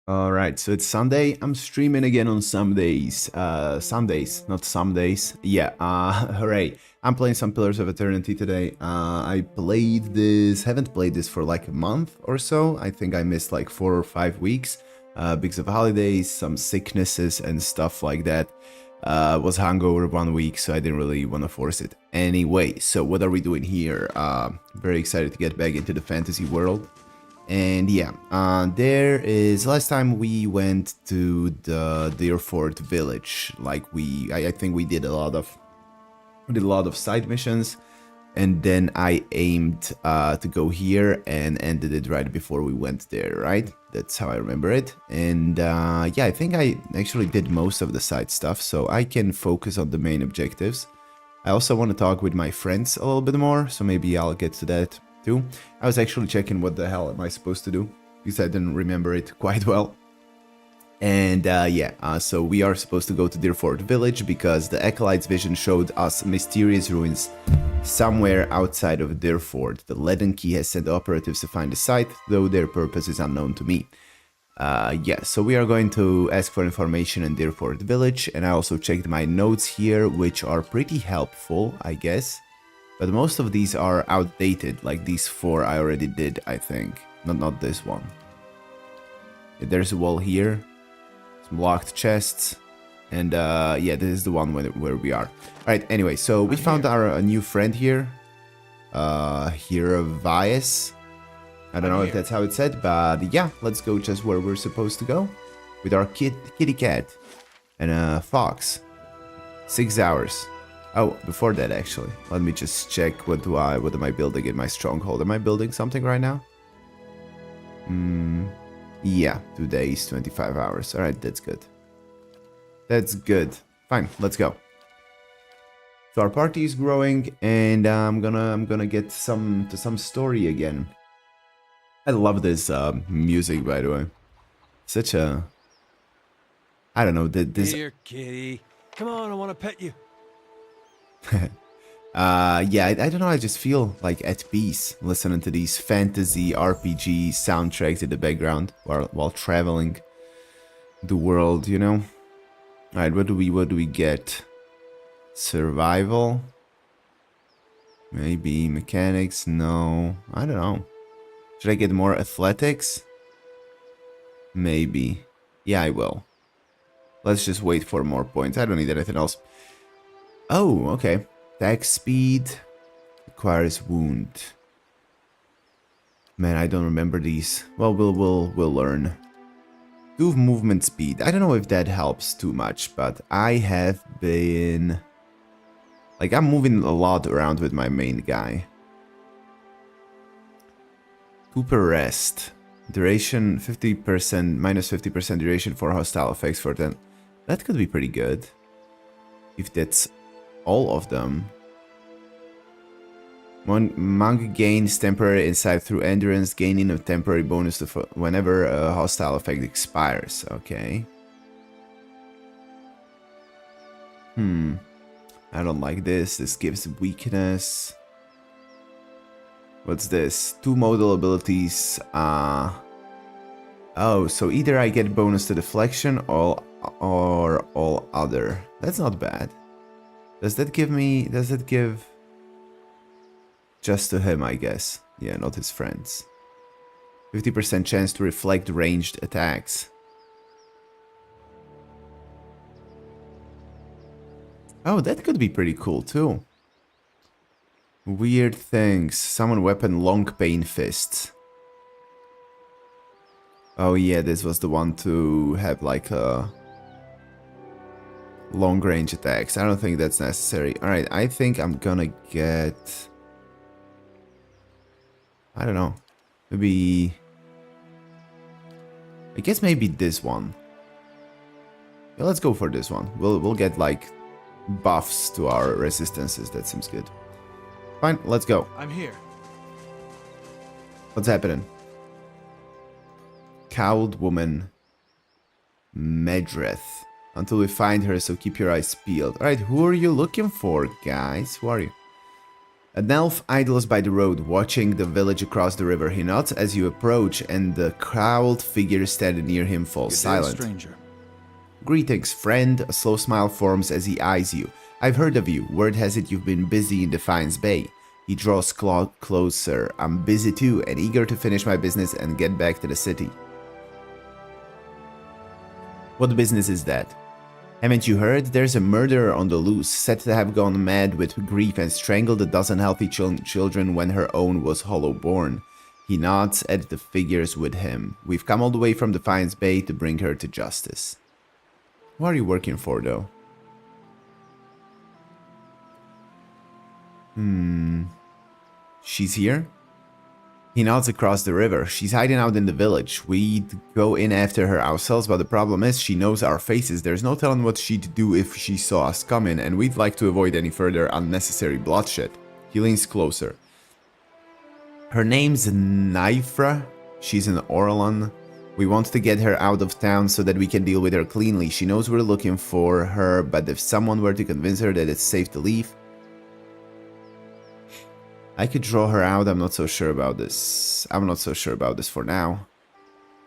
Alright, so it's Sunday. I'm streaming again on Sundays. Sundays, not some days. Yeah, hooray. I'm playing some Pillars of Eternity today. I played this, haven't played this for like a month or so. I think I missed like 4 or 5 weeks because of holidays, some sicknesses and stuff like that. Was hungover 1 week, so I didn't really want to force it. Anyway, so what are we doing here? Very excited to get back into the fantasy world. And yeah, there is, last time we went to the Dyrford village, like I think we did a lot of side missions, and then I aimed to go here and ended it right before we went there, right? That's how I remember it. And yeah, I think I actually did most of the side stuff, so I can focus on the main objectives. I also want to talk with my friends a little bit more, so maybe I'll get to that too. I was actually checking what the hell am I supposed to do, because I didn't remember it quite well. And yeah, so we are supposed to go to Dyrford village because the Acolyte's vision showed us mysterious ruins somewhere outside of Dyrford. The Leaden Key has sent operatives to find the site, though their purpose is unknown to me. Yeah, so we are going to ask for information in Dyrford village, and I also checked my notes here, which are pretty helpful, I guess. But most of these are outdated, like these 4 I already did, I think. Not this one. There's a wall here, some locked chests, and yeah, this is the one where we are. Alright, anyway, so we found our new friend here. Hiravias. I don't know if that's how it's said, but yeah, let's go just where we're supposed to go. With our kitty cat and a fox. 6 hours. Oh, before that actually, let me just check what am I building in my stronghold. Am I building something right now? Yeah, 2 days, 25 hours. Alright, that's good. That's good. Fine, let's go. So our party is growing, and I'm gonna get to some story again. I love this music, by the way. Such a, I don't know, this. Here, kitty. Come on, I want to pet you. Yeah, I don't know, I just feel like at peace listening to these fantasy RPG soundtracks in the background while traveling the world, you know? Alright, what do we get? Survival? Maybe mechanics? No, I don't know. Should I get more athletics? Maybe. Yeah, I will. Let's just wait for more points. I don't need anything else. Oh, okay. Attack speed requires wound. Man, I don't remember these. Well, we'll learn. 2 movement speed. I don't know if that helps too much, but I have been, like, I'm moving a lot around with my main guy. 2 per rest. Duration 50%, minus 50% duration for hostile effects for 10. That could be pretty good. If that's all of them. Monk gains temporary insight through endurance, gaining a temporary bonus to whenever a hostile effect expires. Okay. I don't like this. This gives weakness. What's this? 2 modal abilities. Oh, so either I get bonus to deflection or all other. That's not bad. Does that give just to him, I guess? Yeah, not his friends. 50% chance to reflect ranged attacks. Oh, that could be pretty cool too. Weird things. Summon weapon long pain fists. Oh yeah, this was the one to have like a long range attacks. I don't think that's necessary. Alright, I think I'm gonna get, I don't know, maybe, I guess maybe this one. Yeah, let's go for this one. We'll get like buffs to our resistances. That seems good. Fine, let's go. I'm here. What's happening? Cowled woman Medreth. Until we find her, so keep your eyes peeled. Alright, who are you looking for, guys? Who are you? An elf idles by the road, watching the village across the river. He nods as you approach, and the cowled figure standing near him falls silent. Stranger. Greetings, friend. A slow smile forms as he eyes you. I've heard of you. Word has it you've been busy in Defiance Bay. He draws closer. I'm busy too, and eager to finish my business and get back to the city. What business is that? Haven't you heard? There's a murderer on the loose, said to have gone mad with grief and strangled a dozen healthy children when her own was hollow-born. He nods at the figures with him. We've come all the way from Defiance Bay to bring her to justice. Who are you working for, though? She's here? He nods across the river. She's hiding out in the village. We'd go in after her ourselves, but the problem is she knows our faces. There's no telling what she'd do if she saw us coming, and we'd like to avoid any further unnecessary bloodshed. He leans closer. Her name's Nyfra. She's an Orlan. We want to get her out of town so that we can deal with her cleanly. She knows we're looking for her, but if someone were to convince her that it's safe to leave, I could draw her out. I'm not so sure about this. I'm not so sure about this for now.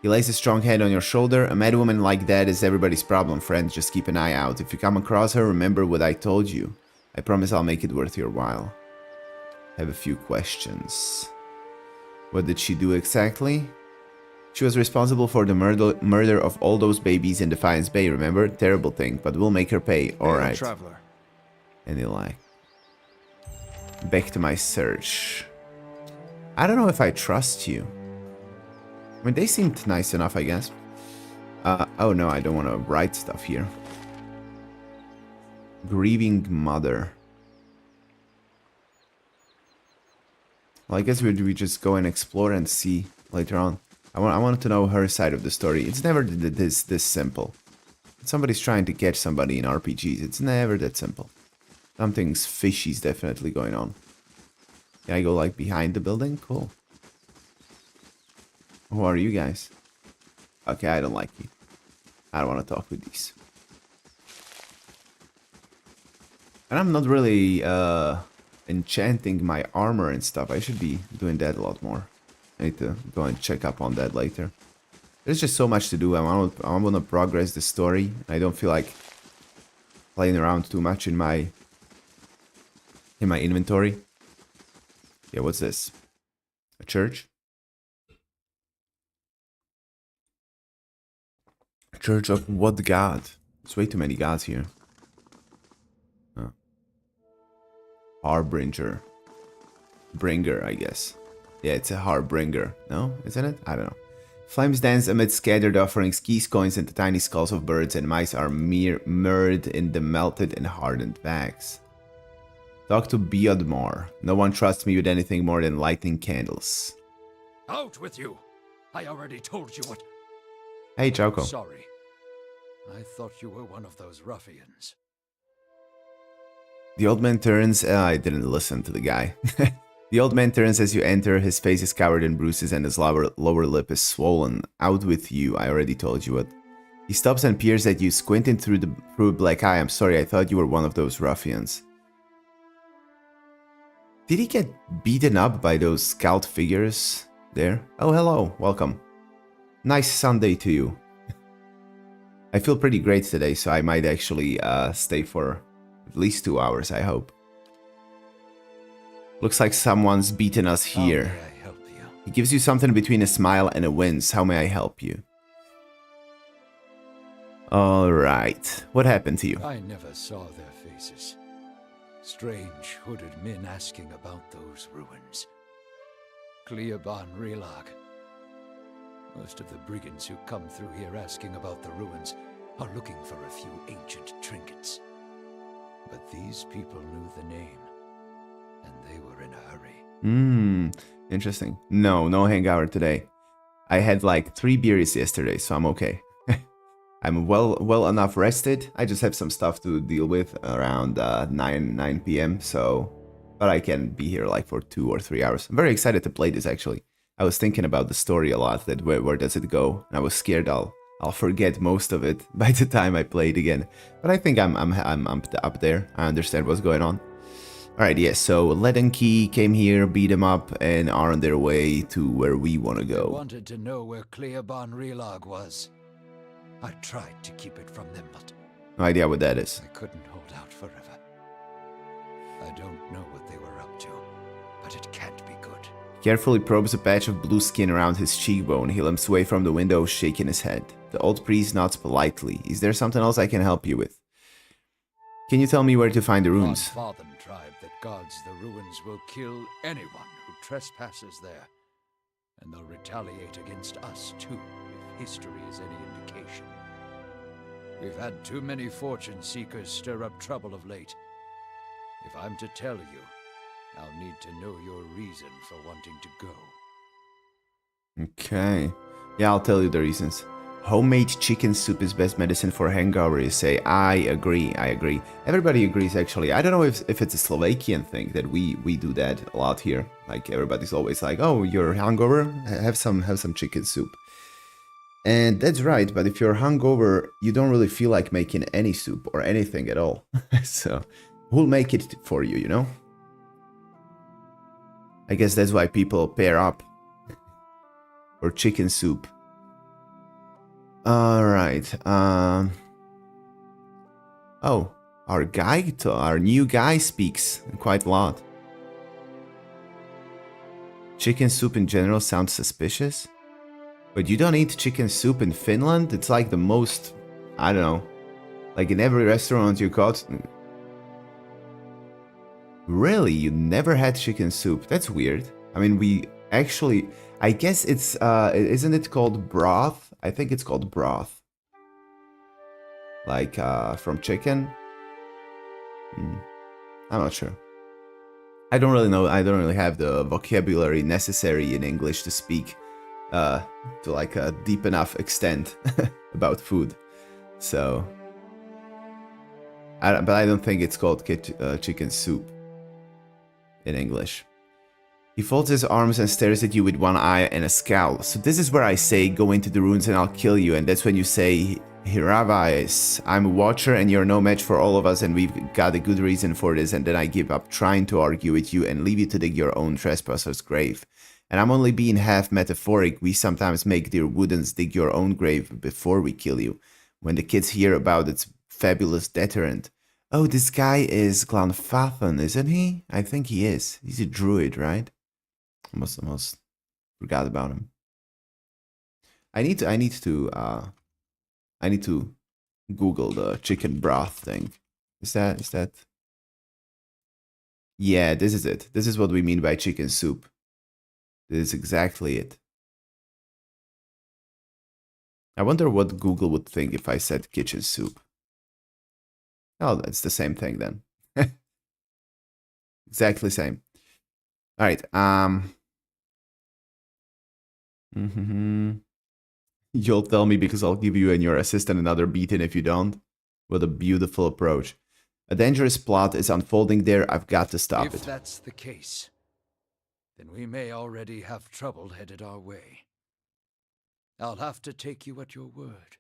He lays a strong hand on your shoulder. A mad woman like that is everybody's problem, friend. Just keep an eye out. If you come across her, remember what I told you. I promise I'll make it worth your while. I have a few questions. What did she do exactly? She was responsible for the murder of all those babies in Defiance Bay, remember? Terrible thing, but we'll make her pay. Alright. Traveler. And he like. Back to my search. I don't know if I trust you. I mean, they seemed nice enough, I guess. Oh no, I don't want to write stuff here. Grieving mother. Well, I guess we just go and explore and see later on. I wanted to know her side of the story. It's never this simple. When somebody's trying to catch somebody in RPGs, it's never that simple. Something's fishy's definitely going on. Can I go like behind the building? Cool. Who are you guys? Okay, I don't like you. I don't want to talk with these. And I'm not really enchanting my armor and stuff. I should be doing that a lot more. I need to go and check up on that later. There's just so much to do. I want to progress the story. I don't feel like playing around too much in my inventory. Yeah, what's this? A church? A church of what god? There's way too many gods here. Oh. Harbinger. Bringer, I guess. Yeah, it's a harbinger. No? Isn't it? I don't know. Flames dance amid scattered offerings. Keys, coins, and the tiny skulls of birds and mice are mirrored in the melted and hardened bags. Talk to Beodmore. No one trusts me with anything more than lighting candles. Out with you! I already told you what. Hey, Choco. Sorry. I thought you were one of those ruffians. The old man turns. I didn't listen to the guy. The old man turns as you enter. His face is covered in bruises and his lower lip is swollen. Out with you. I already told you what. He stops and peers at you, squinting through a black eye. I'm sorry, I thought you were one of those ruffians. Did he get beaten up by those scout figures there? Oh, hello. Welcome. Nice Sunday to you. I feel pretty great today, so I might actually stay for at least 2 hours, I hope. Looks like someone's beaten us here. How may I help you? He gives you something between a smile and a wince. How may I help you? Alright. What happened to you? I never saw their faces. Strange hooded men asking about those ruins. Cleoban Relag. Most of the brigands who come through here asking about the ruins are looking for a few ancient trinkets. But these people knew the name, and they were in a hurry. Interesting. No hangout today. I had like 3 beers yesterday, so I'm okay. I'm well enough rested. I just have some stuff to deal with around 9 p.m. So, but I can be here like for 2 or 3 hours. I'm very excited to play this actually. I was thinking about the story a lot. That where does it go? And I was scared I'll forget most of it by the time I play it again. But I think I'm up there. I understand what's going on. Alright, yes, so Led and Key came here, beat them up, and are on their way to where we want to They go. wanted to know where Cleoban Relag was. I tried to keep it from them, but No idea what that is. I couldn't hold out forever. I don't know what they were up to, but it can't be good. Carefully probes a patch of blue skin around his cheekbone. He limps away from the window, shaking his head. The old priest nods politely. Is there something else I can help you with? Can you tell me where to find the runes? Father tribe that guards the ruins will kill anyone who trespasses there. And they'll retaliate against us too, if history is any indication. We've had too many fortune seekers stir up trouble of late. If I'm to tell you, I'll need to know your reason for wanting to go. Okay. Yeah, I'll tell you the reasons. Homemade chicken soup is best medicine for hangover, you say. I agree. Everybody agrees, actually. I don't know if it's a Slovakian thing that we do that a lot here. Like, everybody's always like, oh, you're hungover? Have some chicken soup. And that's right, but if you're hungover, you don't really feel like making any soup or anything at all. So, who'll make it for you, you know? I guess that's why people pair up. Or chicken soup. Alright, oh, our new guy speaks quite a lot. Chicken soup in general sounds suspicious. But you don't eat chicken soup in Finland? It's like the most, I don't know, like in every restaurant you got. Really? You never had chicken soup? That's weird. I mean, we actually, I guess it's, isn't it called broth? I think it's called broth. Like, from chicken? I'm not sure. I don't really know. I don't really have the vocabulary necessary in English to speak to like a deep enough extent about food. So, but I don't think it's called chicken soup in English. He folds his arms and stares at you with one eye and a scowl. So this is where I say, go into the ruins and I'll kill you. And that's when you say, Hiravais, I'm a watcher and you're no match for all of us and we've got a good reason for this. And then I give up trying to argue with you and leave you to dig your own trespasser's grave. And I'm only being half metaphoric. We sometimes make dear woodens dig your own grave before we kill you. When the kids hear about its fabulous deterrent. Oh, this guy is Glanfathan, isn't he? I think he is. He's a druid, right? Almost forgot about him. I need to Google the chicken broth thing. Is that? Yeah, this is it. This is what we mean by chicken soup. This is exactly it. I wonder what Google would think if I said kitchen soup. Oh, it's the same thing then. Exactly same. All right. You'll tell me because I'll give you and your assistant another beating if you don't. What a beautiful approach. A dangerous plot is unfolding there. I've got to stop it. If that's the case, then we may already have trouble headed our way. I'll have to take you at your word.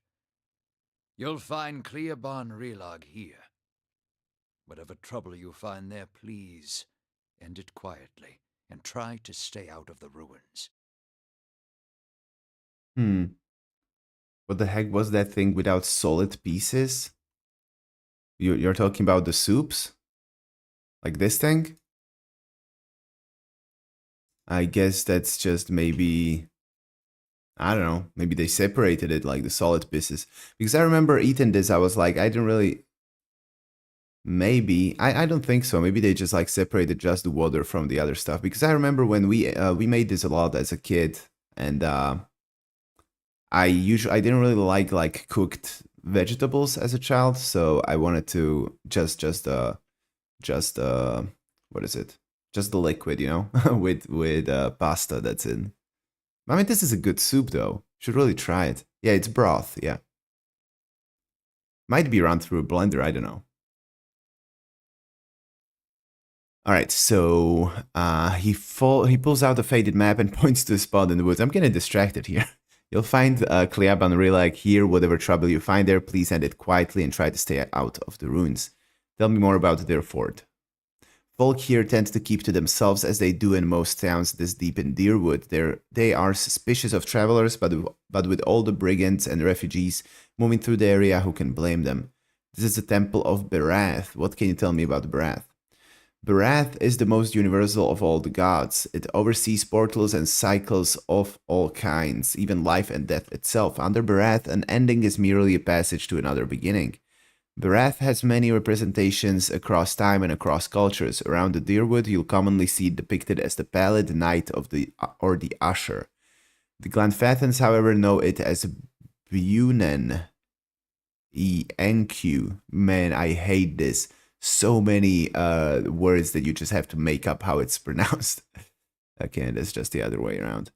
You'll find Cleoban Relag here. Whatever trouble you find there, please end it quietly and try to stay out of the ruins. What the heck was that thing without solid pieces? You're talking about the soups? Like this thing? I guess that's just maybe... I don't know. Maybe they separated it like the solid pieces. Because I remember eating this, I was like, I didn't really... Maybe. I don't think so. Maybe they just like separated just the water from the other stuff. Because I remember when we made this a lot as a kid. And I didn't really like cooked vegetables as a child. So I wanted to just what is it? Just the liquid, you know, with pasta that's in. I mean, this is a good soup, though. Should really try it. Yeah, it's broth, yeah. Might be run through a blender, I don't know. Alright, so he pulls out a faded map and points to a spot in the woods. I'm getting distracted here. You'll find Cleoban Relag here. Whatever trouble you find there, please end it quietly and try to stay out of the ruins. Tell me more about Dyrford. Folk here tend to keep to themselves as they do in most towns this deep in Dyrwood. They are suspicious of travelers, but with all the brigands and refugees moving through the area, who can blame them? This is the Temple of Berath. What can you tell me about Berath? Berath is the most universal of all the gods. It oversees portals and cycles of all kinds, even life and death itself. Under Berath, an ending is merely a passage to another beginning. Berath has many representations across time and across cultures. Around the Dyrwood, you'll commonly see it depicted as the Pallid Knight of the Usher. The Glenfathans, however, know it as Bunen. ENQ. Man, I hate this. So many words that you just have to make up how it's pronounced. Okay, that's just the other way around.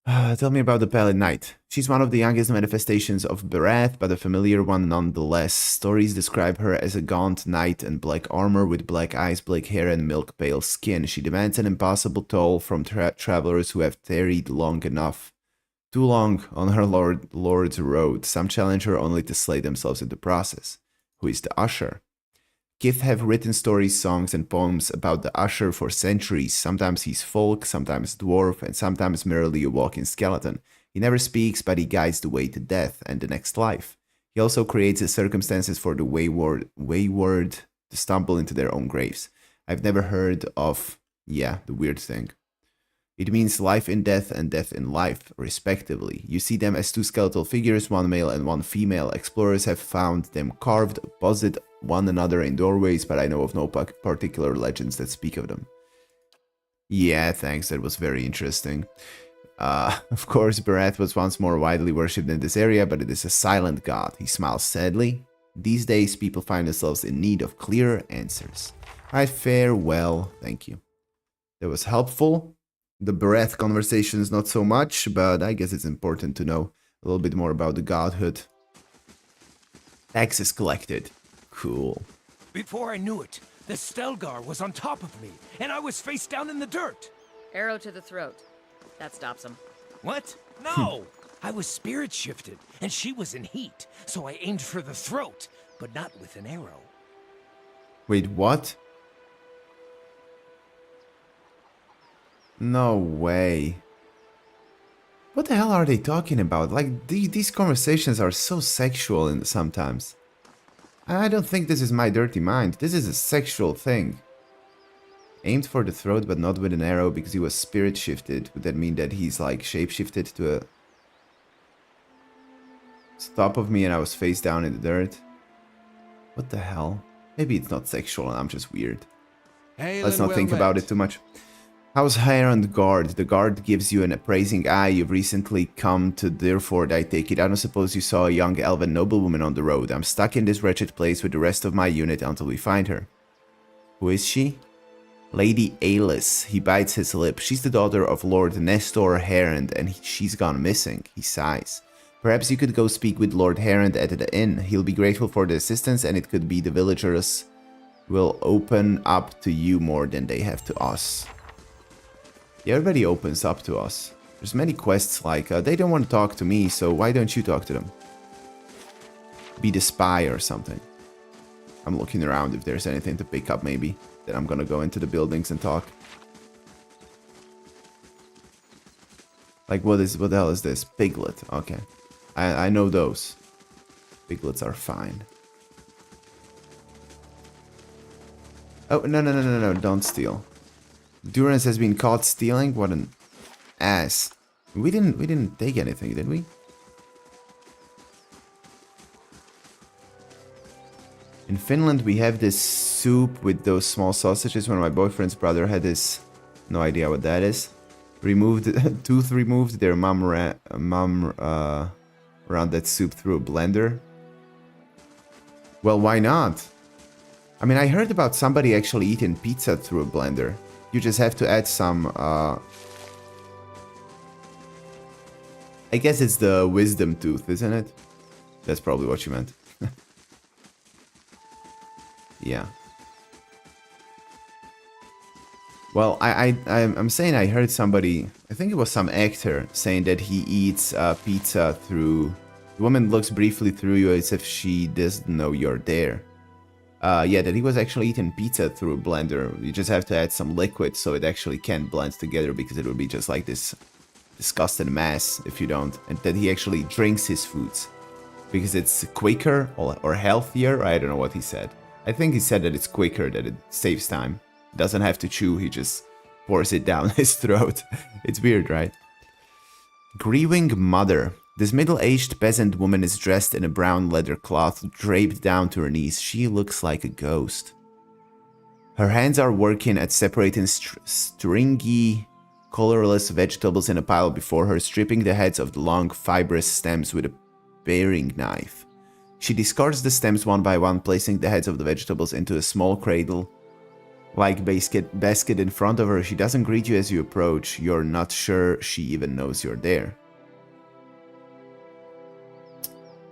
Tell me about the Pallid Knight. She's one of the youngest manifestations of Berath, but a familiar one nonetheless. Stories describe her as a gaunt knight in black armor with black eyes, black hair, and milk-pale skin. She demands an impossible toll from travelers who have tarried long enough. Too long on her lord's road. Some challenge her only to slay themselves in the process. Who is the Usher? Kith have written stories, songs, and poems about the Usher for centuries. Sometimes he's folk, sometimes dwarf, and sometimes merely a walking skeleton. He never speaks, but he guides the way to death and the next life. He also creates the circumstances for the wayward to stumble into their own graves. I've never heard of, the weird thing. It means life in death and death in life, respectively. You see them as two skeletal figures, one male and one female. Explorers have found them carved opposite one another in doorways, but I know of no particular legends that speak of them. Yeah, thanks, that was very interesting. Of course, Berath was once more widely worshipped in this area, but it is a silent god. He smiles sadly. These days, people find themselves in need of clearer answers. Alright, farewell. Thank you. That was helpful. The Berath conversations not so much, but I guess it's important to know a little bit more about the godhood. Taxes collected. Cool. Before I knew it, the Stelgar was on top of me, and I was face down in the dirt. Arrow to the throat. That stops him. What? No! I was spirit shifted, and she was in heat, so I aimed for the throat, but not with an arrow. Wait, what? No way. What the hell are they talking about? Like, these conversations are so sexual sometimes. I don't think this is my dirty mind. This is a sexual thing. Aimed for the throat, but not with an arrow because he was spirit shifted. Would that mean that he's like shape-shifted to a top of me and I was face down in the dirt? What the hell? Maybe it's not sexual and I'm just weird. Let's not think about it too much. How's Highland Guard? The guard gives you an appraising eye. You've recently come to Dyrford, I take it. I don't suppose you saw a young elven noblewoman on the road. I'm stuck in this wretched place with the rest of my unit until we find her. Who is she? Lady Alis. He bites his lip. She's the daughter of Lord Nestor Herend, and she's gone missing. He sighs. Perhaps you could go speak with Lord Herend at the inn. He'll be grateful for the assistance, and it could be the villagers will open up to you more than they have to us. Yeah, everybody opens up to us. There's many quests like, they don't want to talk to me, so why don't you talk to them? Be the spy or something. I'm looking around if there's anything to pick up maybe. Then I'm gonna go into the buildings and talk. Like what the hell is this? Piglet, okay. I know those. Piglets are fine. Oh, no, don't steal. Durance has been caught stealing? What an ass. We didn't take anything, did we? In Finland we have this soup with those small sausages. When my boyfriend's brother had this, no idea what that is. Tooth removed. Their mom ran that soup through a blender. Well, why not? I mean, I heard about somebody actually eating pizza through a blender. You just have to add some, I guess it's the wisdom tooth, isn't it? That's probably what you meant. Yeah. Well, I'm saying I heard somebody, I think it was some actor, saying that he eats pizza through... The woman looks briefly through you as if she doesn't know you're there. Yeah, that he was actually eating pizza through a blender. You just have to add some liquid so it actually can blend together, because it would be just like this disgusting mess if you don't. And that he actually drinks his foods because it's quicker or healthier. I don't know what he said. I think he said that it's quicker, that it saves time. Doesn't have to chew, he just pours it down his throat. It's weird, right? Grieving mother. This middle-aged peasant woman is dressed in a brown leather cloth draped down to her knees. She looks like a ghost. Her hands are working at separating stringy, colorless vegetables in a pile before her, stripping the heads of the long, fibrous stems with a paring knife. She discards the stems one by one, placing the heads of the vegetables into a small cradle-like basket in front of her. She doesn't greet you as you approach. You're not sure she even knows you're there.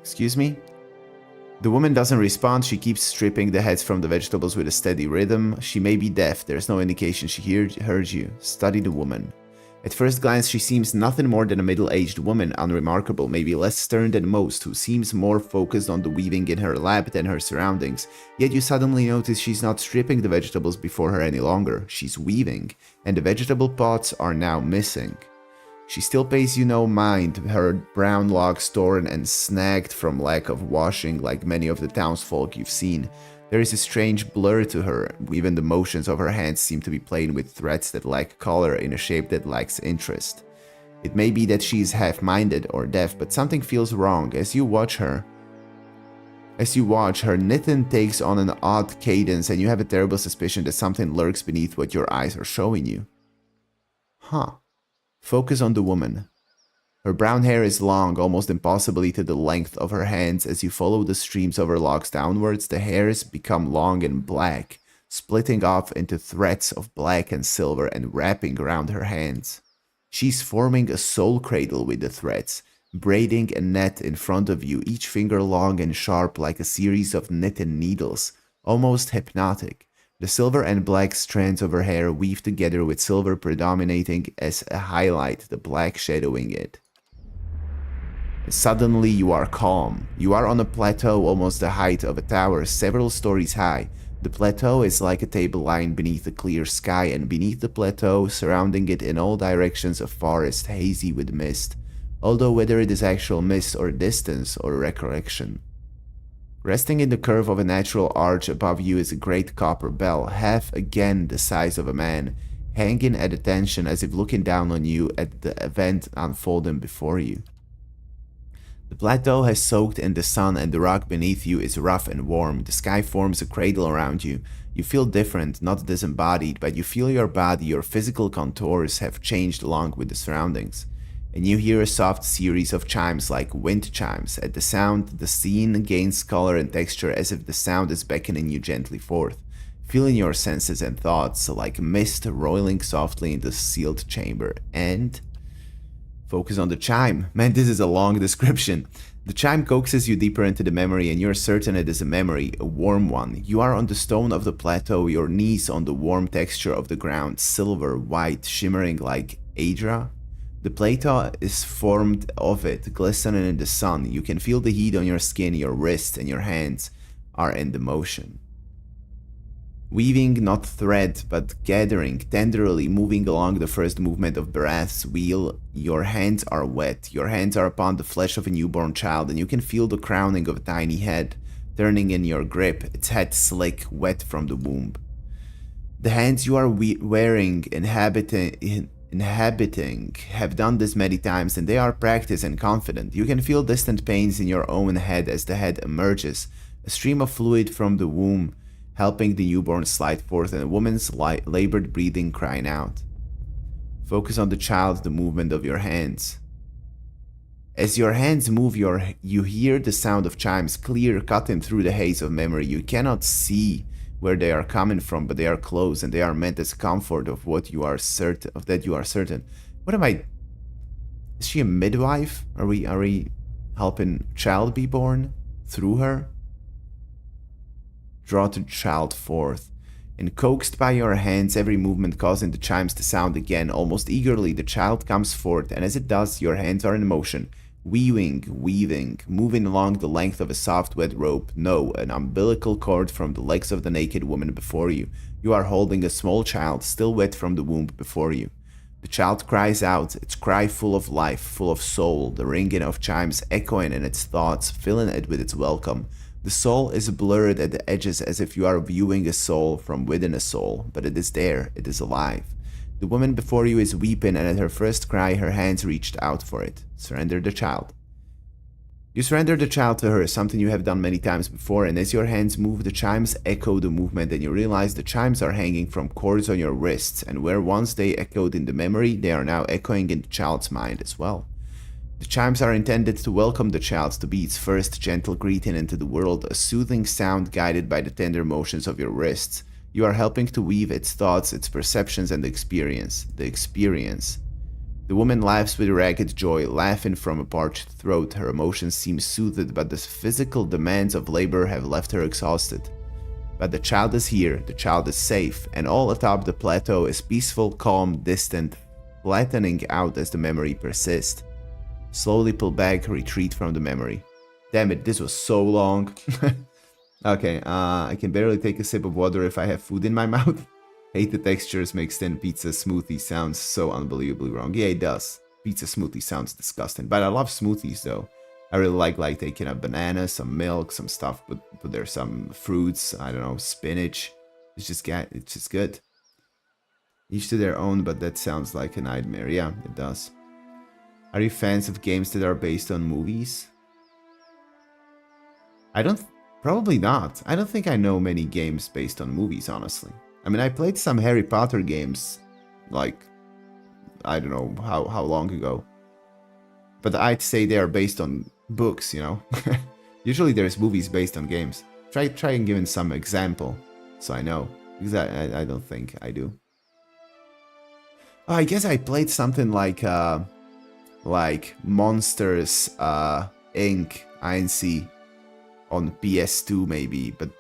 Excuse me? The woman doesn't respond. She keeps stripping the heads from the vegetables with a steady rhythm. She may be deaf. There's no indication she heard you. Study the woman. At first glance, she seems nothing more than a middle-aged woman, unremarkable, maybe less stern than most, who seems more focused on the weaving in her lap than her surroundings. Yet you suddenly notice she's not stripping the vegetables before her any longer. She's weaving, and the vegetable pots are now missing. She still pays you no mind, her brown locks torn and snagged from lack of washing like many of the townsfolk you've seen. There is a strange blur to her. Even the motions of her hands seem to be playing with threads that lack color in a shape that lacks interest. It may be that she is half-minded or deaf, but something feels wrong. As you watch, her knitting takes on an odd cadence, and you have a terrible suspicion that something lurks beneath what your eyes are showing you. Huh. Focus on the woman. Her brown hair is long, almost impossibly to the length of her hands. As you follow the streams of her locks downwards, the hairs become long and black, splitting off into threads of black and silver and wrapping around her hands. She's forming a soul cradle with the threads, braiding a net in front of you, each finger long and sharp like a series of knitting needles, almost hypnotic. The silver and black strands of her hair weave together, with silver predominating as a highlight, the black shadowing it. Suddenly you are calm. You are on a plateau almost the height of a tower, several stories high. The plateau is like a table lying beneath a clear sky, and beneath the plateau, surrounding it in all directions, a forest hazy with mist, although whether it is actual mist or distance or recollection. Resting in the curve of a natural arch above you is a great copper bell, half again the size of a man, hanging at attention as if looking down on you at the event unfolding before you. The plateau has soaked in the sun, and the rock beneath you is rough and warm. The sky forms a cradle around you. You feel different, not disembodied, but you feel your body, your physical contours have changed along with the surroundings. And you hear a soft series of chimes like wind chimes. At the sound, the scene gains color and texture as if the sound is beckoning you gently forth, filling your senses and thoughts like mist rolling softly in the sealed chamber. And focus on the chime. Man, this is a long description. The chime coaxes you deeper into the memory, and you're certain it is a memory, a warm one. You are on the stone of the plateau, your knees on the warm texture of the ground, silver, white, shimmering like Adra. The plateau is formed of it, glistening in the sun. You can feel the heat on your skin, your wrists and your hands are in the motion. Weaving not thread, but gathering, tenderly moving along the first movement of Barath's wheel. Your hands are wet. Your hands are upon the flesh of a newborn child, and you can feel the crowning of a tiny head, turning in your grip, its head slick, wet from the womb. The hands you are wearing, inhabiting have done this many times, and they are practiced and confident. You can feel distant pains in your own head as the head emerges, a stream of fluid from the womb helping the newborn slide forth, and a woman's labored breathing crying out. Focus on the child, the movement of your hands. As your hands move, you hear the sound of chimes clear, cutting through the haze of memory. You cannot see where they are coming from, but they are close, and they are meant as comfort of what you are certain of. That you are certain. What am I? Is she a midwife? Are we helping child be born through her? Draw the child forth, and coaxed by your hands, every movement causing the chimes to sound again. Almost eagerly, the child comes forth, and as it does, your hands are in motion. weaving, moving along the length of a soft wet rope. No, an umbilical cord from the legs of the naked woman before you. You are holding a small child, still wet from the womb before you. The child cries out, its cry full of life, full of soul, the ringing of chimes echoing in its thoughts, filling it with its welcome. The soul is blurred at the edges as if you are viewing a soul from within a soul, but it is there, it is alive. The woman before you is weeping, and at her first cry, her hands reached out for it. Surrender the child. You surrender the child to her, something you have done many times before, and as your hands move, the chimes echo the movement, and you realize the chimes are hanging from cords on your wrists, and where once they echoed in the memory, they are now echoing in the child's mind as well. The chimes are intended to welcome the child, to be its first gentle greeting into the world, a soothing sound guided by the tender motions of your wrists. You are helping to weave its thoughts, its perceptions, and the experience. The woman laughs with ragged joy, laughing from a parched throat. Her emotions seem soothed, but the physical demands of labor have left her exhausted. But the child is here, the child is safe, and all atop the plateau is peaceful, calm, distant, flattening out as the memory persists. Slowly pull back, retreat from the memory. Damn it, this was so long. Okay, I can barely take a sip of water if I have food in my mouth. Hate the textures mixed in. Pizza smoothie sounds so unbelievably wrong. Yeah, it does. Pizza smoothie sounds disgusting, but I love smoothies though. I really like taking a banana, some milk, some stuff, put there some fruits, I don't know, spinach. It's just good. Each to their own, but that sounds like a nightmare. Yeah, it does. Are you fans of games that are based on movies? Probably not. I don't think I know many games based on movies, honestly. I mean, I played some Harry Potter games, like, I don't know how long ago. But I'd say they are based on books, you know? Usually there's movies based on games. Try and give some example, so I know. Because I don't think I do. Oh, I guess I played something like Monsters, Inc. Inc. on PS2 maybe, but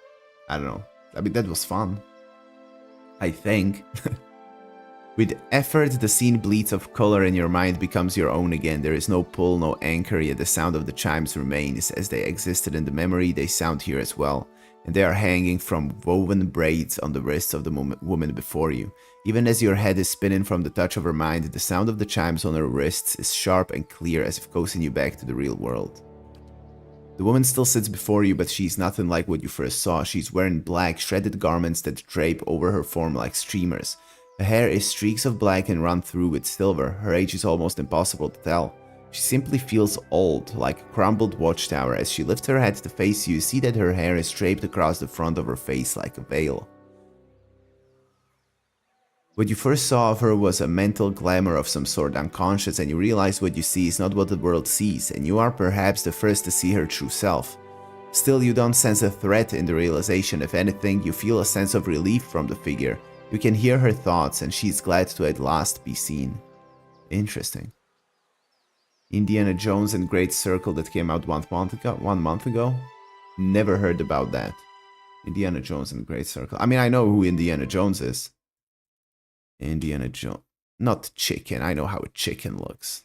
I don't know. I mean, that was fun. I think. With effort, the scene bleeds of color and your mind becomes your own again. There is no pull, no anchor, yet the sound of the chimes remains. As they existed in the memory, they sound here as well. And they are hanging from woven braids on the wrists of the woman before you. Even as your head is spinning from the touch of her mind, the sound of the chimes on her wrists is sharp and clear, as if coaxing you back to the real world. The woman still sits before you, but she's nothing like what you first saw. She's wearing black, shredded garments that drape over her form like streamers. Her hair is streaks of black and run through with silver. Her age is almost impossible to tell. She simply feels old, like a crumbled watchtower. As she lifts her head to face you, see that her hair is draped across the front of her face like a veil. What you first saw of her was a mental glamour of some sort, unconscious, and you realize what you see is not what the world sees, and you are perhaps the first to see her true self. Still, you don't sense a threat in the realization. If anything, you feel a sense of relief from the figure. You can hear her thoughts, and she's glad to at last be seen. Interesting. Indiana Jones and Great Circle that came out 1 month ago? Never heard about that. Indiana Jones and Great Circle. I mean, I know who Indiana Jones is. Indiana Jones. Not chicken. I know how a chicken looks.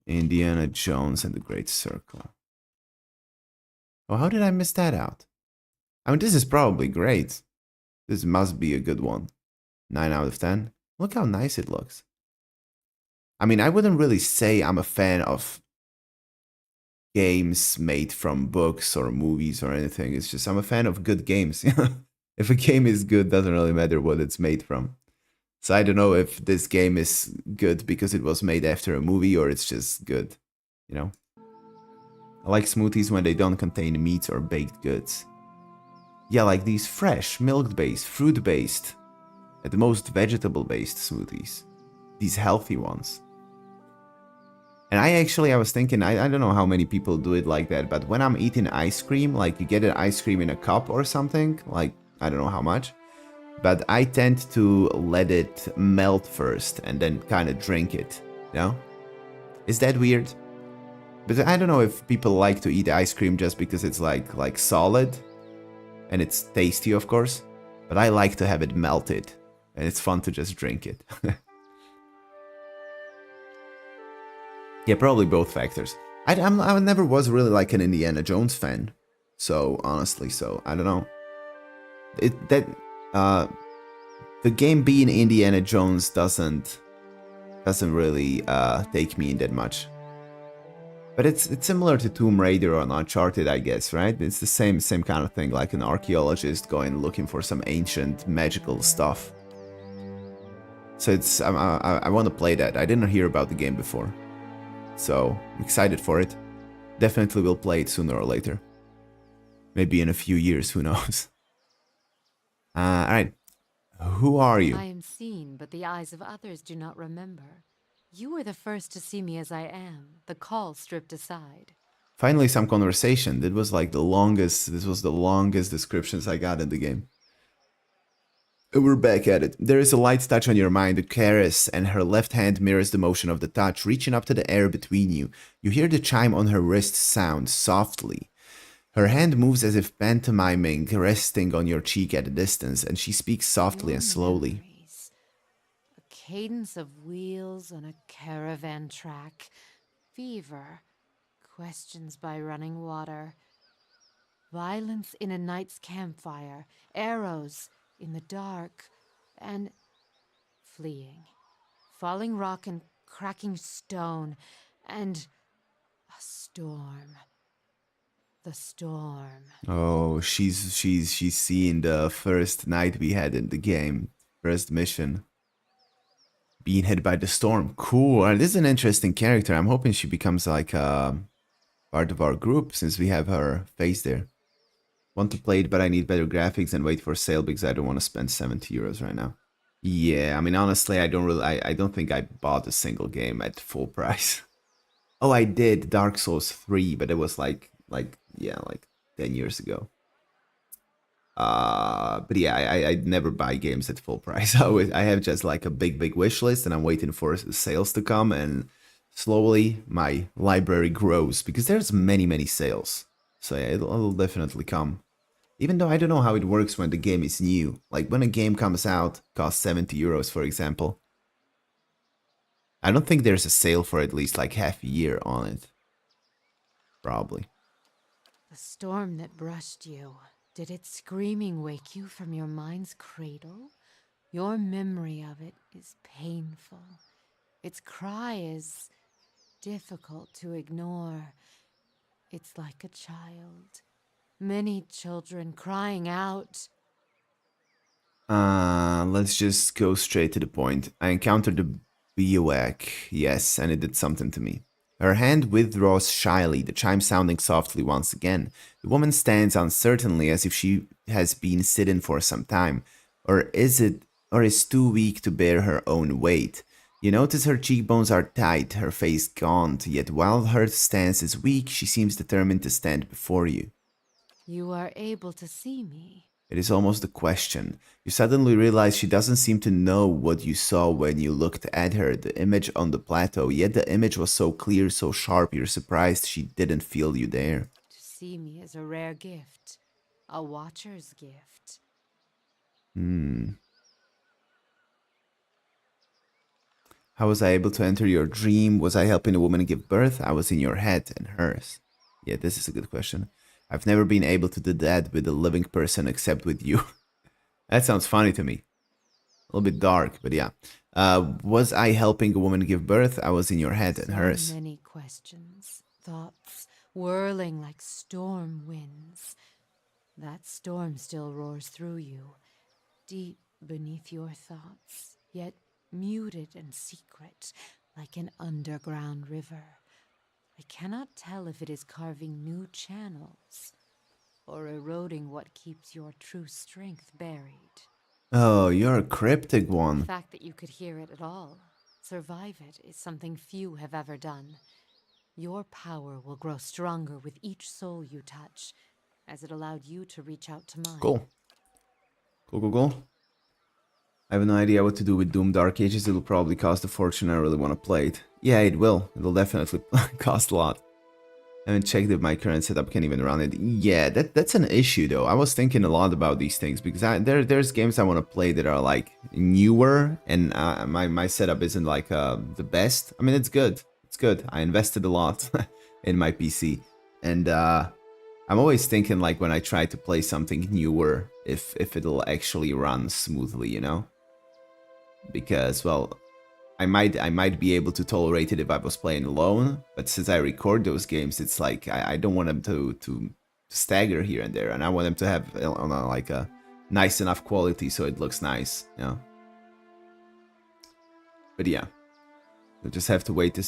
Indiana Jones and the Great Circle. Oh, how did I miss that out? I mean, this is probably great. This must be a good one. 9 out of 10. Look how nice it looks. I mean, I wouldn't really say I'm a fan of games made from books or movies or anything. It's just I'm a fan of good games. If a game is good, doesn't really matter what it's made from. So I don't know if this game is good because it was made after a movie or it's just good, you know? I like smoothies when they don't contain meat or baked goods. Yeah, like these fresh, milk-based, fruit-based, at the most vegetable-based smoothies. These healthy ones. And I was thinking, I don't know how many people do it like that, but when I'm eating ice cream, like you get an ice cream in a cup or something, like, I don't know how much, but I tend to let it melt first and then kind of drink it, you know? Is that weird? But I don't know if people like to eat ice cream just because it's like solid, and it's tasty, of course, but I like to have it melted, and it's fun to just drink it. Yeah, probably both factors. I never was really like an Indiana Jones fan, so honestly, so I don't know. Uh, the game being Indiana Jones doesn't really take me in that much. But it's similar to Tomb Raider or Uncharted, I guess, right? It's the same kind of thing, like an archaeologist going looking for some ancient magical stuff. So it's I want to play that. I didn't hear about the game before, so I'm excited for it. Definitely will play it sooner or later. Maybe in a few years, who knows? Alright. Who are you? I am seen, but the eyes of others do not remember. You were the first to see me as I am, the call stripped aside. Finally some conversation. This was the longest descriptions I got in the game. We're back at it. There is a light touch on your mind, a caress, and her left hand mirrors the motion of the touch, reaching up to the air between you. You hear the chime on her wrist sound softly. Her hand moves as if pantomiming, resting on your cheek at a distance, and she speaks softly and slowly. Memories. A cadence of wheels on a caravan track. Fever. Questions by running water. Violence in a night's campfire. Arrows in the dark. And fleeing. Falling rock and cracking stone. And a storm. The storm. Oh, she's seeing the first night we had in the game. First mission. Being hit by the storm. Cool. This is an interesting character. I'm hoping she becomes like part of our group since we have her face there. Want to play it, but I need better graphics and wait for sale because I don't want to spend 70 euros right now. Yeah, I mean honestly, I don't think I bought a single game at full price. Oh, I did Dark Souls 3, but it was like 10 years ago. But yeah, I never buy games at full price. I have just like a big wish list, and I'm waiting for sales to come, and slowly my library grows because there's many sales. So yeah, it'll definitely come. Even though I don't know how it works when the game is new. Like when a game comes out, costs 70 euros, for example. I don't think there's a sale for at least like half a year on it. Probably. The storm that brushed you, did its screaming wake you from your mind's cradle? Your memory of it is painful. Its cry is difficult to ignore. It's like a child. Many children crying out. Let's just go straight to the point. I encountered the bivouac, yes, and it did something to me. Her hand withdraws shyly, the chime sounding softly once again. The woman stands uncertainly as if she has been sitting for some time, or is too weak to bear her own weight. You notice her cheekbones are tight, her face gaunt, yet while her stance is weak, she seems determined to stand before you. You are able to see me. It is almost a question. You suddenly realize she doesn't seem to know what you saw when you looked at her, the image on the plateau, yet the image was so clear, so sharp, you're surprised she didn't feel you there. To see me is a rare gift. A watcher's gift. How was I able to enter your dream? Was I helping a woman give birth? I was in your head and hers. Yeah, this is a good question. I've never been able to do that with a living person except with you. That sounds funny to me. A little bit dark, but yeah. Was I helping a woman give birth? I was in your head and hers. So many questions, thoughts whirling like storm winds. That storm still roars through you, deep beneath your thoughts, yet muted and secret, like an underground river. I cannot tell if it is carving new channels or eroding what keeps your true strength buried. Oh, you're a cryptic one. The fact that you could hear it at all, survive it, is something few have ever done. Your power will grow stronger with each soul you touch, as it allowed you to reach out to mine. Cool. Cool. I have no idea what to do with Doom Dark Ages. It'll probably cost a fortune. I really want to play it. Yeah, it will. It'll definitely cost a lot. I haven't checked if my current setup can even run it. Yeah, that's an issue though. I was thinking a lot about these things because there's games I want to play that are like newer, and my setup isn't like the best. I mean, it's good. It's good. I invested a lot in my PC. And I'm always thinking, like, when I try to play something newer, if it'll actually run smoothly, you know? Because, well, I might be able to tolerate it if I was playing alone, but since I record those games, it's like I don't want them to stagger here and there, and I want them to have like a nice enough quality so it looks nice, you know? But yeah, we'll just have to wait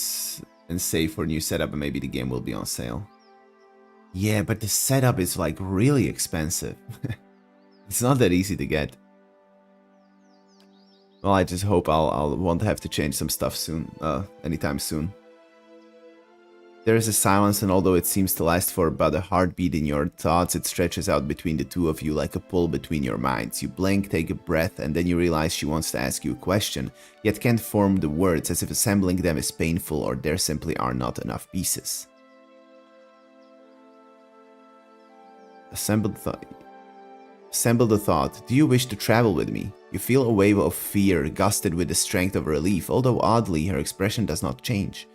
and save for a new setup, and maybe the game will be on sale. Yeah, but the setup is like really expensive. It's not that easy to get. Well, I just hope I'll won't have to change some stuff soon, anytime soon. There is a silence, and although it seems to last for about a heartbeat in your thoughts, it stretches out between the two of you like a pull between your minds. You blink, take a breath, and then you realize she wants to ask you a question, yet can't form the words, as if assembling them is painful or there simply are not enough pieces. Assemble the thought. Do you wish to travel with me? You feel a wave of fear, gusted with the strength of relief, although oddly, her expression does not change.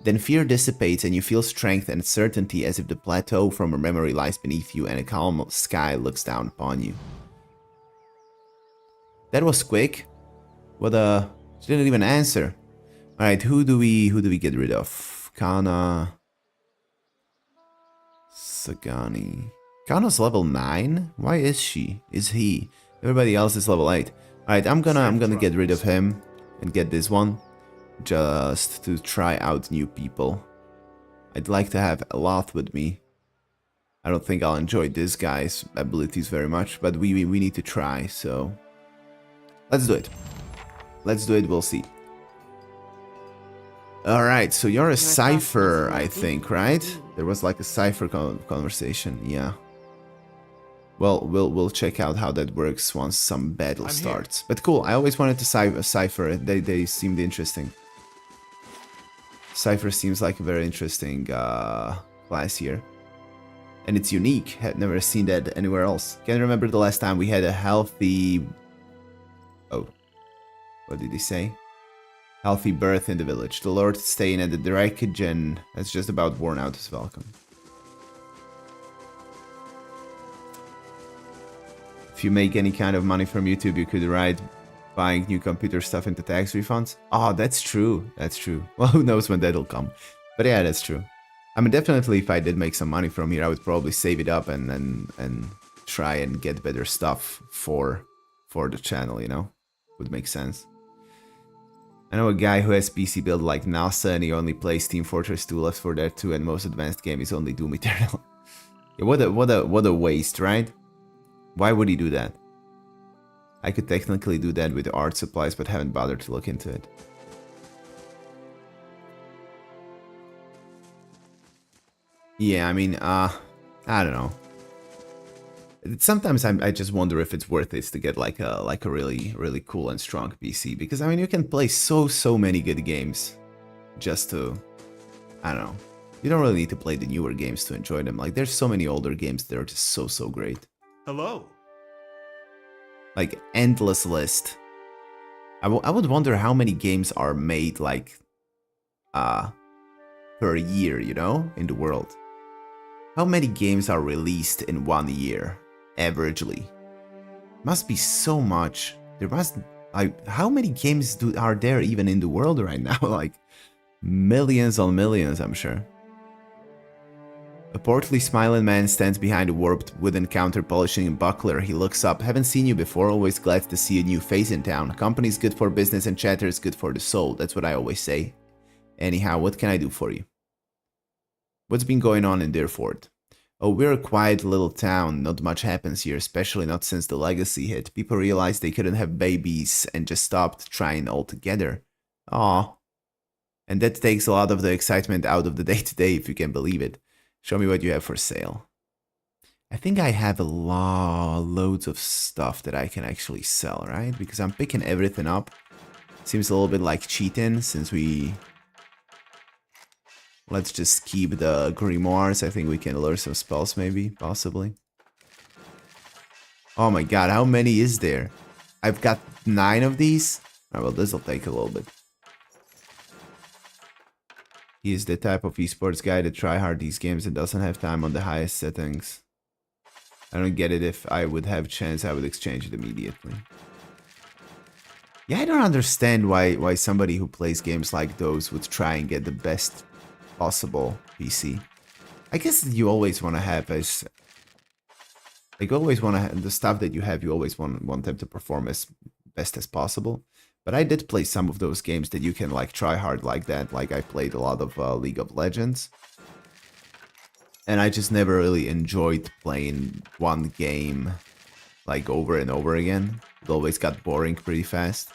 Then fear dissipates and you feel strength and certainty, as if the plateau from her memory lies beneath you and a calm sky looks down upon you. That was quick. What she didn't even answer. Alright, who do we get rid of? Kana. Sagani. Kana's level 9? Why is she? Is he? Everybody else is level 8. Alright, I'm gonna get rid of him and get this one. Just to try out new people. I'd like to have Aloth with me. I don't think I'll enjoy this guy's abilities very much, but we need to try, so let's do it. Let's do it, we'll see. Alright, so you're a cipher, I think, right? There was like a cipher conversation, yeah. Well, we'll check out how that works once some battle starts. But cool, I always wanted to cipher. They seemed interesting. Cipher seems like a very interesting class here. And it's unique. Had never seen that anywhere else. Can't remember the last time we had a healthy... Oh. What did he say? Healthy birth in the village. The Lord staying at the Dyrford has just about worn out his welcome. If you make any kind of money from YouTube, you could write buying new computer stuff into tax refunds. Oh, that's true. That's true. Well, who knows when that'll come. But yeah, that's true. I mean, definitely if I did make some money from here, I would probably save it up and try and get better stuff for the channel, you know? Would make sense. I know a guy who has PC build like NASA and he only plays Team Fortress 2 Left 4 Dead 2 and most advanced game is only Doom Eternal. Yeah, what a waste, right? Why would he do that? I could technically do that with art supplies, but haven't bothered to look into it. Yeah, I mean, I don't know. Sometimes I just wonder if it's worth it to get like a really cool and strong PC, because I mean you can play so many good games just to, I don't know. You don't really need to play the newer games to enjoy them. Like there's so many older games that are just so great. Hello. Like endless list. I would wonder how many games are made like per year, you know, in the world. How many games are released in 1 year, averagely? Must be so much. There must, like, how many games are there even in the world right now? Like, millions on millions, I'm sure. A portly smiling man stands behind a warped wooden counter polishing a buckler. He looks up. Haven't seen you before, always glad to see a new face in town. Company's good for business and chatter is good for the soul. That's what I always say. Anyhow, what can I do for you? What's been going on in Dyrford? Oh, we're a quiet little town. Not much happens here, especially not since the legacy hit. People realized they couldn't have babies and just stopped trying altogether. Aw. And that takes a lot of the excitement out of the day-to-day, if you can believe it. Show me what you have for sale. I think I have loads of stuff that I can actually sell, right? Because I'm picking everything up. Seems a little bit like cheating, since we... Let's just keep the grimoires. I think we can learn some spells, maybe, possibly. Oh my god, how many is there? I've got 9 of these? Oh, well, this'll take a little bit. He is the type of esports guy that try hard these games and doesn't have time on the highest settings. I don't get it. If I would have chance, I would exchange it immediately. Yeah, I don't understand why somebody who plays games like those would try and get the best possible PC. I guess you always want to have as... Like, always want to have... The stuff that you have, you always want them to perform as best as possible. But I did play some of those games that you can, like, try hard like that. Like, I played a lot of League of Legends. And I just never really enjoyed playing one game, like, over and over again. It always got boring pretty fast.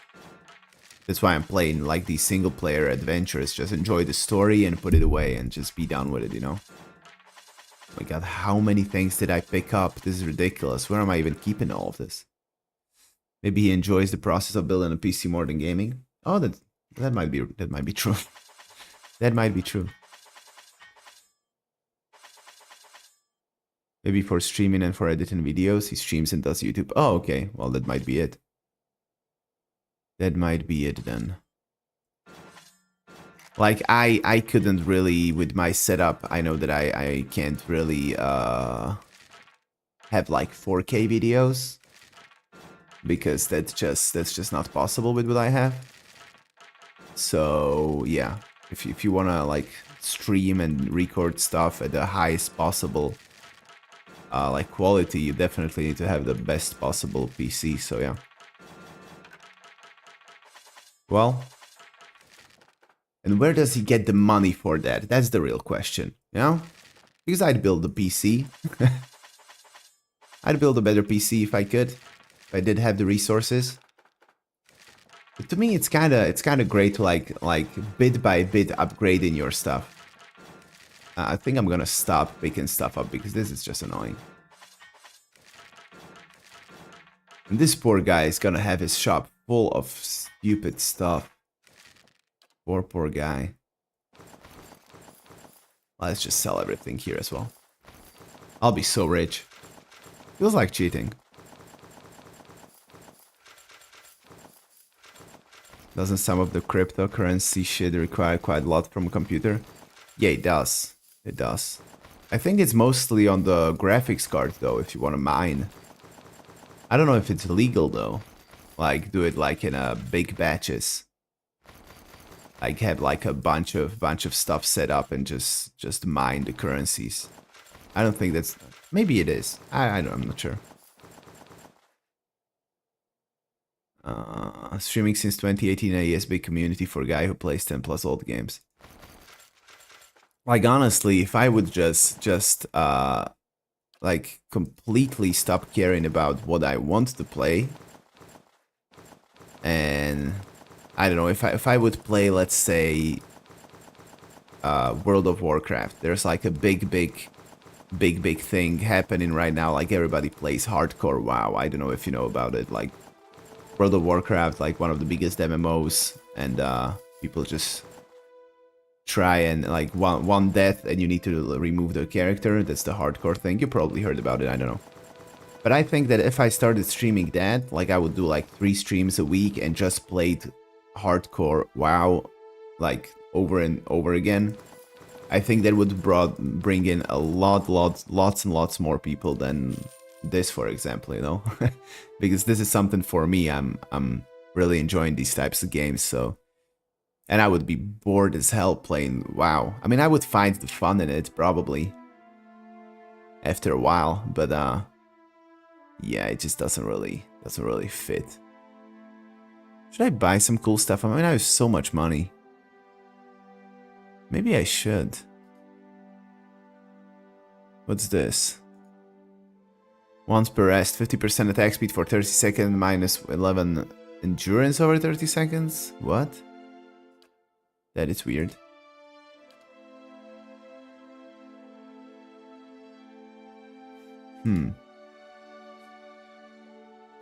That's why I'm playing, like, these single-player adventures. Just enjoy the story and put it away and just be done with it, you know? Oh my god, how many things did I pick up? This is ridiculous. Where am I even keeping all of this? Maybe he enjoys the process of building a PC more than gaming. Oh, that might be true. That might be true. Maybe for streaming and for editing videos, he streams and does YouTube. Oh, okay. Well, that might be it. That might be it then. Like, I couldn't really, with my setup, I know that I can't really have like 4K videos. Because that's just not possible with what I have. So yeah, if you wanna like stream and record stuff at the highest possible like quality, you definitely need to have the best possible PC. So yeah. Well, and where does he get the money for that? That's the real question, you know? Because I'd build a PC. I'd build a better PC if I could. I did have the resources. But to me, it's kind of great to like bit by bit upgrading your stuff. I think I'm gonna stop picking stuff up because this is just annoying. And this poor guy is gonna have his shop full of stupid stuff. Poor guy. Let's just sell everything here as well. I'll be so rich. Feels like cheating. Doesn't some of the cryptocurrency shit require quite a lot from a computer? Yeah, it does. It does. I think it's mostly on the graphics card though, if you want to mine. I don't know if it's legal though. Like, do it like in big batches. Like, have like a bunch of stuff set up and just mine the currencies. I don't think that's... Maybe it is. I'm not sure. Streaming since 2018, a yes, big community for a guy who plays 10 plus old games. Like, honestly, if I would just like completely stop caring about what I want to play, and I don't know, if I would play, let's say, World of Warcraft, there's like a big thing happening right now. Like, everybody plays hardcore WoW. I don't know if you know about it. Like, World of Warcraft, like one of the biggest MMOs, and people just try and like one death and you need to remove the character. That's the hardcore thing. You probably heard about it, I don't know. But I think that if I started streaming that, like I would do like 3 streams a week and just played hardcore WoW like over and over again, I think that would bring in a lots and lots more people than this, for example, you know. Because this is something for me. I'm really enjoying these types of games, so, and I would be bored as hell playing WoW. I mean, I would find the fun in it probably after a while, but yeah, it just doesn't really fit. Should I buy some cool stuff? I mean, I have so much money. Maybe I should. What's this? Once per rest, 50% attack speed for 30 seconds, minus 11 endurance over 30 seconds? What? That is weird.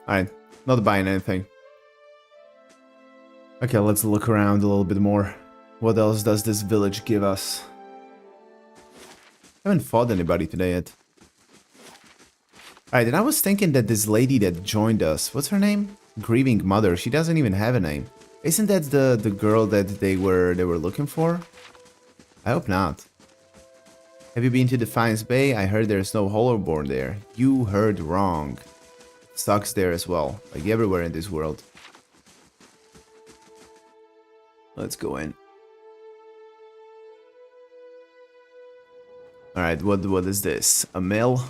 Alright, not buying anything. Okay, let's look around a little bit more. What else does this village give us? I haven't fought anybody today yet. Alright, and I was thinking that this lady that joined us, what's her name? Grieving Mother, she doesn't even have a name. Isn't that the girl that they were looking for? I hope not. Have you been to Defiance Bay? I heard there's no Hollowborn there. You heard wrong. Sucks there as well, like everywhere in this world. Let's go in. Alright, what is this? A mill?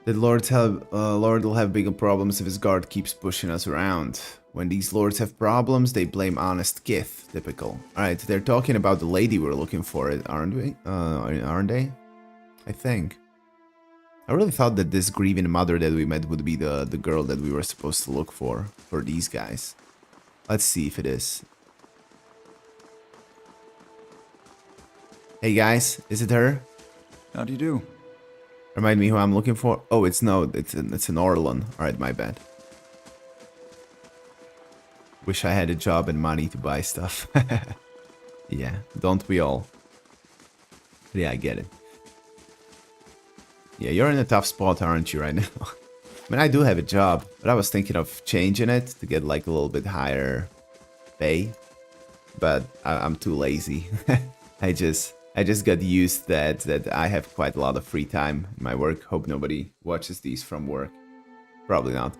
The Lord will have bigger problems if his guard keeps pushing us around. When these lords have problems, they blame honest Kith. Typical. Alright, they're talking about the lady we're looking for, aren't we? Aren't they? I think. I really thought that this grieving mother that we met would be the girl that we were supposed to look for these guys. Let's see if it is. Hey guys, is it her? How do you do? Remind me who I'm looking for? Oh, it's an Orlon. Alright, my bad. Wish I had a job and money to buy stuff. Yeah, don't we all? Yeah, I get it. Yeah, you're in a tough spot, aren't you, right now? I mean, I do have a job, but I was thinking of changing it to get like a little bit higher pay. But I'm too lazy. I just got used that I have quite a lot of free time in my work. Hope nobody watches these from work. Probably not.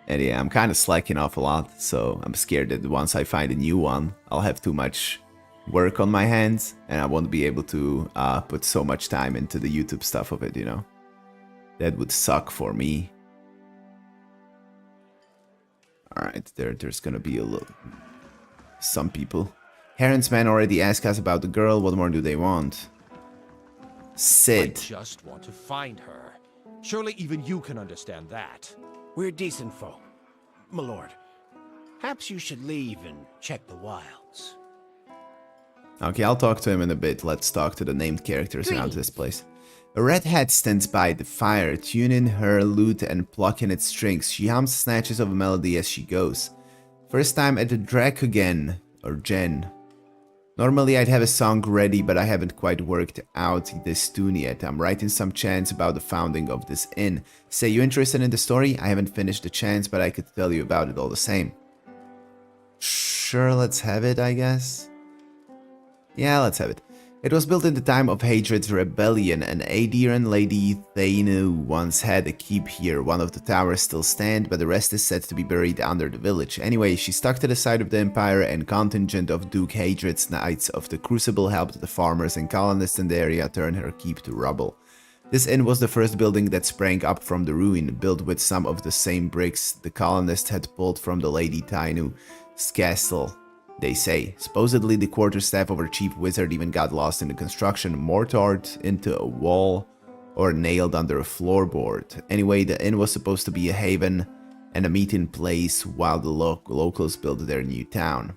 And yeah, I'm kind of slacking off a lot, so I'm scared that once I find a new one, I'll have too much work on my hands, and I won't be able to put so much time into the YouTube stuff of it, you know. That would suck for me. Alright, there's gonna be some people. Heron's man already asked us about the girl. What more do they want? Sid. I just want to find her. Surely even you can understand that. We're decent folk, my lord. Perhaps you should leave and check the wilds. Okay, I'll talk to him in a bit. Let's talk to the named characters around this place. A redhead stands by the fire, tuning her lute and plucking its strings. She hums snatches of a melody as she goes. First time at the Dracogen, or Gen. Normally I'd have a song ready, but I haven't quite worked out this tune yet. I'm writing some chants about the founding of this inn. Say, you interested in the story? I haven't finished the chants, but I could tell you about it all the same. Sure, let's have it, I guess. Yeah, let's have it. It was built in the time of Hadred's rebellion, and Adir and Lady Thainu once had a keep here. One of the towers still stand, but the rest is said to be buried under the village. Anyway, she stuck to the side of the Empire, and contingent of Duke Hadred's Knights of the Crucible helped the farmers and colonists in the area turn her keep to rubble. This inn was the first building that sprang up from the ruin, built with some of the same bricks the colonists had pulled from the Lady Tainu's castle. They say. Supposedly the quarterstaff of her chief wizard even got lost in the construction, mortared into a wall or nailed under a floorboard. Anyway, the inn was supposed to be a haven and a meeting place while the locals built their new town.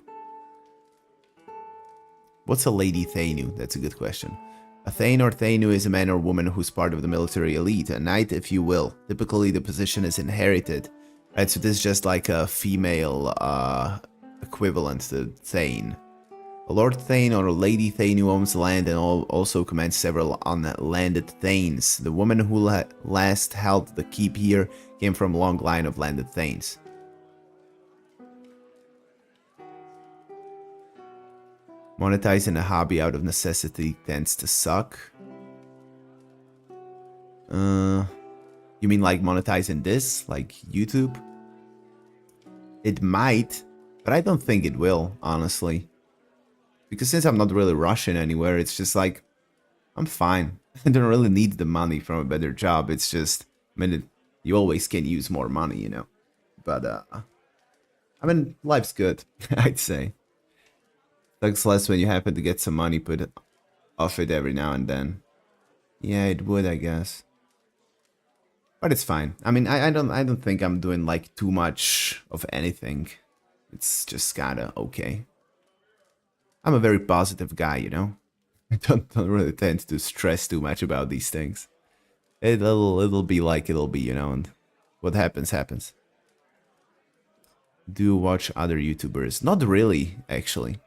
What's a Lady Thainu? That's a good question. A Thane or Thainu is a man or woman who's part of the military elite, a knight if you will. Typically the position is inherited. Right, so this is just like a female equivalent to Thane. A Lord Thane or a Lady Thane who owns land and also commands several unlanded Thanes. The woman who last held the keep here came from a long line of landed Thanes. Monetizing a hobby out of necessity tends to suck. You mean like monetizing this? Like YouTube? It might. But I don't think it will, honestly. Because since I'm not really rushing anywhere, it's just like, I'm fine. I don't really need the money from a better job. It's just, I mean, you always can use more money, you know. But, I mean, life's good, I'd say. Sucks less when you happen to get some money put off it every now and then. Yeah, it would, I guess. But it's fine. I mean, I don't think I'm doing like too much of anything. It's just kinda okay. I'm a very positive guy, you know? I don't really tend to stress too much about these things. It'll be like it'll be, you know, and what happens, happens. Do you watch other YouTubers? Not really, actually.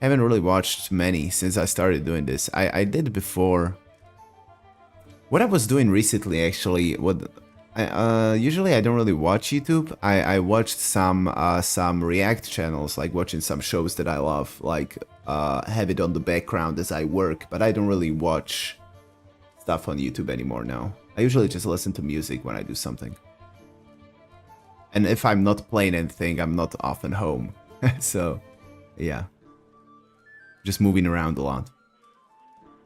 I haven't really watched many since I started doing this. I did before. What I was doing recently, actually, Usually I don't really watch YouTube. I watched some React channels, like watching some shows that I love, like have it on the background as I work, but I don't really watch stuff on YouTube anymore now. I usually just listen to music when I do something. And if I'm not playing anything, I'm not often home. So, yeah. Just moving around a lot.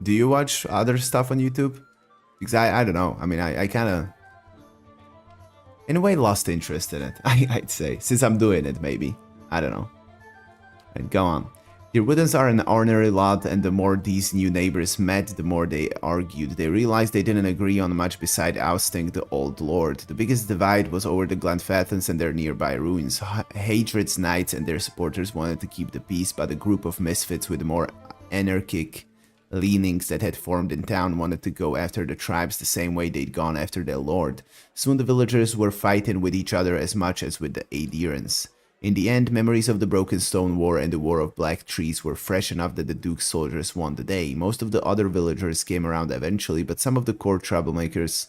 Do you watch other stuff on YouTube? Because I don't know. I mean, I kind of, in a way, lost interest in it, I'd say. Since I'm doing it, maybe. I don't know. And go on. The Woodens are an ornery lot, and the more these new neighbors met, the more they argued. They realized they didn't agree on much beside ousting the old lord. The biggest divide was over the Glenfathans and their nearby ruins. Hatred's knights and their supporters wanted to keep the peace, but a group of misfits with more anarchic leanings that had formed in town wanted to go after the tribes the same way they'd gone after their lord. Soon the villagers were fighting with each other as much as with the Aedirans. In the end, memories of the Broken Stone War and the War of Black Trees were fresh enough that the Duke's soldiers won the day. Most of the other villagers came around eventually, but some of the core troublemakers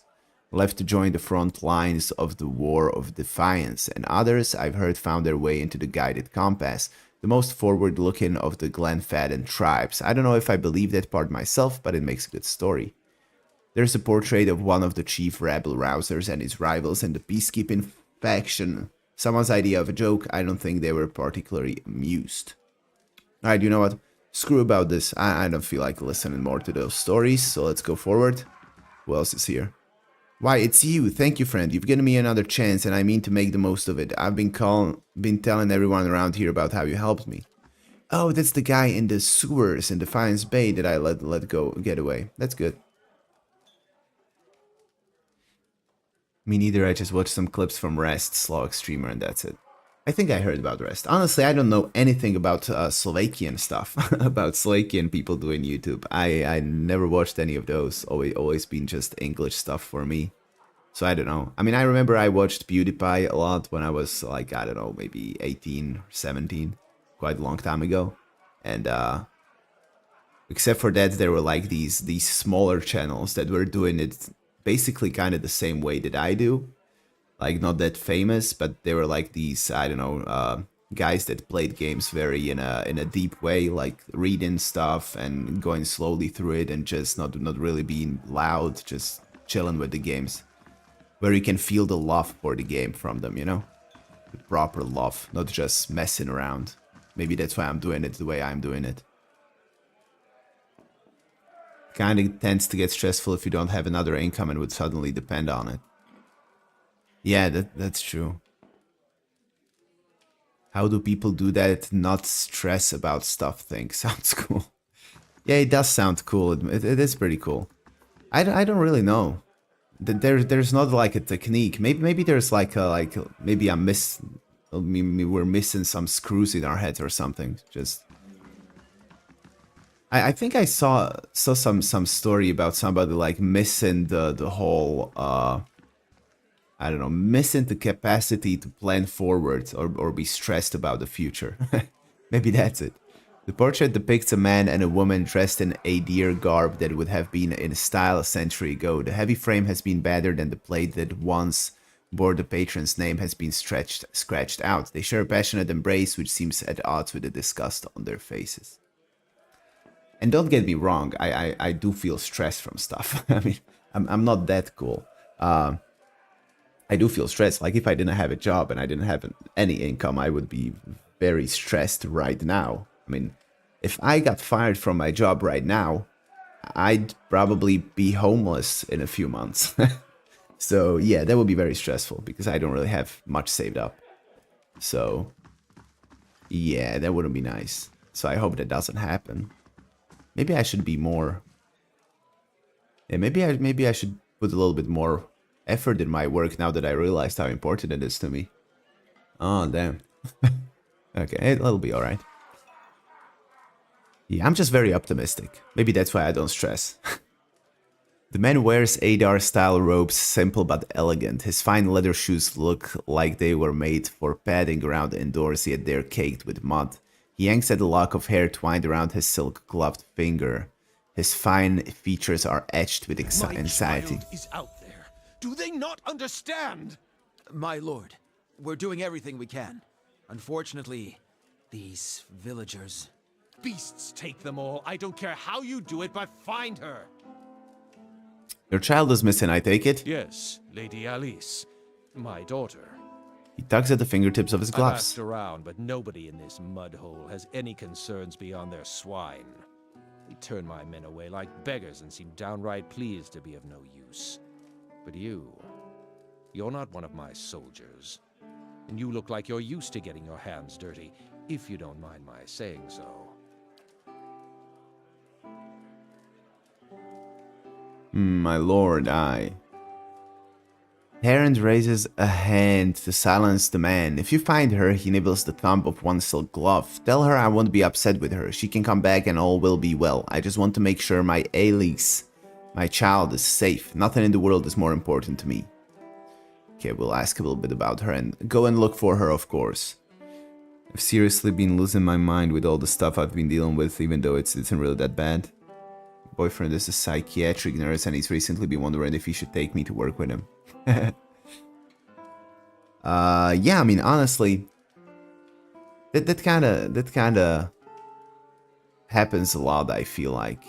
left to join the front lines of the War of Defiance, and others, I've heard, found their way into the Guided Compass, the most forward-looking of the Glenfathan tribes. I don't know if I believe that part myself, but it makes a good story. There's a portrait of one of the chief rabble-rousers and his rivals and the peacekeeping faction. Someone's idea of a joke. I don't think they were particularly amused. Alright, you know what? Screw about this. I don't feel like listening more to those stories, so let's go forward. Who else is here? Why, it's you. Thank you, friend. You've given me another chance, and I mean to make the most of it. I've been telling everyone around here about how you helped me. Oh, that's the guy in the sewers in Defiance Bay that I let go get away. That's good. Me neither, I just watched some clips from Rest, Slog Streamer, and that's it. I think I heard about Rest. Honestly, I don't know anything about Slovakian stuff, about Slovakian people doing YouTube. I never watched any of those, always been just English stuff for me. So I don't know. I mean, I remember I watched PewDiePie a lot when I was like, I don't know, maybe 18 or 17, quite a long time ago. And except for that, there were like these smaller channels that were doing it basically kind of the same way that I do, like not that famous, but they were like these, I don't know, guys that played games very in a deep way, like reading stuff and going slowly through it and just not really being loud, just chilling with the games, where you can feel the love for the game from them, you know, the proper love, not just messing around. Maybe that's why I'm doing it the way I'm doing it. Kind of tends to get stressful if you don't have another income and would suddenly depend on it. Yeah, that's true. How do people do that? Not stress about stuff thing. Sounds cool. Yeah, it does sound cool. It is pretty cool. I don't really know. There's not like a technique. Maybe there's like maybe we're missing some screws in our heads or something. Just. I think I saw some story about somebody like missing the whole I don't know, missing the capacity to plan forward or be stressed about the future. Maybe that's it. The portrait depicts a man and a woman dressed in a deer garb that would have been in style a century ago. The heavy frame has been battered and the plate that once bore the patron's name has been scratched out. They share a passionate embrace which seems at odds with the disgust on their faces. And don't get me wrong, I do feel stressed from stuff. I mean, I'm not that cool. I do feel stressed. Like if I didn't have a job and I didn't have any income, I would be very stressed right now. I mean, if I got fired from my job right now, I'd probably be homeless in a few months. So yeah, that would be very stressful because I don't really have much saved up. So yeah, that wouldn't be nice. So I hope that doesn't happen. Maybe I should be more. Yeah, maybe I should put a little bit more effort in my work now that I realized how important it is to me. Oh damn. Okay, it'll be all right. Yeah, I'm just very optimistic. Maybe that's why I don't stress. The man wears Adar-style robes, simple but elegant. His fine leather shoes look like they were made for padding around indoors, yet they're caked with mud. He yanks at a lock of hair twined around his silk-gloved finger. His fine features are etched with anxiety. My child is out there, Do they not understand? My lord, we're doing everything we can. Unfortunately, these villagers... Beasts take them all. I don't care how you do it, but find her. Your child is missing, I take it? Yes, Lady Alice. My daughter. He tugs at the fingertips of his I've gloves. asked around, but nobody in this mud hole has any concerns beyond their swine. They turn my men away like beggars and seem downright pleased to be of no use. But you're not one of my soldiers. And you look like you're used to getting your hands dirty, if you don't mind my saying so. My lord, Herend raises a hand to silence the man. If you find her, he nibbles the thumb of one silk glove. Tell her I won't be upset with her. She can come back and all will be well. I just want to make sure my Alice, my child, is safe. Nothing in the world is more important to me. Okay, we'll ask a little bit about her and go and look for her, of course. I've seriously been losing my mind with all the stuff I've been dealing with, even though it isn't really that bad. Boyfriend is a psychiatric nurse and he's recently been wondering if he should take me to work with him. Yeah, I mean, honestly, that kind of happens a lot. I feel like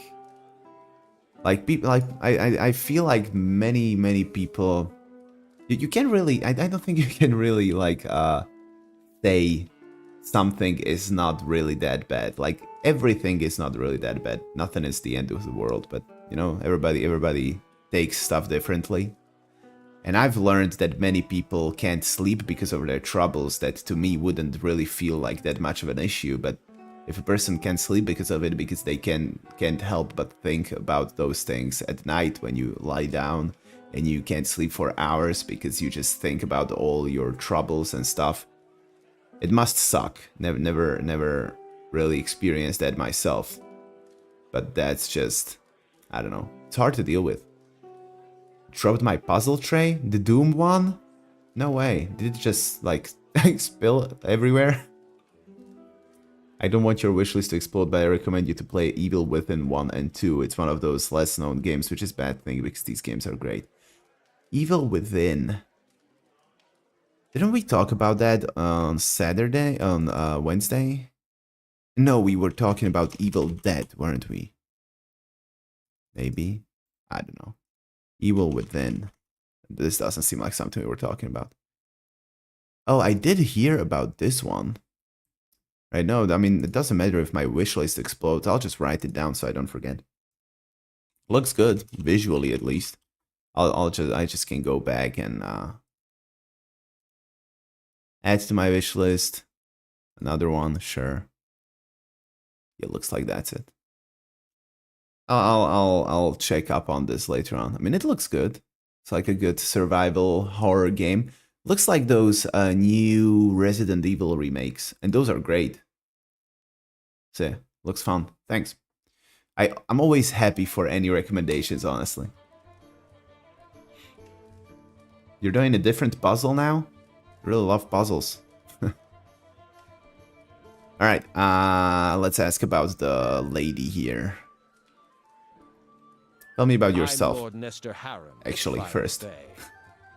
people, I feel like many people, you can't really, I don't think you can really like say something is not really that bad. Like everything is not really that bad. Nothing is the end of the world, but you know, everybody takes stuff differently. And I've learned that many people can't sleep because of their troubles that to me wouldn't really feel like that much of an issue. But if a person can't sleep because of it, because they can't help but think about those things at night when you lie down and you can't sleep for hours because you just think about all your troubles and stuff, it must suck. Never really experienced that myself. But that's just, I don't know, it's hard to deal with. Dropped my puzzle tray? The Doom one? No way. Did it just, like, spill everywhere? I don't want your wishlist to explode, but I recommend you to play Evil Within 1 and 2. It's one of those less known games, which is a bad thing, because these games are great. Evil Within. Didn't we talk about that on Saturday? On Wednesday? No, we were talking about Evil Dead, weren't we? Maybe? I don't know. Evil Within. This doesn't seem like something we were talking about. Oh, I did hear about this one. Right, no, I mean, it doesn't matter if my wishlist explodes. I'll just write it down so I don't forget. Looks good, visually at least. I just can go back and add to my wishlist. Another one, sure. It looks like that's it. I'll check up on this later on. I mean, it looks good. It's like a good survival horror game. Looks like those new Resident Evil remakes, and those are great. So, looks fun. Thanks. I'm always happy for any recommendations, honestly. You're doing a different puzzle now? I really love puzzles. Alright, let's ask about the lady here. Tell me about yourself. I'm Lord Nestor Harren, Actually, first.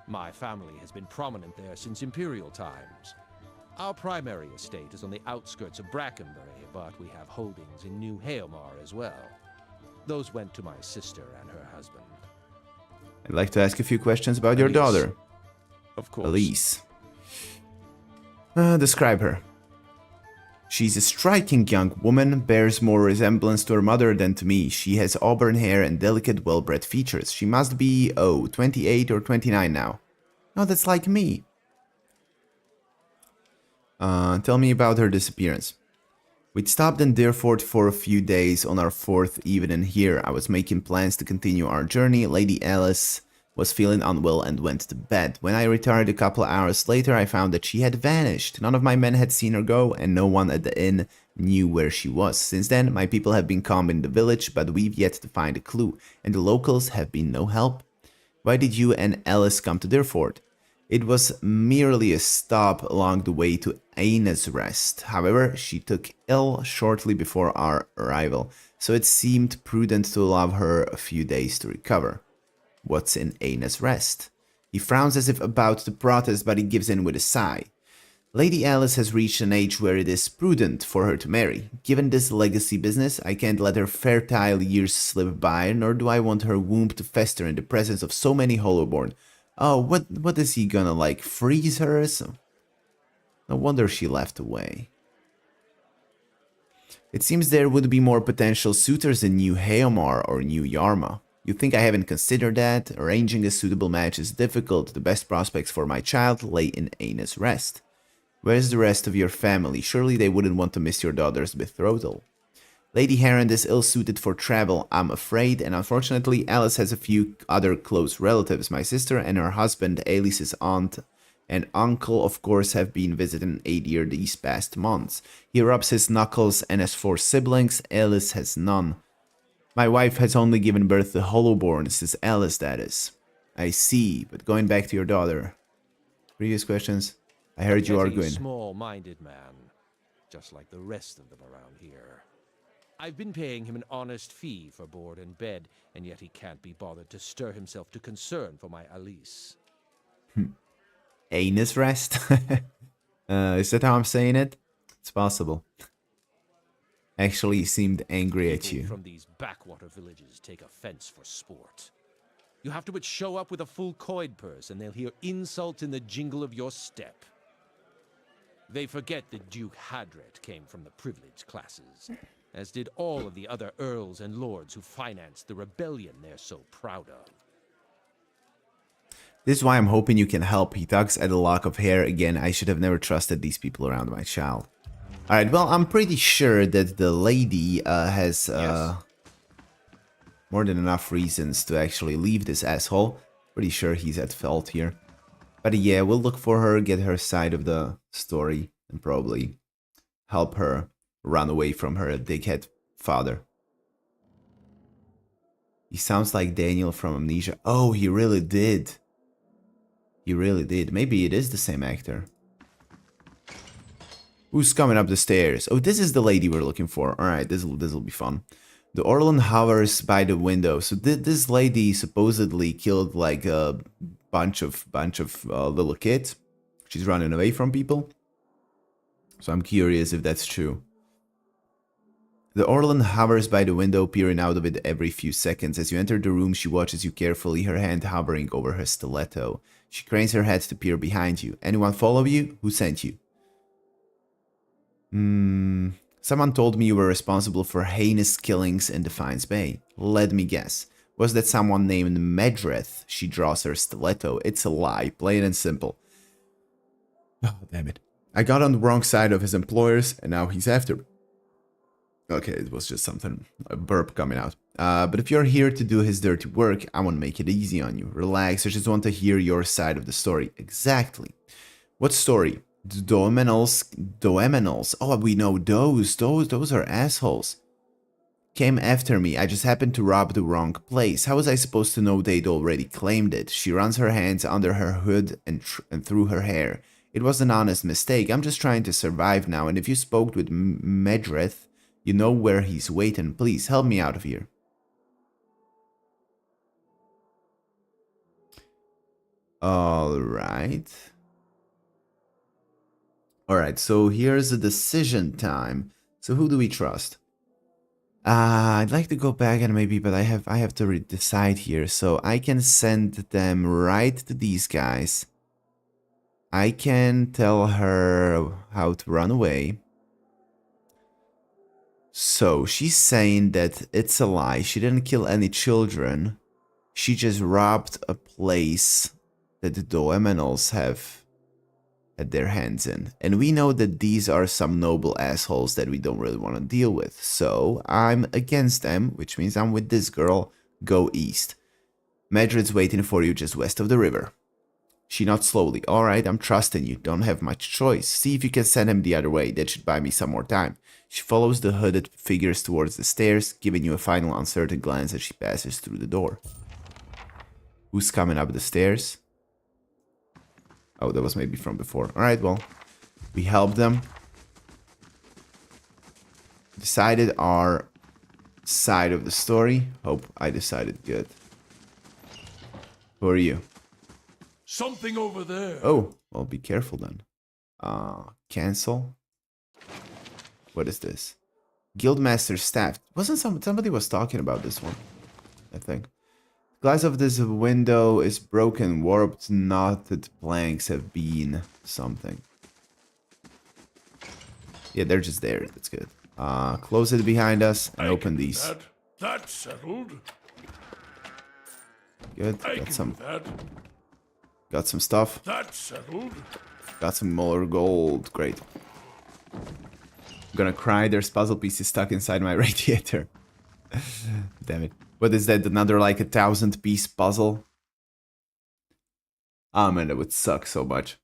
My family has been prominent there since Imperial times. Our primary estate is on the outskirts of Brackenbury, but we have holdings in New Haomar as well. Those went to my sister and her husband. I'd like to ask a few questions about your daughter. Of course. Elise. Describe her. She's a striking young woman, bears more resemblance to her mother than to me. She has auburn hair and delicate, well-bred features. She must be, 28 or 29 now. Oh, that's like me. Tell me about her disappearance. We'd stopped in Dyrford for a few days on our 4th evening here. I was making plans to continue our journey. Lady Alice was feeling unwell and went to bed. When I returned a couple of hours later, I found that she had vanished. None of my men had seen her go, and no one at the inn knew where she was. Since then, my people have been combing the village, but we've yet to find a clue, and the locals have been no help. Why did you and Alice come to Dyrford? It was merely a stop along the way to Aina's Rest. However, she took ill shortly before our arrival, so it seemed prudent to allow her a few days to recover. What's in Aina's Rest? He frowns as if about to protest, but he gives in with a sigh. Lady Alice has reached an age where it is prudent for her to marry. Given this legacy business, I can't let her fertile years slip by, nor do I want her womb to fester in the presence of so many Hollowborn. Oh, what is he gonna, like, freeze her or something? No wonder she left away. It seems there would be more potential suitors in New Heomar or New Yarma. You think I haven't considered that? Arranging a suitable match is difficult. The best prospects for my child lay in Aina's Rest. Where's the rest of your family? Surely they wouldn't want to miss your daughter's betrothal. Lady Herond is ill-suited for travel, I'm afraid, and unfortunately Alice has a few other close relatives. My sister and her husband, Alice's aunt and uncle, of course, have been visiting Adir these past months. He rubs his knuckles, and as for siblings, Alice has none. My wife has only given birth to Hollowborn, says Alice, that is. I see, but going back to your daughter. Previous questions? I heard you arguing. Small-minded man, just like the rest of them around here. I've been paying him an honest fee for board and bed, and yet he can't be bothered to stir himself to concern for my Alice. Aina's Rest? Is that how I'm saying it? It's possible. Actually, he seemed angry at People you. from these backwater villages take offense for sport. You have to but show up with a full coin purse, and they'll hear insults in the jingle of your step. They forget that Duke Hadret came from the privileged classes, as did all of the other earls and lords who financed the rebellion they're so proud of. This is why I'm hoping you can help. He tugs at a lock of hair again. I should have never trusted these people around my child. Alright, well, I'm pretty sure that the lady has more than enough reasons to actually leave this asshole. Pretty sure he's at fault here. But yeah, we'll look for her, get her side of the story, and probably help her run away from her dickhead father. He sounds like Daniel from Amnesia. Oh, he really did. He really did. Maybe it is the same actor. Who's coming up the stairs? Oh, this is the lady we're looking for. Alright, this'll be fun. The Orlan hovers by the window. So this lady supposedly killed like a bunch of little kids. She's running away from people. So I'm curious if that's true. The Orlan hovers by the window, peering out of it every few seconds. As you enter the room, she watches you carefully, her hand hovering over her stiletto. She cranes her head to peer behind you. Anyone follow you? Who sent you? Someone told me you were responsible for heinous killings in Defiance Bay. Let me guess. Was that someone named Medrith? She draws her stiletto. It's a lie, plain and simple. Oh, damn it. I got on the wrong side of his employers, and now he's after me. Okay, it was just something, a burp coming out. But if you're here to do his dirty work, I want to make it easy on you. Relax, I just want to hear your side of the story. Exactly. What story? The Doemenals. Oh, we know those. Those are assholes. Came after me. I just happened to rob the wrong place. How was I supposed to know they'd already claimed it? She runs her hands under her hood and through her hair. It was an honest mistake. I'm just trying to survive now. And if you spoke with Medrith, you know where he's waiting. Please help me out of here. Alright. Alright, so here's a decision time. So who do we trust? I'd like to go back and maybe, but I have to decide here. So I can send them right to these guys. I can tell her how to run away. So she's saying that it's a lie. She didn't kill any children. She just robbed a place that the Doemenals have had their hands in. And we know that these are some noble assholes that we don't really want to deal with. So I'm against them, which means I'm with this girl. Go east. Madrid's waiting for you just west of the river. She nods slowly. Alright, I'm trusting you. Don't have much choice. See if you can send him the other way. That should buy me some more time. She follows the hooded figures towards the stairs, giving you a final uncertain glance as she passes through the door. Who's coming up the stairs? Oh, that was maybe from before. Alright, well, we helped them. Decided our side of the story. Hope I decided good. Who are you? Something over there. Oh, well, be careful then. Cancel. What is this? Guildmaster staff. Wasn't somebody was talking about this one, I think. Glass of this window is broken. Warped, knotted planks have been something. Yeah, they're just there. That's good. Close it behind us and open these. That's settled. Good. Got some stuff. That's settled. Got some more gold. Great. I'm gonna cry. There's puzzle pieces stuck inside my radiator. Damn it. What is that? Another like 1,000-piece puzzle? Oh man, that would suck so much.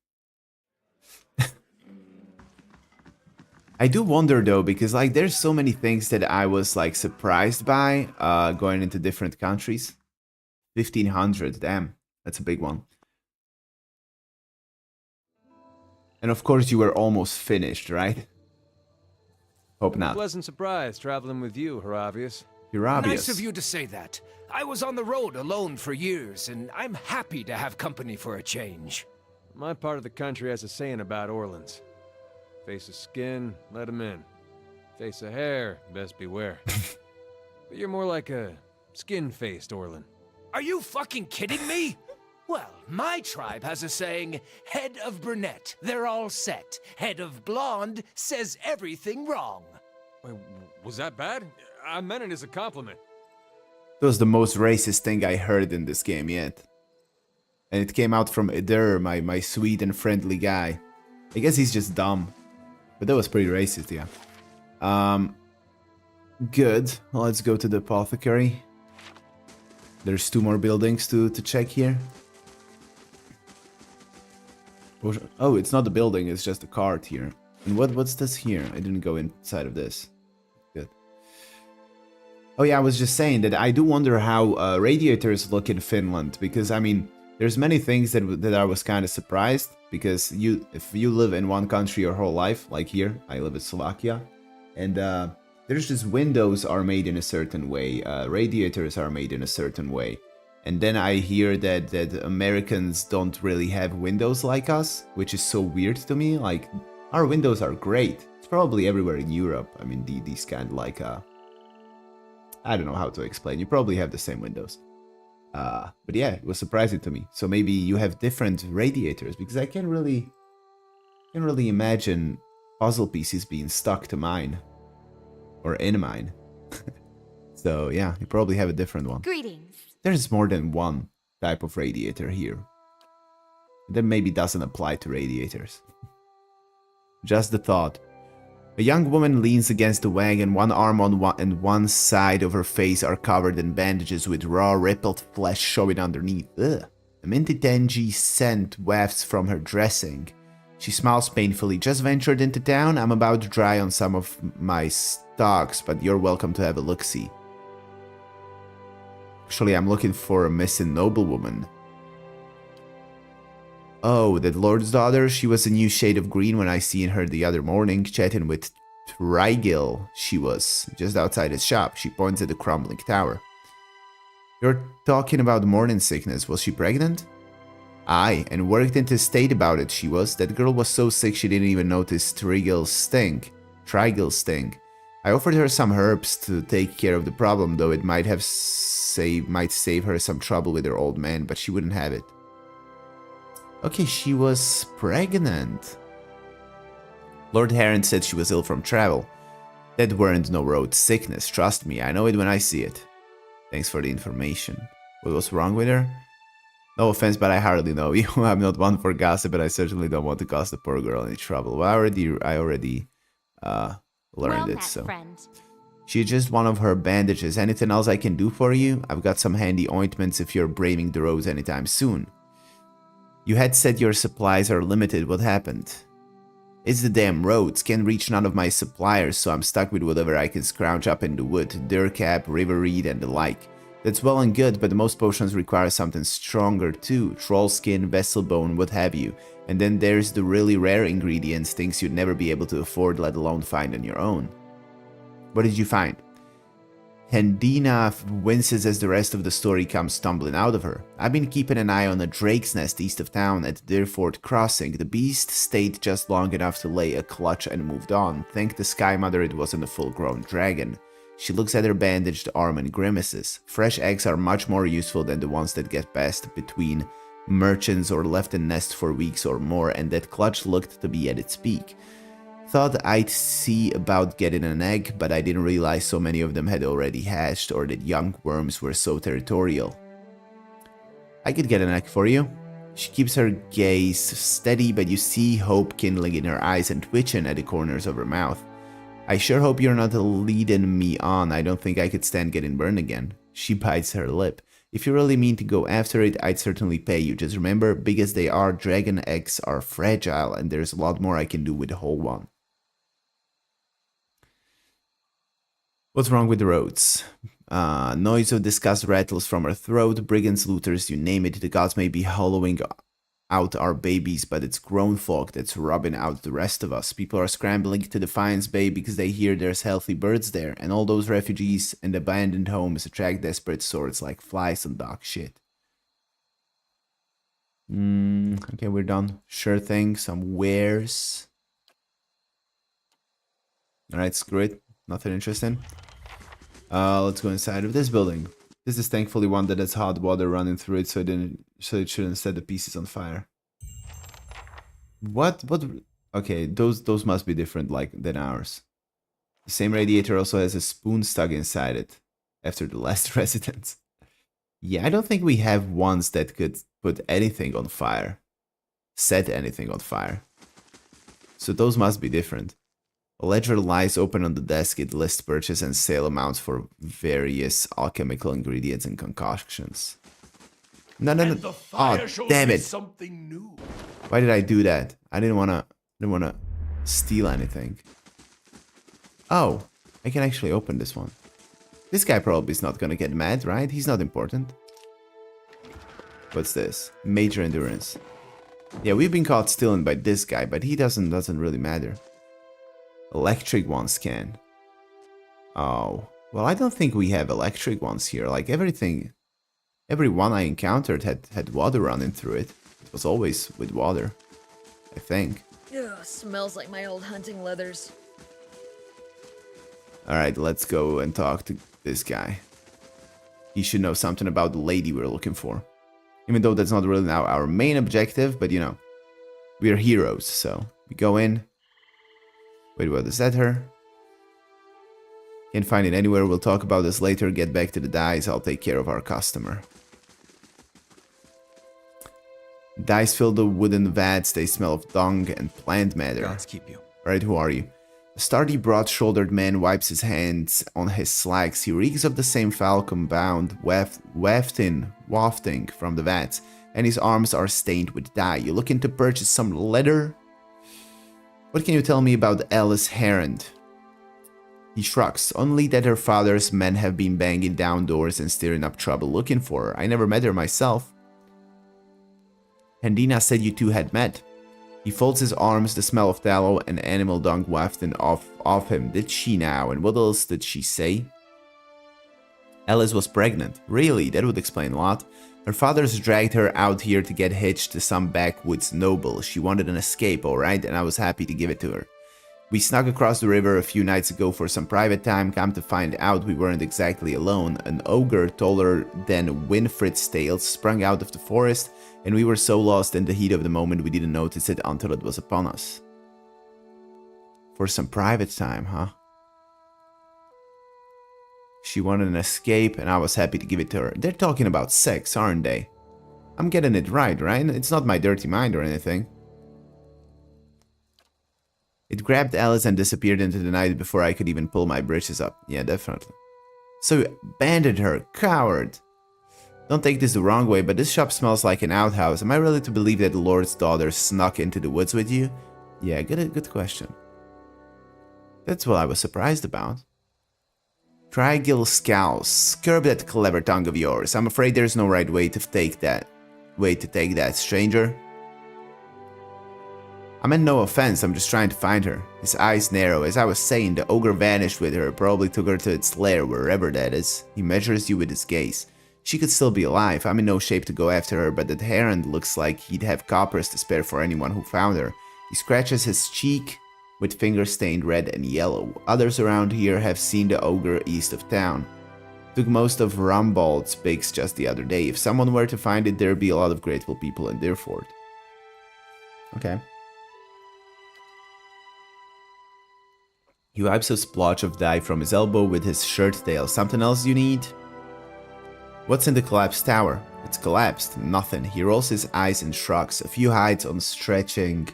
I do wonder though, because like there's so many things that I was like surprised by going into different countries. 1,500, damn, that's a big one. And of course you were almost finished, right? Hope not. Pleasant surprise traveling with you, Haravius. Haravius. Nice of you to say that. I was on the road alone for years, and I'm happy to have company for a change. My part of the country has a saying about Orlans. Face of skin, let him in. Face of hair, best beware. But you're more like a skin-faced Orlan. Are you fucking kidding me? Well, my tribe has a saying, head of brunette, they're all set. Head of blonde says everything wrong. Wait, was that bad? I meant it as a compliment. That was the most racist thing I heard in this game yet. And it came out from Eder, my sweet and friendly guy. I guess he's just dumb. But that was pretty racist, yeah. Good. Well, let's go to the apothecary. There's 2 more buildings to check here. Oh, it's not the building, it's just a cart here. And what's this here? I didn't go inside of this. Good. Oh yeah, I was just saying that I do wonder how radiators look in Finland, because I mean, there's many things that I was kind of surprised, because if you live in one country your whole life, like here, I live in Slovakia, and there's just windows are made in a certain way, radiators are made in a certain way. And then I hear that Americans don't really have windows like us, which is so weird to me. Like, our windows are great. It's probably everywhere in Europe. I mean, these kind of like, I don't know how to explain. You probably have the same windows. But yeah, it was surprising to me. So maybe you have different radiators, because I can't really imagine puzzle pieces being stuck to mine. Or in mine. So yeah, you probably have a different one. Greetings. There's more than one type of radiator here. That maybe doesn't apply to radiators. Just the thought. A young woman leans against the wagon, one arm on one side of her face are covered in bandages with raw, rippled flesh showing underneath. Ugh. A minty tangy scent wafts from her dressing. She smiles painfully. Just ventured into town? I'm about to dry on some of my stocks, but you're welcome to have a look-see. Actually, I'm looking for a missing noblewoman. Oh, that lord's daughter? She was a new shade of green when I seen her the other morning, chatting with Trigil. She was just outside his shop. She points at the crumbling tower. You're talking about morning sickness. Was she pregnant? Aye, and worked into state about it, she was. That girl was so sick she didn't even notice Trigil's stink. I offered her some herbs to take care of the problem, though it might save her some trouble with her old man, but she wouldn't have it. Okay, she was pregnant. Lord Heron said she was ill from travel. That weren't no road sickness, trust me, I know it when I see it. Thanks for the information. What was wrong with her? No offense, but I hardly know you. I'm not one for gossip, but I certainly don't want to cause the poor girl any trouble. Well, I already learned it, so. Friend. She's just one of her bandages. Anything else I can do for you? I've got some handy ointments if you're braving the roads anytime soon. You had said your supplies are limited. What happened? It's the damn roads. Can't reach none of my suppliers, so I'm stuck with whatever I can scrounge up in the wood. Durcap, river reed, and the like. That's well and good, but most potions require something stronger too. Troll skin, vessel bone, what have you. And then there's the really rare ingredients, things you'd never be able to afford, let alone find on your own. What did you find? Hendina winces as the rest of the story comes tumbling out of her. I've been keeping an eye on a drake's nest east of town at Dyrford crossing. The beast stayed just long enough to lay a clutch and moved on. Thank the Sky Mother it wasn't a full-grown dragon. She looks at her bandaged arm and grimaces. Fresh eggs are much more useful than the ones that get passed between merchants or left in nest for weeks or more, and that clutch looked to be at its peak. Thought I'd see about getting an egg, but I didn't realize so many of them had already hatched or that young worms were so territorial. I could get an egg for you. She keeps her gaze steady, but you see hope kindling in her eyes and twitching at the corners of her mouth. I sure hope you're not leading me on. I don't think I could stand getting burned again. She bites her lip. If you really mean to go after it, I'd certainly pay you. Just remember, big as they are, dragon eggs are fragile, and there's a lot more I can do with a whole one. What's wrong with the roads? Noise of disgust rattles from her throat. Brigands, looters, you name it. The gods may be hollowing out our babies, but it's grown folk that's rubbing out the rest of us. People are scrambling to Defiance Bay because they hear there's healthy birds there, and all those refugees and abandoned homes attract desperate sorts like flies on dog shit. Okay, we're done. Sure thing, some wares. Alright, screw it. Nothing interesting. Let's go inside of this building. This is thankfully one that has hot water running through it, so it shouldn't set the pieces on fire. What? Okay, those must be different, like, than ours. The same radiator also has a spoon stuck inside it, after the last residence. Yeah, I don't think we have ones that could put anything on fire. Set anything on fire. So those must be different. A ledger lies open on the desk. It lists purchase and sale amounts for various alchemical ingredients and concoctions. No. Oh, damn it. Something new. Why did I do that? I didn't wanna steal anything. Oh, I can actually open this one. This guy probably is not gonna get mad, right? He's not important. What's this? Major endurance. Yeah, we've been caught stealing by this guy, but he doesn't really matter. Electric ones can. Oh, well, I don't think we have electric ones here. Like every one I encountered had water running through it. It was always with water, I think. Ugh, smells like my old hunting leathers. Alright, let's go and talk to this guy. He should know something about the lady we're looking for. Even though that's not really now our main objective, but you know, we're heroes, so we go in. Wait, what is that her? Can't find it anywhere, we'll talk about this later. Get back to the dice, I'll take care of our customer. Dice fill the wooden vats, they smell of dung and plant matter. Gods keep you. Alright, who are you? A sturdy, broad-shouldered man wipes his hands on his slacks. He reeks of the same foul compound wafting from the vats, and his arms are stained with dye. You looking to purchase some leather? What can you tell me about Alice Herond? He shrugs. Only that her father's men have been banging down doors and stirring up trouble looking for her. I never met her myself. Hendina said you two had met. He folds his arms, the smell of tallow and animal dung wafting off him. Did she now? And what else did she say? Alice was pregnant. Really? That would explain a lot. Her father's dragged her out here to get hitched to some backwoods noble. She wanted an escape, alright, and I was happy to give it to her. We snuck across the river a few nights ago for some private time. Come to find out we weren't exactly alone. An ogre taller than Winfried's tales sprung out of the forest, and we were so lost in the heat of the moment we didn't notice it until it was upon us. For some private time, huh? She wanted an escape, and I was happy to give it to her. They're talking about sex, aren't they? I'm getting it right? It's not my dirty mind or anything. It grabbed Alice and disappeared into the night before I could even pull my britches up. Yeah, definitely. So you abandoned her, coward. Don't take this the wrong way, but this shop smells like an outhouse. Am I really to believe that the Lord's daughter snuck into the woods with you? Yeah, good question. That's what I was surprised about. Trigil scowls. Curb that clever tongue of yours. I'm afraid there's no right way to take that. Stranger. I meant no offense, I'm just trying to find her. His eyes narrow. As I was saying, the ogre vanished with her, probably took her to its lair, wherever that is. He measures you with his gaze. She could still be alive. I'm in no shape to go after her, but that Heron looks like he'd have coppers to spare for anyone who found her. He scratches his cheek with fingers stained red and yellow. Others around here have seen the ogre east of town. Took most of Rumbald's pigs just the other day. If someone were to find it, there'd be a lot of grateful people in Dyrford. Okay. He wipes a splotch of dye from his elbow with his shirt tail. Something else you need? What's in the collapsed tower? It's collapsed. Nothing. He rolls his eyes and shrugs. A few hides on stretching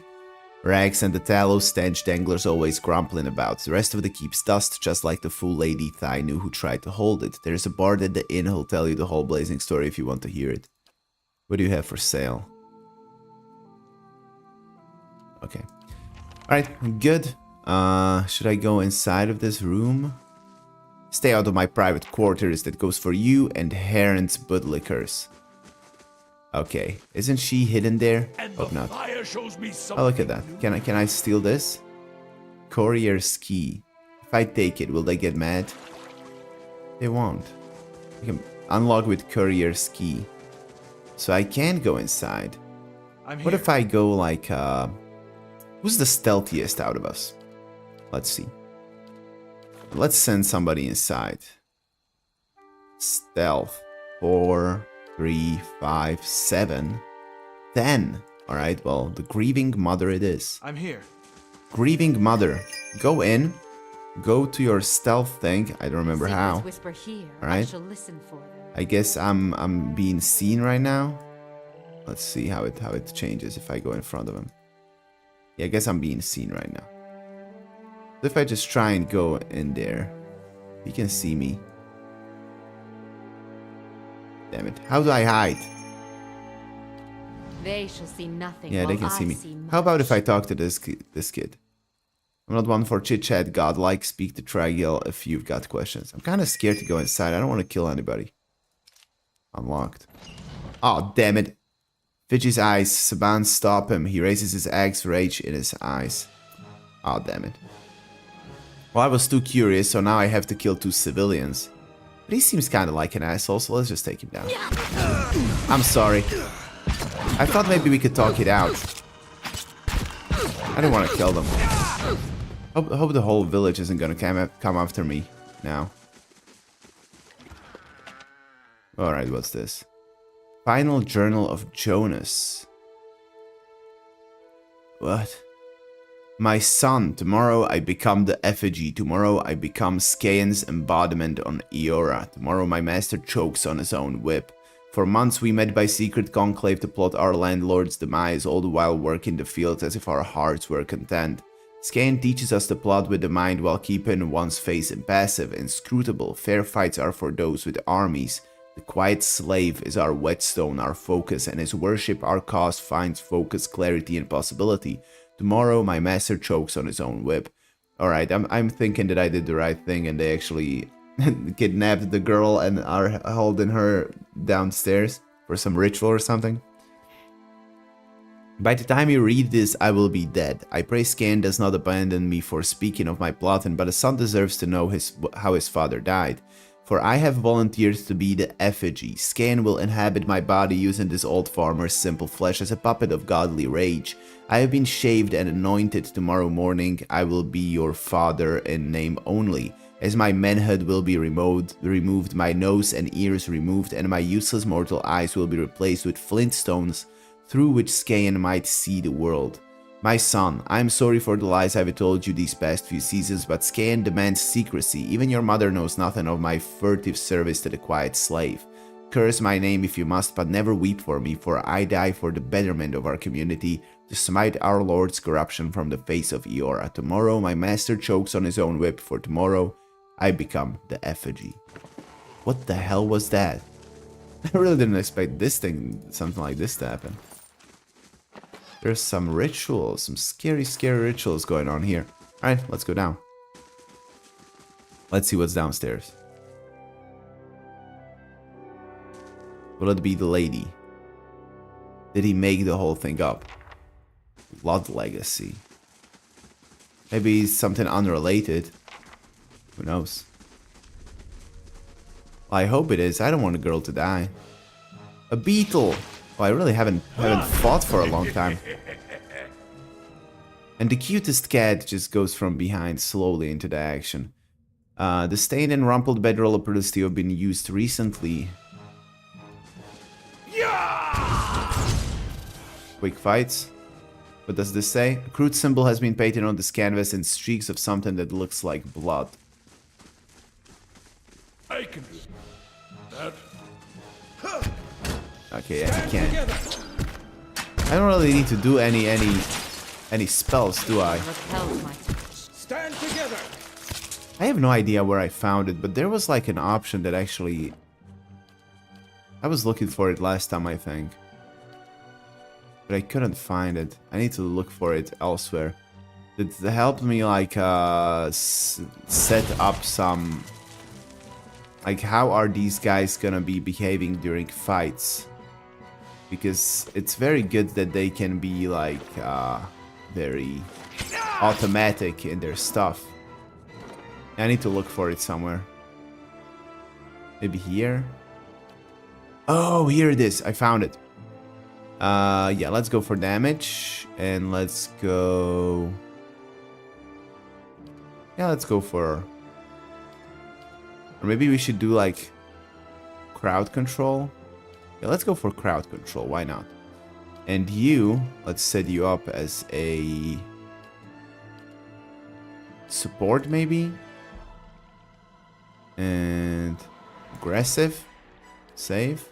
rags and the tallow stench danglers always grumbling about. The rest of the keep's dust, just like the fool lady Thai knew who tried to hold it. There's a bard at the inn who'll tell you the whole blazing story if you want to hear it. What do you have for sale? Okay. Alright, good. Should I go inside of this room? Stay out of my private quarters. That goes for you and Heron's Budlickers. Okay, isn't she hidden there? Hope not. Oh, look at that. Can I steal this? Courier's key. If I take it, will they get mad? They won't. I can unlock with courier's key. So I can go inside. What if I go like who's the stealthiest out of us? Let's see. Let's send somebody inside. Stealth. 4, 3, 5, 7, 10. Alright, well, the grieving mother it is. I'm here. Grieving mother. Go in. Go to your stealth thing. I don't remember how. Whisper here. Alright. I shall listen for them. I guess I'm being seen right now. Let's see how it changes if I go in front of him. Yeah, I guess I'm being seen right now. If I just try and go in there, he can see me. Damn it. How do I hide? They shall see nothing. Yeah, they can see me. How about if I talk to this kid? I'm not one for chit-chat, godlike. Speak to Trigil if you've got questions. I'm kind of scared to go inside. I don't want to kill anybody. Unlocked. Oh, damn it. Fidgy's eyes. Saban, stop him. He raises his axe, rage in his eyes. Oh, damn it. Well, I was too curious, so now I have to kill 2 civilians. But he seems kind of like an asshole, so let's just take him down. I'm sorry. I thought maybe we could talk it out. I don't want to kill them. Hope the whole village isn't gonna come after me now. Alright, what's this? Final Journal of Jonas. What? My son, tomorrow I become the effigy. Tomorrow I become Skaen's embodiment on Eora. Tomorrow my master chokes on his own whip. For months we met by secret conclave to plot our landlord's demise, all the while working the fields as if our hearts were content. Skaen teaches us to plot with the mind while keeping one's face impassive, inscrutable. Fair fights are for those with armies. The quiet slave is our whetstone, our focus, and his worship our cause finds focus, clarity, and possibility. Tomorrow my master chokes on his own whip. Alright, I'm thinking that I did the right thing and they actually kidnapped the girl and are holding her downstairs for some ritual or something. By the time you read this, I will be dead. I pray Skaen does not abandon me for speaking of my plotting, but a son deserves to know how his father died. For I have volunteered to be the effigy. Skaen will inhabit my body using this old farmer's simple flesh as a puppet of godly rage. I have been shaved and anointed. Tomorrow morning I will be your father in name only. As my manhood will be removed, my nose and ears removed, and my useless mortal eyes will be replaced with flintstones through which Skaen might see the world. My son, I am sorry for the lies I've told you these past few seasons, but Skaen demands secrecy. Even your mother knows nothing of my furtive service to the quiet slave. Curse my name if you must, but never weep for me, for I die for the betterment of our community, to smite our lord's corruption from the face of Eora. Tomorrow my master chokes on his own whip, for tomorrow I become the effigy. What the hell was that? I really didn't expect something like this to happen. There's some rituals, some scary rituals going on here. Alright, let's go down. Let's see what's downstairs. Will it be the lady? Did he make the whole thing up? Blood Legacy. Maybe something unrelated. Who knows? I hope it is. I don't want a girl to die. A beetle! Well, I really haven't fought for a long time. And the cutest cat just goes from behind slowly into the action. The stained and rumpled bedroll ability have been used recently. Quick fights. What does this say? A crude symbol has been painted on this canvas in streaks of something that looks like blood. I can do that. Okay, yeah, I can. I don't really need to do any spells, do I? Repels my touch. Stand together! I have no idea where I found it, but there was like an option that actually... I was looking for it last time, I think. But I couldn't find it. I need to look for it elsewhere. It helped me like set up some... Like, how are these guys gonna be behaving during fights? Because it's very good that they can be like very automatic in their stuff. I need to look for it somewhere. Maybe here? Oh, here it is. I found it. Yeah, let's go for damage. And let's go... Yeah, let's go for... Or maybe we should do like crowd control. Yeah, let's go for crowd control. Why not? And you, let's set you up as a support maybe. And aggressive. Save.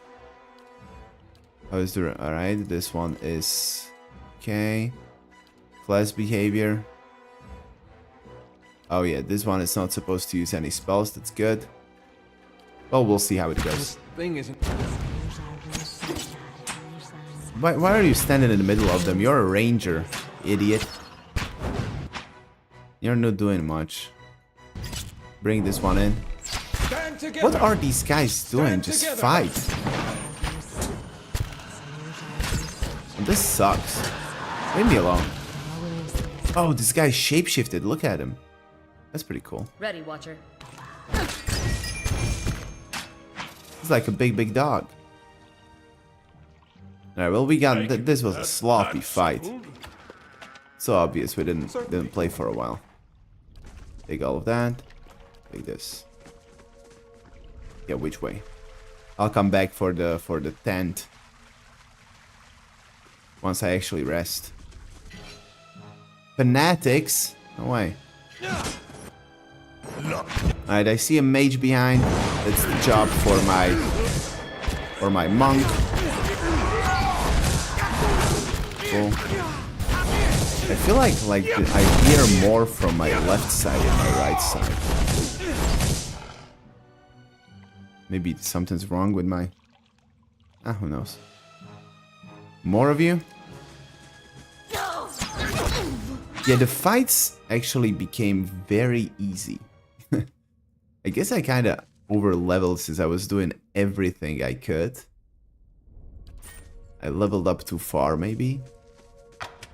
How is the... Alright, this one is... Okay. Class behavior. Oh yeah, this one is not supposed to use any spells. That's good. Well, we'll see how it goes. Thing isn't. Why are you standing in the middle of them? You're a ranger, idiot. You're not doing much. Bring this one in. What are these guys doing? Just fight. This sucks. Leave me alone. Oh, this guy shapeshifted. Look at him. That's pretty cool. Ready, Watcher. He's like a big dog. Alright, well, we got... This was a sloppy fight. So obvious we didn't play for a while. Take all of that. Take this. Yeah, which way? I'll come back for the tent. Once I actually rest. Fanatics? No way. Alright, I see a mage behind. That's the job for my monk. Cool. I feel like I hear more from my left side than my right side. Maybe something's wrong with my... who knows. More of you? Yeah, the fights actually became very easy. I guess I kind of over-leveled since I was doing everything I could. I leveled up too far, maybe?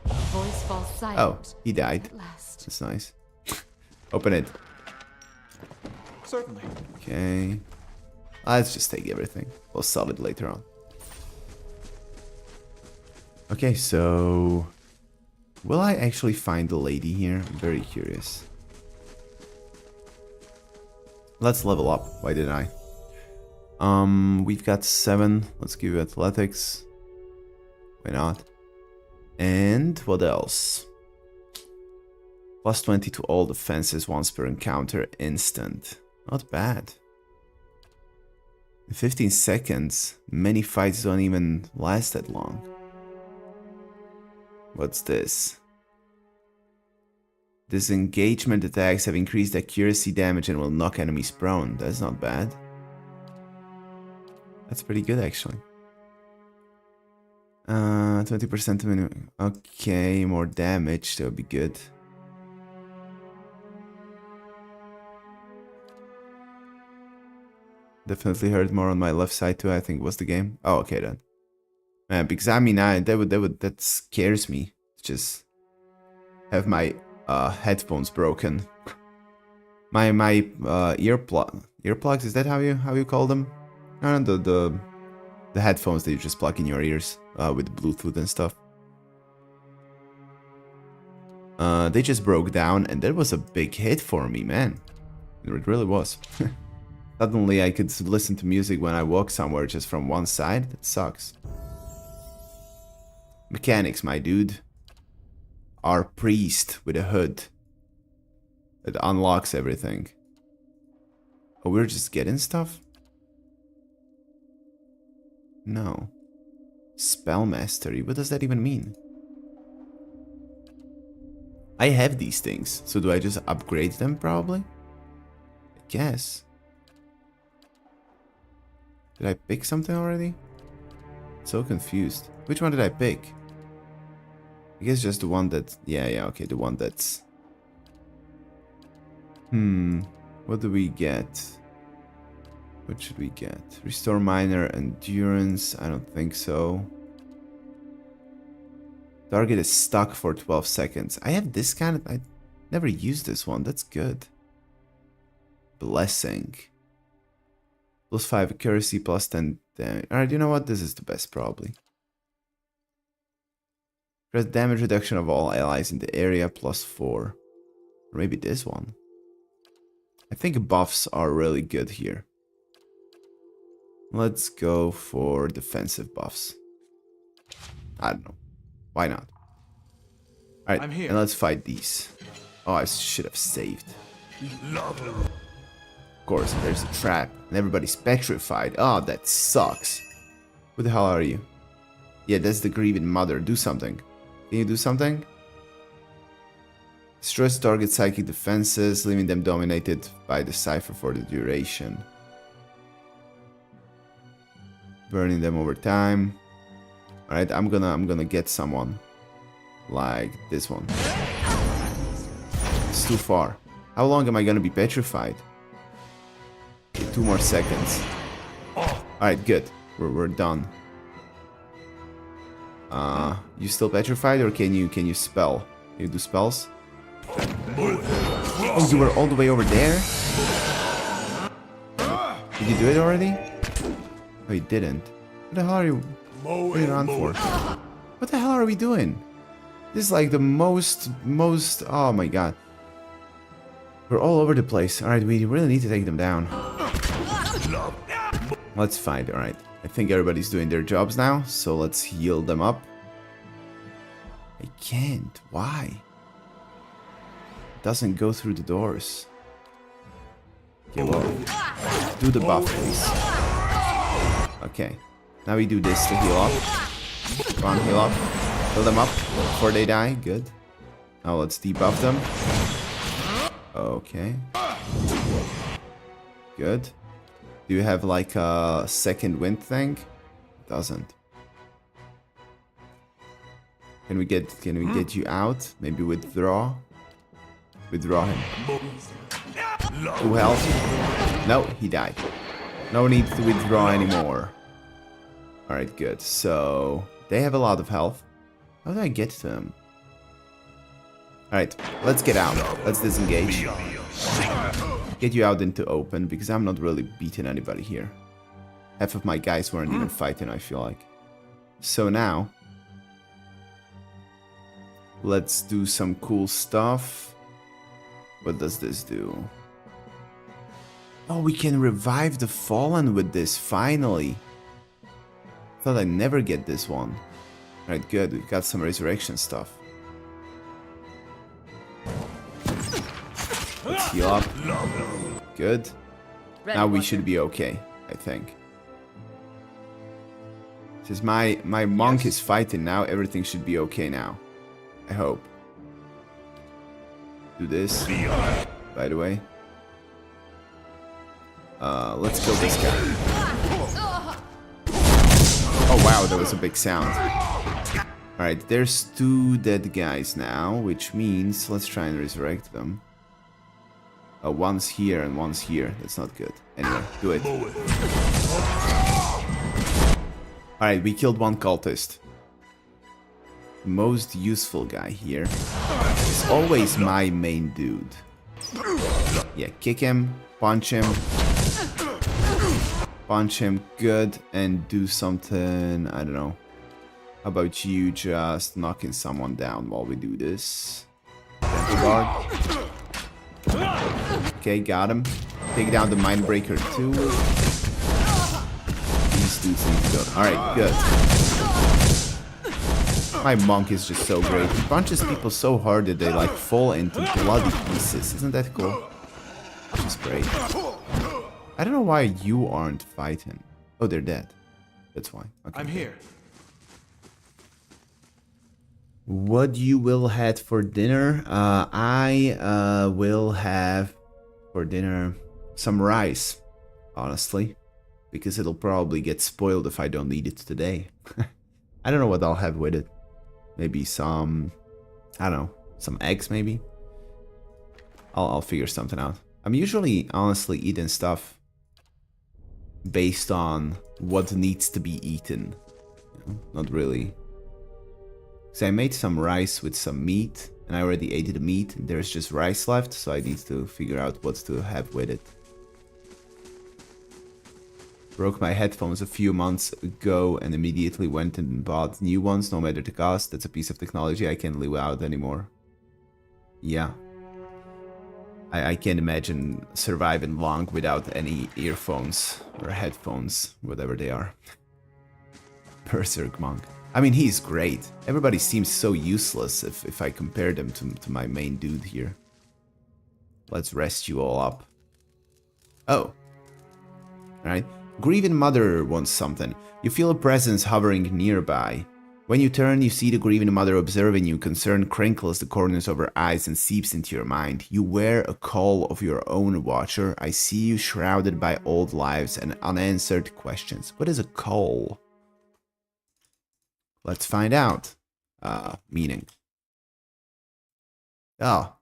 Voice falls silent. Oh, he died. At last. That's nice. Open it. Certainly. Okay. Let's just take everything. We'll sell it later on. Okay, so... Will I actually find the lady here? I'm very curious. Let's level up. Why didn't I? We've got 7. Let's give you athletics. Why not? And what else? Plus 20 to all defenses once per encounter, instant. Not bad. In 15 seconds, many fights don't even last that long. What's this? Disengagement attacks have increased accuracy damage and will knock enemies prone. That's not bad. That's pretty good, actually. 20% to minimum. Okay, more damage. That would be good. Definitely hurt more on my left side too, I think was the game. Oh, okay then. Man, because I mean, that scares me. Just have my headphones broken. my earplugs, is that how you call them? No, the headphones that you just plug in your ears with Bluetooth and stuff. They just broke down, and that was a big hit for me, man. It really was. Suddenly I could listen to music when I walk somewhere just from one side. That sucks. Mechanics, my dude. Our priest with a hood that unlocks everything. Oh, we're just getting stuff? No. Spell mastery, what does that even mean? I have these things, so do I just upgrade them probably? I guess. Did I pick something already? So confused. Which one did I pick? I guess just the one that... Yeah, okay, the one that's... What do we get? What should we get? Restore minor endurance? I don't think so. Target is stuck for 12 seconds. I have this kind of... I never used this one. That's good. Blessing. Plus 5 accuracy, plus 10 damage. Alright, you know what? This is the best probably. Press damage reduction of all allies in the area, plus 4. Or maybe this one. I think buffs are really good here. Let's go for defensive buffs. I don't know. Why not? Alright, and let's fight these. Oh, I should have saved. Of course, there's a trap, and everybody's petrified. Oh, that sucks. Who the hell are you? Yeah, that's the grieving mother. Do something. Can you do something? Stress target psychic defenses, leaving them dominated by the cipher for the duration. Burning them over time. Alright, I'm gonna get someone. Like this one. It's too far. How long am I gonna be petrified? Okay, 2 more seconds. Alright, good. We're done. You still petrified, or can you spell? Can you do spells? Oh, you were all the way over there? Did you do it already? Oh, you didn't. What the hell are you... What are you on for? What the hell are we doing? This is like the most... Oh my god. We're all over the place. Alright, we really need to take them down. Let's fight, alright. I think everybody's doing their jobs now, so let's heal them up. I can't. Why? It doesn't go through the doors. Okay, well, do the buff, please. Okay. Now we do this to heal up. Come on, heal up. Heal them up before they die. Good. Now let's debuff them. Okay. Good. Do you have like a second wind thing? Doesn't. Can we get you out? Maybe withdraw? Withdraw him. 2 health. No, he died. No need to withdraw anymore. Alright, good. So, they have a lot of health. How do I get to them? Alright, let's get out. Let's disengage. Get you out into open, because I'm not really beating anybody here. Half of my guys weren't even fighting, I feel like. So now, let's do some cool stuff. What does this do? Oh, we can revive the fallen with this, finally. Thought I'd never get this one. Alright, good. We've got some resurrection stuff. Let's heal up. Good. Now we should be okay, I think. Since my monk is fighting now, everything should be okay now. I hope. Do this, by the way. Let's kill this guy. Oh wow, that was a big sound. Alright, there's 2 dead guys now, which means let's try and resurrect them. One's here and one's here. That's not good. Anyway, do it. Alright, we killed 1 cultist. most useful guy here is always my main dude. Yeah, kick him, punch him, good, and do something, I don't know. How about you just knocking someone down while we do this? Guard. Okay, got him. Take down the Mindbreaker too. These dudes need to go. Alright, good. My monk is just so great. He punches people so hard that they like fall into bloody pieces. Isn't that cool? Which is great. I don't know why you aren't fighting. Oh, they're dead. That's why. Okay. I'm here. What you will have for dinner? I will have for dinner some rice, honestly, because it'll probably get spoiled if I don't eat it today. I don't know what I'll have with it. Maybe some, I don't know, some eggs maybe. I'll figure something out. I'm usually honestly eating stuff based on what needs to be eaten. You know, not really. So I made some rice with some meat, and I already ate the meat. There's just rice left, so I need to figure out what to have with it. Broke my headphones a few months ago and immediately went and bought new ones, no matter the cost. That's a piece of technology I can't live without anymore. Yeah. I can't imagine surviving long without any earphones or headphones, whatever they are. Berserk Monk. I mean, he's great. Everybody seems so useless if I compare them to my main dude here. Let's rest you all up. Oh. Alright. Grieving Mother wants something. You feel a presence hovering nearby. When you turn, you see the Grieving Mother observing you. Concern crinkles the corners of her eyes and seeps into your mind. You wear a call of your own, Watcher. I see you shrouded by old lives and unanswered questions. What is a call? Let's find out. Meaning. Oh.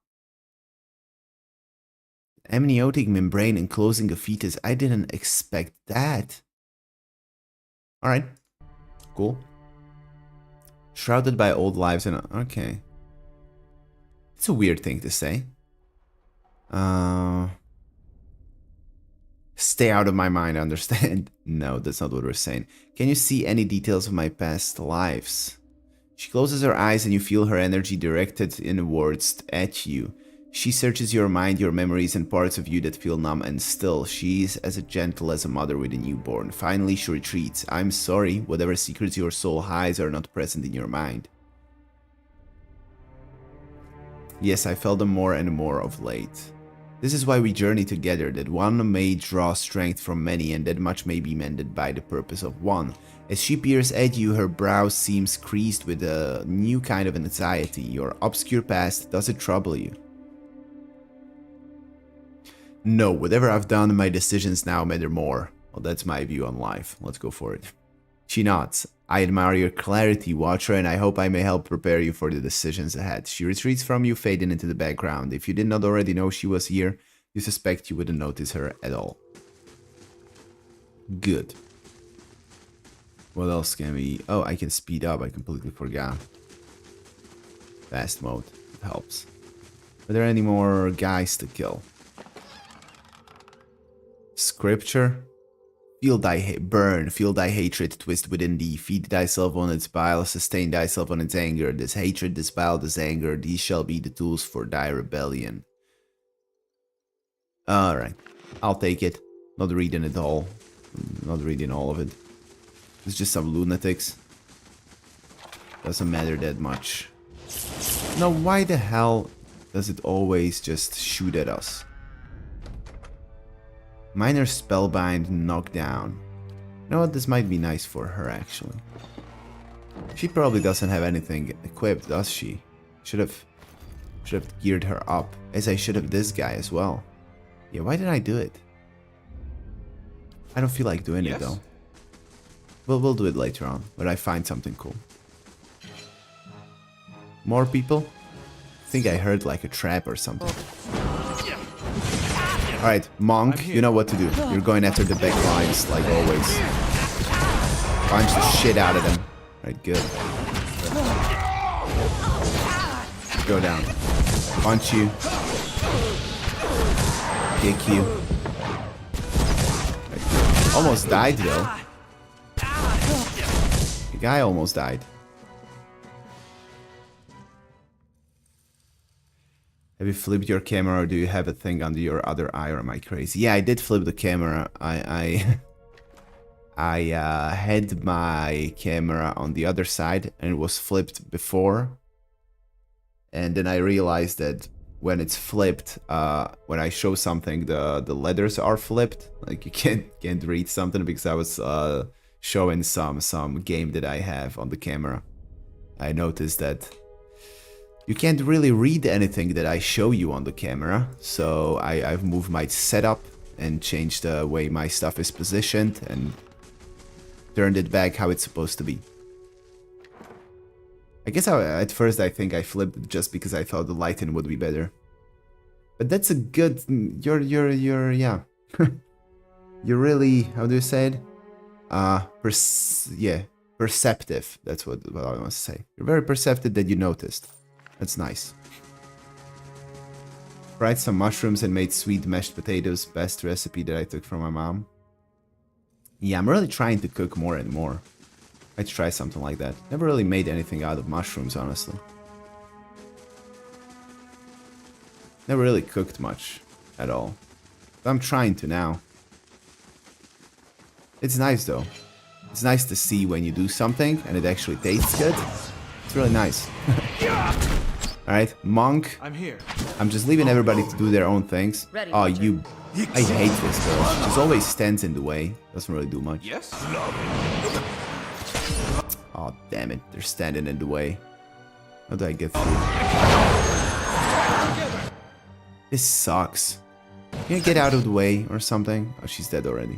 Amniotic membrane enclosing a fetus. I didn't expect that. Alright. Cool. Shrouded by old lives and... Okay. It's a weird thing to say. Stay out of my mind, understand? No, that's not what we're saying. Can you see any details of my past lives? She closes her eyes and you feel her energy directed inwards at you. She searches your mind, your memories, and parts of you that feel numb and still. She's as gentle as a mother with a newborn. Finally, she retreats. I'm sorry, whatever secrets your soul hides are not present in your mind. Yes, I felt them more and more of late. This is why we journey together, that one may draw strength from many, and that much may be mended by the purpose of one. As she peers at you, her brow seems creased with a new kind of anxiety. Your obscure past, does it trouble you? No, whatever I've done, my decisions now matter more. Well, that's my view on life. Let's go for it. She nods. I admire your clarity, Watcher, and I hope I may help prepare you for the decisions ahead. She retreats from you, fading into the background. If you did not already know she was here, you suspect you wouldn't notice her at all. Good. What else can we... Oh, I can speed up. I completely forgot. Fast mode. It helps. Are there any more guys to kill? Scripture. Feel thy burn, feel thy hatred twist within thee, feed thyself on its bile, sustain thyself on its anger. This hatred, this bile, this anger, these shall be the tools for thy rebellion. Alright, I'll take it. Not reading it all. Not reading all of it. It's just some lunatics. Doesn't matter that much. Now, why the hell does it always just shoot at us? Minor spellbind, knockdown. You know what, this might be nice for her actually. She probably doesn't have anything equipped, does she? Should have geared her up, as I should have this guy as well. Yeah, why did I do it? I don't feel like doing it though. We'll do it later on, when I find something cool. More people? I think I heard like a trap or something. Alright, Monk, you know what to do. You're going after the back lines, like always. Punch the shit out of them. Alright, good. Go down. Punch you. Kick you. Almost died though. The guy almost died. Have you flipped your camera or do you have a thing under your other eye or am I crazy? Yeah, I did flip the camera. I had my camera on the other side and it was flipped before. And then I realized that when it's flipped, when I show something, the letters are flipped. Like you can't read something because I was showing some game that I have on the camera. I noticed that you can't really read anything that I show you on the camera. So I've moved my setup and changed the way my stuff is positioned and turned it back how it's supposed to be. I guess at first I think I flipped it just because I thought the lighting would be better. But that's a good... You're yeah. You're really... How do you say it? Yeah. Perceptive. That's what I want to say. You're very perceptive that you noticed. That's nice. Fried some mushrooms and made sweet mashed potatoes. Best recipe that I took from my mom. Yeah, I'm really trying to cook more and more. I'd try something like that. Never really made anything out of mushrooms, honestly. Never really cooked much at all. But I'm trying to now. It's nice though. It's nice to see when you do something and it actually tastes good. It's really nice. Alright, Monk. I'm here. I'm just leaving everybody to do their own things. Oh, you... I hate this girl. She just always stands in the way. Doesn't really do much. Yes? Oh, damn it. They're standing in the way. How do I get through? This sucks. Can you get out of the way or something? Oh, she's dead already.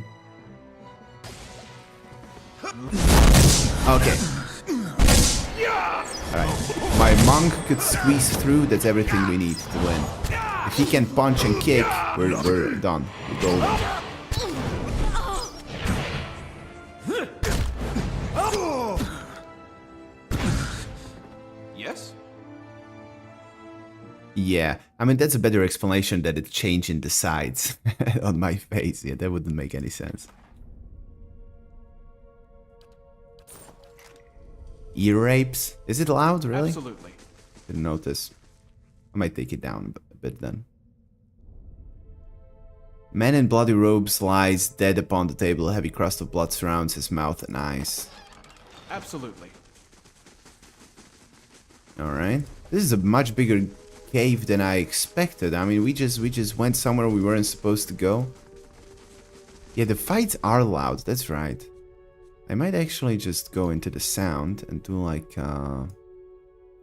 Okay. Alright. My monk could squeeze through. That's everything we need to win. If he can punch and kick, we're done. We're golden. Yes? Yeah, I mean, that's a better explanation that it's changing the sides on my face. Yeah, that wouldn't make any sense. Ear rapes? Is it loud, really? Absolutely. Didn't notice. I might take it down a bit then. Man in bloody robes lies dead upon the table. A heavy crust of blood surrounds his mouth and eyes. Absolutely. Alright. This is a much bigger cave than I expected. I mean, we just went somewhere we weren't supposed to go. Yeah, the fights are loud. That's right. I might actually just go into the sound and do like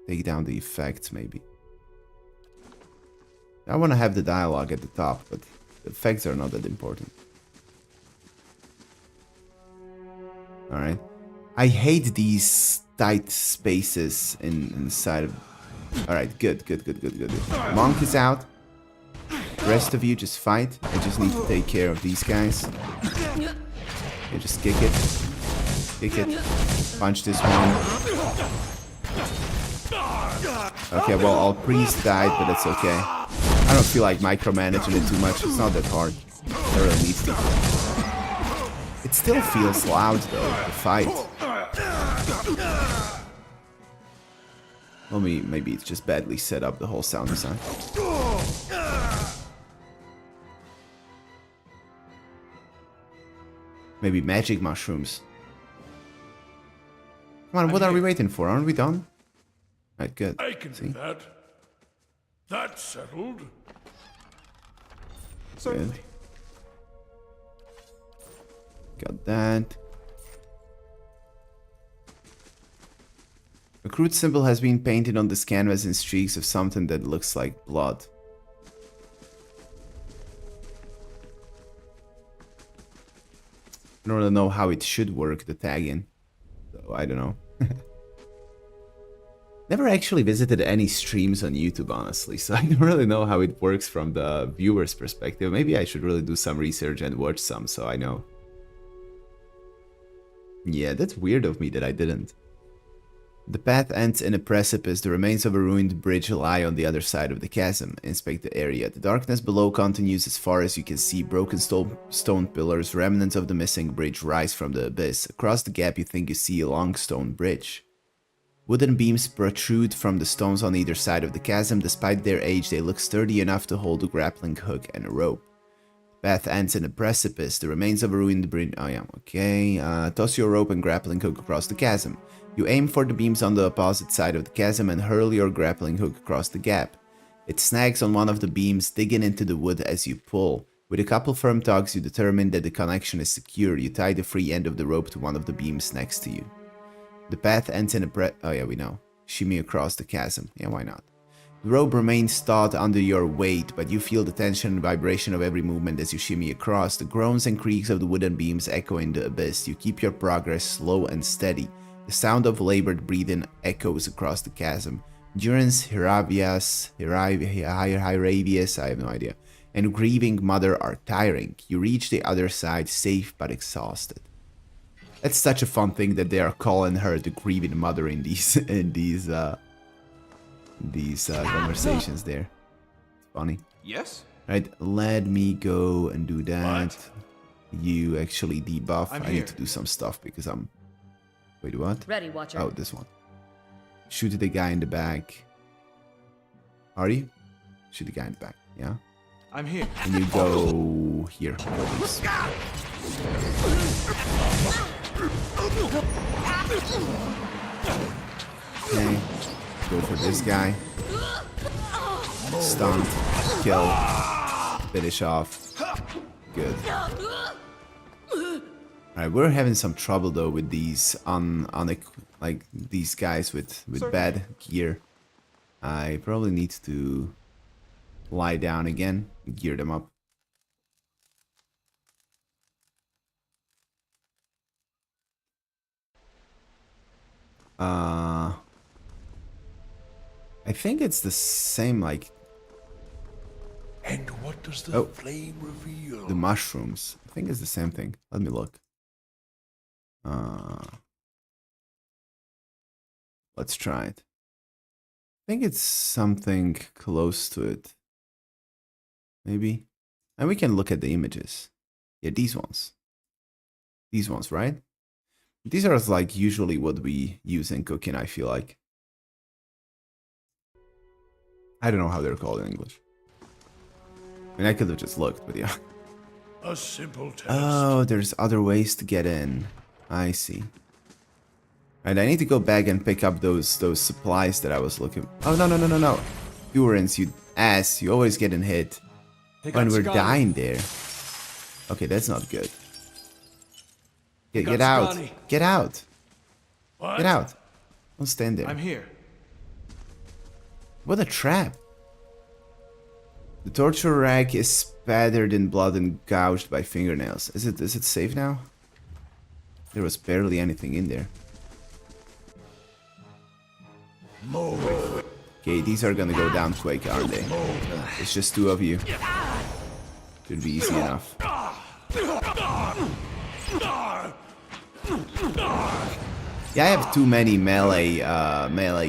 take down the effects maybe. I want to have the dialogue at the top, but the effects are not that important. Alright. I hate these tight spaces inside of... Alright, good. Monk is out. The rest of you just fight. I just need to take care of these guys. Okay, just kick it. Kick it. Punch this one. Okay, well, our priest died, but that's okay. I don't feel like micromanaging it too much. It's not that hard. It really needs to. It still feels loud, though, the fight. Well, maybe it's just badly set up, the whole sound design. Maybe magic mushrooms. Come on, what are we waiting for? Aren't we done? Right, good. I can do that. That's settled. Good. Got that. A crude symbol has been painted on this canvas in streaks of something that looks like blood. I don't really know how it should work, the tagging. So I don't know. Never actually visited any streams on YouTube, honestly, so I don't really know how it works from the viewer's perspective. Maybe I should really do some research and watch some, so I know. Yeah, that's weird of me that I didn't. The path ends in a precipice. The remains of a ruined bridge lie on the other side of the chasm. Inspect the area. The darkness below continues as far as you can see. Broken stone pillars, remnants of the missing bridge, rise from the abyss. Across the gap you think you see a long stone bridge. Wooden beams protrude from the stones on either side of the chasm. Despite their age, they look sturdy enough to hold a grappling hook and a rope. The path ends in a precipice. The remains of a ruined bridge... Oh yeah, okay. Toss your rope and grappling hook across the chasm. You aim for the beams on the opposite side of the chasm and hurl your grappling hook across the gap. It snags on one of the beams, digging into the wood as you pull. With a couple firm tugs, you determine that the connection is secure. You tie the free end of the rope to one of the beams next to you. The path ends in a oh yeah, we know. Shimmy across the chasm. Yeah, why not? The rope remains taut under your weight, but you feel the tension and vibration of every movement as you shimmy across. The groans and creaks of the wooden beams echo in the abyss. You keep your progress slow and steady. The sound of labored breathing echoes across the chasm. Durance, Hiravias, I have no idea, and grieving mother are tiring. You reach the other side, safe but exhausted. That's such a fun thing that they are calling her the grieving mother in these conversations there. It's funny. Yes? Right, let me go and do that. What? You actually debuff. I need to do some stuff because I'm... Wait, what? Ready, Watcher. Oh, this one. Shoot the guy in the back. Are you? Shoot the guy in the back, yeah? I'm here. And you go here. Please. Okay. Go for this guy. Stunt. Kill. Finish off. Good. Alright, we're having some trouble though with these like these guys with bad gear. I probably need to lie down again, gear them up. I think it's the same, like... And what does the flame reveal? The mushrooms. I think it's the same thing. Let me look. Let's try it. I think it's something close to it. Maybe. And we can look at the images. Yeah, these ones. These ones, right? These are like usually what we use in cooking, I feel like. I don't know how they're called in English. I mean, I could have just looked, but yeah. A simple test. Oh, there's other ways to get in. I see. And I need to go back and pick up those supplies that I was looking. Oh, no. Durance, you ass. You always getting hit when we're dying there. Okay, that's not good. Get out. Get out. What? Get out. Don't stand there. I'm here. What a trap. The torture rack is spattered in blood and gouged by fingernails. Is it safe now? There was barely anything in there. Move. Okay, these are gonna go down quick, aren't they? It's just two of you. Should be easy enough. Yeah, I have too many melee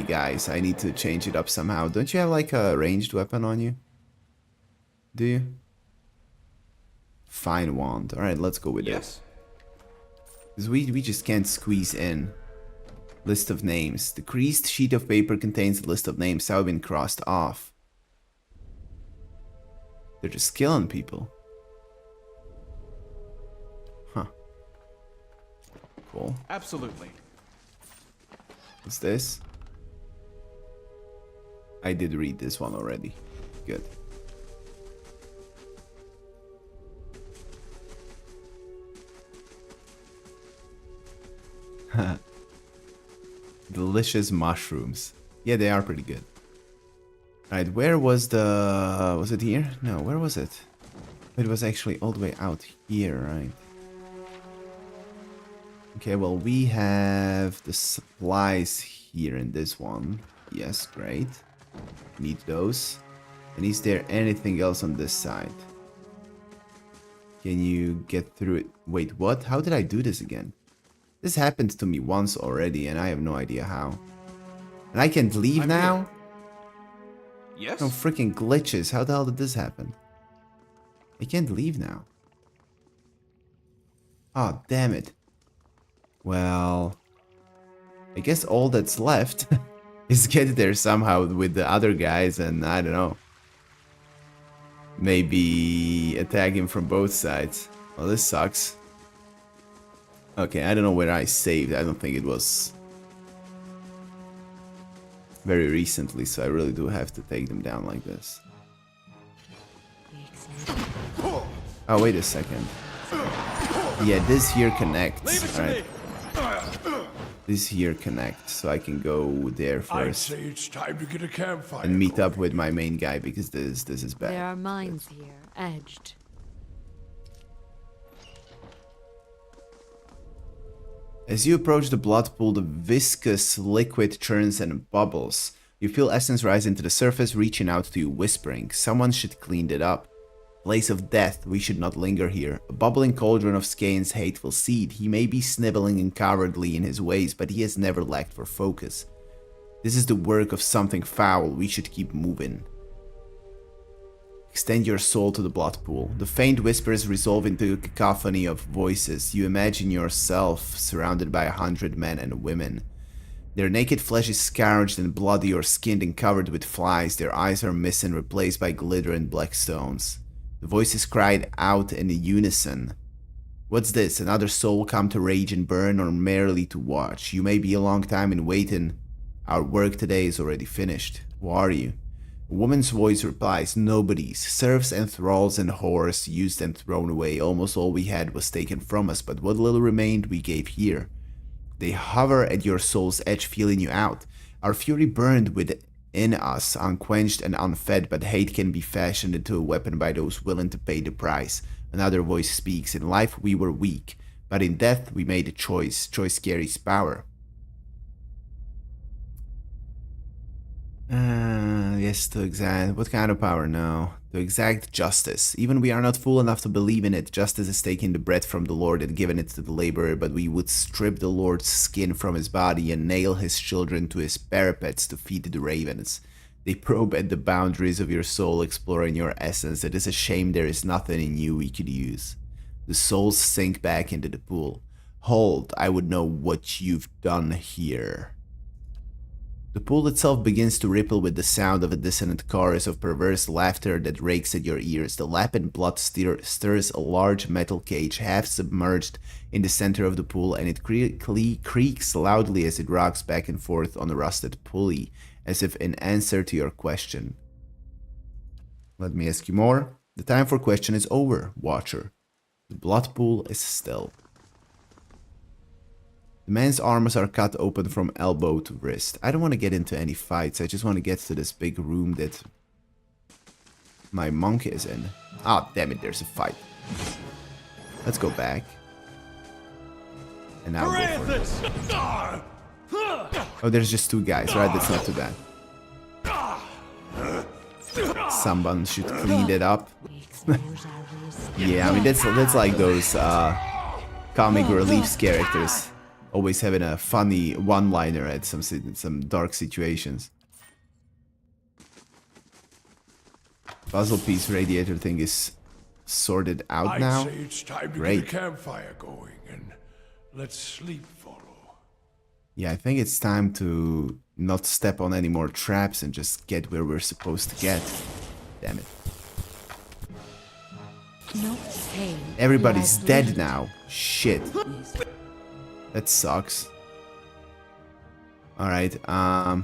guys. I need to change it up somehow. Don't you have like a ranged weapon on you? Do you? Fine wand. Alright, let's go with it. Because we just can't squeeze in. List of names. The creased sheet of paper contains a list of names that have been crossed off. They're just killing people. Huh. Cool. Absolutely. What's this? I did read this one already. Good. Delicious mushrooms. Yeah, they are pretty good. Alright, where was the... Was it here? No, where was it? It was actually all the way out here, right? Okay, well, we have the supplies here in this one. Yes, great. Need those. And is there anything else on this side? Can you get through it? Wait, what? How did I do this again? This happened to me once already, and I have no idea how. And I can't leave now? Yes? No freaking glitches. How the hell did this happen? I can't leave now. Oh, damn it. Well, I guess all that's left is get there somehow with the other guys and I don't know. Maybe attack him from both sides. Well, this sucks. Okay, I don't know where I saved. I don't think it was very recently, so I really do have to take them down like this. Oh, wait a second. Yeah, this here connects. Alright. This here connects, so I can go there I'd first. say it's time to get a campfire. And meet up going. with my main guy, because this is bad. There are mines here, edged. As you approach the blood pool, the viscous liquid churns and bubbles. You feel essence rise into the surface, reaching out to you, whispering, "Someone should clean it up. Place of death, we should not linger here." A bubbling cauldron of Skane's hateful seed. He may be sniveling and cowardly in his ways, but he has never lacked for focus. This is the work of something foul. We should keep moving. Extend your soul to the blood pool. The faint whispers resolve into a cacophony of voices. You imagine yourself surrounded by 100 men and women. Their naked flesh is scourged and bloody or skinned and covered with flies. Their eyes are missing, replaced by glitter and black stones. The voices cried out in unison. What's this? Another soul come to rage and burn, or merely to watch? You may be a long time in waiting. Our work today is already finished. Who are you? A woman's voice replies, "Nobody's. Serfs and thralls and whores, used and thrown away. Almost all we had was taken from us, but what little remained we gave here." They hover at your soul's edge, feeling you out. Our fury burned within us, unquenched and unfed, but hate can be fashioned into a weapon by those willing to pay the price. Another voice speaks. In life we were weak, but in death we made a choice. Choice carries power. Yes, to exact... What kind of power? No. To exact justice. Even we are not fool enough to believe in it. Justice is taking the bread from the Lord and giving it to the laborer, but we would strip the Lord's skin from his body and nail his children to his parapets to feed the ravens. They probe at the boundaries of your soul, exploring your essence. It is a shame there is nothing in you we could use. The souls sink back into the pool. Hold, I would know what you've done here. The pool itself begins to ripple with the sound of a dissonant chorus of perverse laughter that rakes at your ears. The lap and blood stirs a large metal cage half submerged in the center of the pool, and it creaks loudly as it rocks back and forth on a rusted pulley, as if in answer to your question. Let me ask you more. The time for question is over, Watcher. The blood pool is still. The man's arms are cut open from elbow to wrist. I don't want to get into any fights. I just want to get to this big room that my monk is in. Ah, damn it, there's a fight. Let's go back. And now go for it. Oh, there's just two guys, right? That's not too bad. Someone should clean it up. Yeah, I mean, that's like those comic relief characters. Always having a funny one-liner at some dark situations. Puzzle piece radiator thing is sorted out now. I'd say it's time to Great. get a campfire going and let sleep follow. Yeah, I think it's time to not step on any more traps and just get where we're supposed to get. Damn it. No pain. Everybody's lies dead bleed. now. Shit. That sucks. Alright,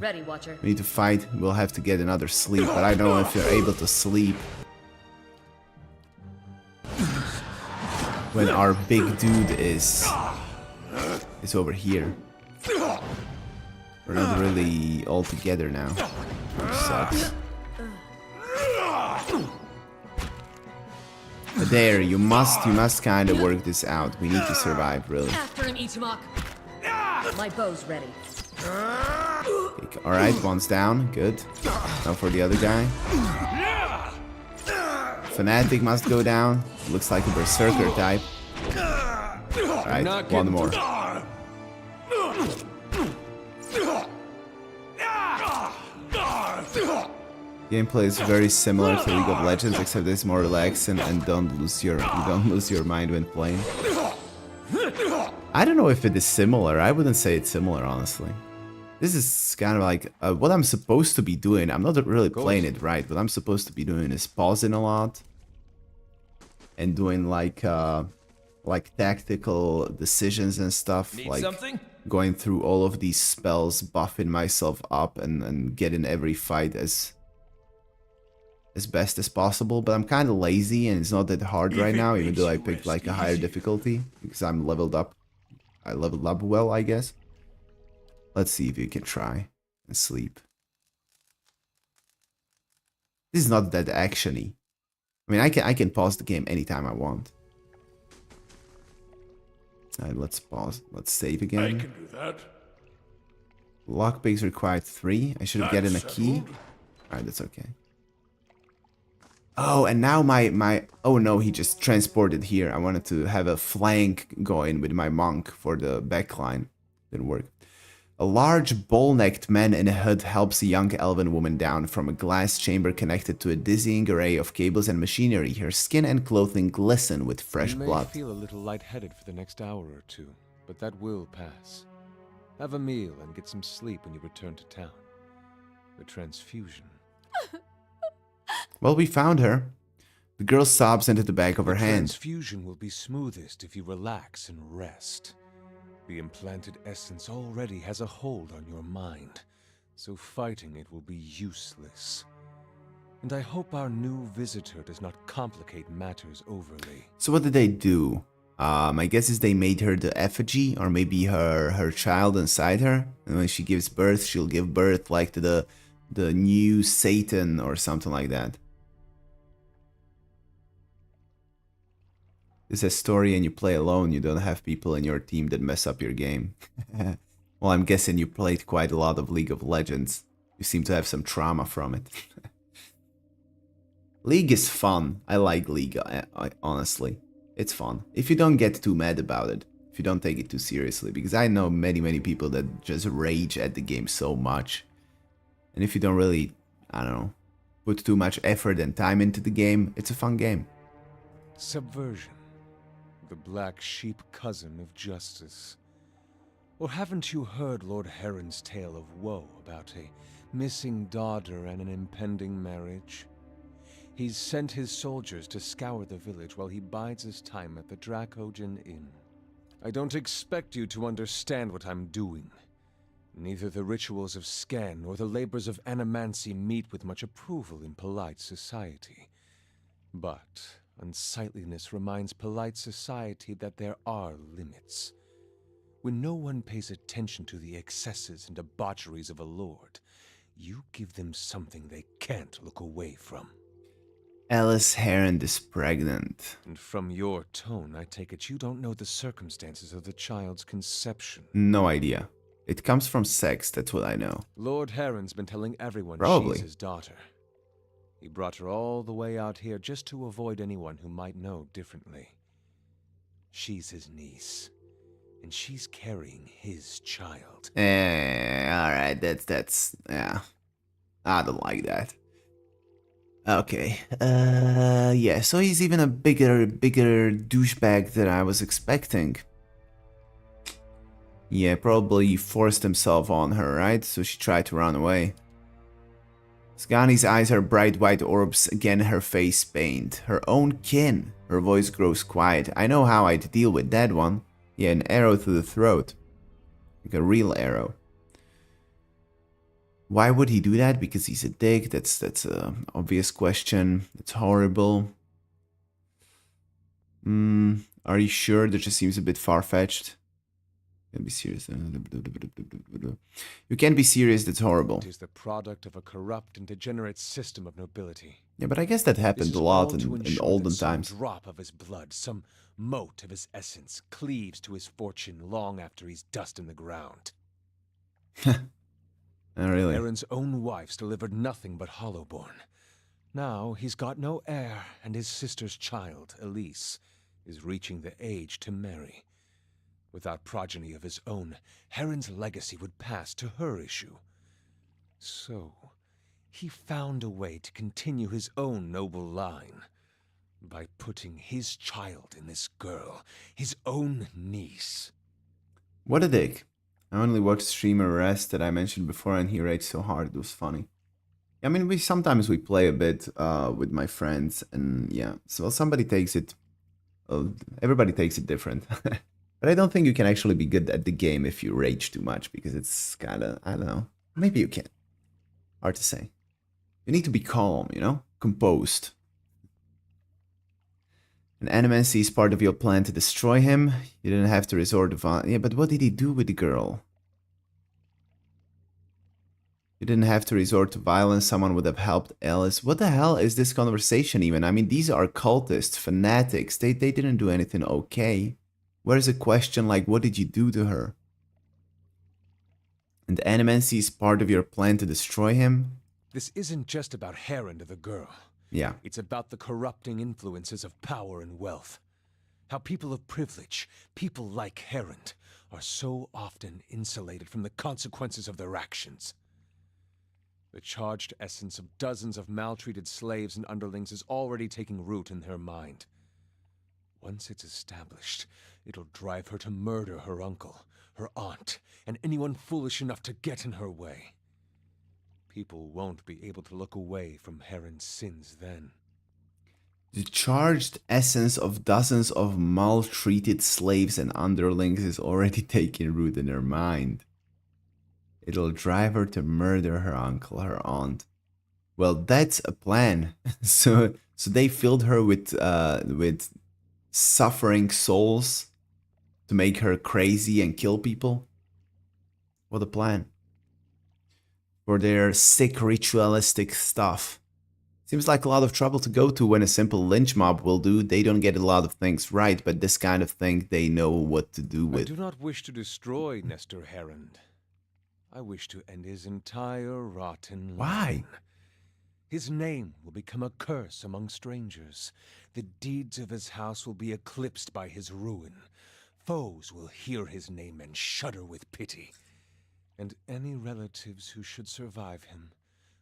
Ready, Watcher. we need to fight. We'll have to get another sleep, but I don't know if you're able to sleep when our big dude is over here. We're not really all together now, which sucks. But there, you must kind of work this out. We need to survive, really. After him, Ichimok. My bow's ready. Alright, one's down. Good. Now for the other guy. Fanatic must go down. Looks like a berserker type. Alright, one more. Gameplay is very similar to League of Legends, except it's more relaxed and you don't lose your mind when playing. I don't know if it is similar. I wouldn't say it's similar, honestly. This is kind of like what I'm supposed to be doing. I'm not really playing it right. What I'm supposed to be doing is pausing a lot and doing like tactical decisions and stuff. Need like something? going through all of these spells, buffing myself up, and getting every fight as best as possible. But I'm kind of lazy and it's not that hard right now, even though I picked like a higher difficulty because I'm leveled up. I leveled up well, I guess. Let's see if you can try and sleep. This is not that actiony. I mean, I can pause the game anytime I want. Alright, let's pause. Let's save again. I can do that. Lockpicks required 3. I should have gotten a key. Alright, that's okay. Oh, and now my... Oh no, he just transported here. I wanted to have a flank going with my monk for the backline. Didn't work. A large, bull-necked man in a hood helps a young elven woman down from a glass chamber connected to a dizzying array of cables and machinery. Her skin and clothing glisten with fresh You may blood. feel a little lightheaded for the next hour or two, but that will pass. Have a meal and get some sleep when you return to town. The transfusion. Well, we found her. The girl sobs into the back of her hand. Transfusion will be smoothest if you relax and rest. The implanted essence already has a hold on your mind, so fighting it will be useless. And I hope our new visitor does not complicate matters overly. So what did they do? My guess is they made her the effigy, or maybe her child inside her. And when she gives birth, she'll give birth like to the new Satan or something like that. This is a story and you play alone. You don't have people in your team that mess up your game. Well, I'm guessing you played quite a lot of League of Legends. You seem to have some trauma from it. League is fun. I like League, honestly. It's fun. If you don't get too mad about it. If you don't take it too seriously. Because I know many people that just rage at the game so much. And if you don't really, I don't know, put too much effort and time into the game, it's a fun game. Subversion. The black sheep cousin of justice. Or haven't you heard Lord Heron's tale of woe about a missing daughter and an impending marriage? He's sent his soldiers to scour the village while he bides his time at the Dracogen Inn. I don't expect you to understand what I'm doing. Neither the rituals of Scan nor the labors of animancy meet with much approval in polite society. But unsightliness reminds polite society that there are limits. When no one pays attention to the excesses and debaucheries of a lord, you give them something they can't look away from. Alice Heron is pregnant. And from your tone, I take it you don't know the circumstances of the child's conception. No idea. It comes from sex, that's what I know. Lord Heron's been telling everyone Probably. she's his daughter. He brought her all the way out here just to avoid anyone who might know differently. She's his niece, and she's carrying his child. Alright, that's, yeah. I don't like that. Okay, yeah, so he's even a bigger douchebag than I was expecting. Yeah, probably forced himself on her, right? So she tried to run away. Sgani's eyes are bright white orbs, again her face pained. Her own kin. Her voice grows quiet. I know how I'd deal with that one. Yeah, an arrow through the throat. Like a real arrow. Why would he do that? Because he's a dick? That's a obvious question. It's horrible. Are you sure? That just seems a bit far-fetched. Can't be serious. You can't be serious, that's horrible. It is the product of a corrupt and degenerate system of nobility. Yeah, but I guess that happened a lot in olden times. Some drop of his blood, some mote of his essence, cleaves to his fortune long after he's dust in the ground. Oh, really? Aaron's own wife's delivered nothing but hollowborn. Now he's got no heir, and his sister's child, Elise, is reaching the age to marry. Without progeny of his own, Heron's legacy would pass to her issue. So, he found a way to continue his own noble line by putting his child in this girl, his own niece. What a dick. I only watched streamer Rest that I mentioned before, and he raged so hard, it was funny. I mean, sometimes we play a bit with my friends, and yeah, so somebody takes it, everybody takes it different. But I don't think you can actually be good at the game if you rage too much, because it's kind of, I don't know, maybe you can. Hard to say. You need to be calm, you know, composed. An animancy is part of your plan to destroy him. You didn't have to resort to violence. Yeah, but what did he do with the girl? You didn't have to resort to violence. Someone would have helped Alice. What the hell is this conversation even? I mean, these are cultists, fanatics. They didn't do anything okay. Where's a question like, what did you do to her? And animancy is part of your plan to destroy him? This isn't just about Heron the girl. Yeah. It's about the corrupting influences of power and wealth. How people of privilege, people like Heron, are so often insulated from the consequences of their actions. The charged essence of dozens of maltreated slaves and underlings is already taking root in her mind. Once it's established, it'll drive her to murder her uncle, her aunt, and anyone foolish enough to get in her way. People won't be able to look away from Heron's sins then. The charged essence of dozens of maltreated slaves and underlings is already taking root in her mind. It'll drive her to murder her uncle, her aunt. Well, that's a plan. So they filled her with suffering souls to make her crazy and kill people. What a plan. For their sick ritualistic stuff. Seems like a lot of trouble to go to when a simple lynch mob will do. They don't get a lot of things right, but this kind of thing they know what to do with. I do not wish to destroy Nestor Heron. I wish to end his entire rotten line. Why? His name will become a curse among strangers. The deeds of his house will be eclipsed by his ruin. Foes will hear his name and shudder with pity. And any relatives who should survive him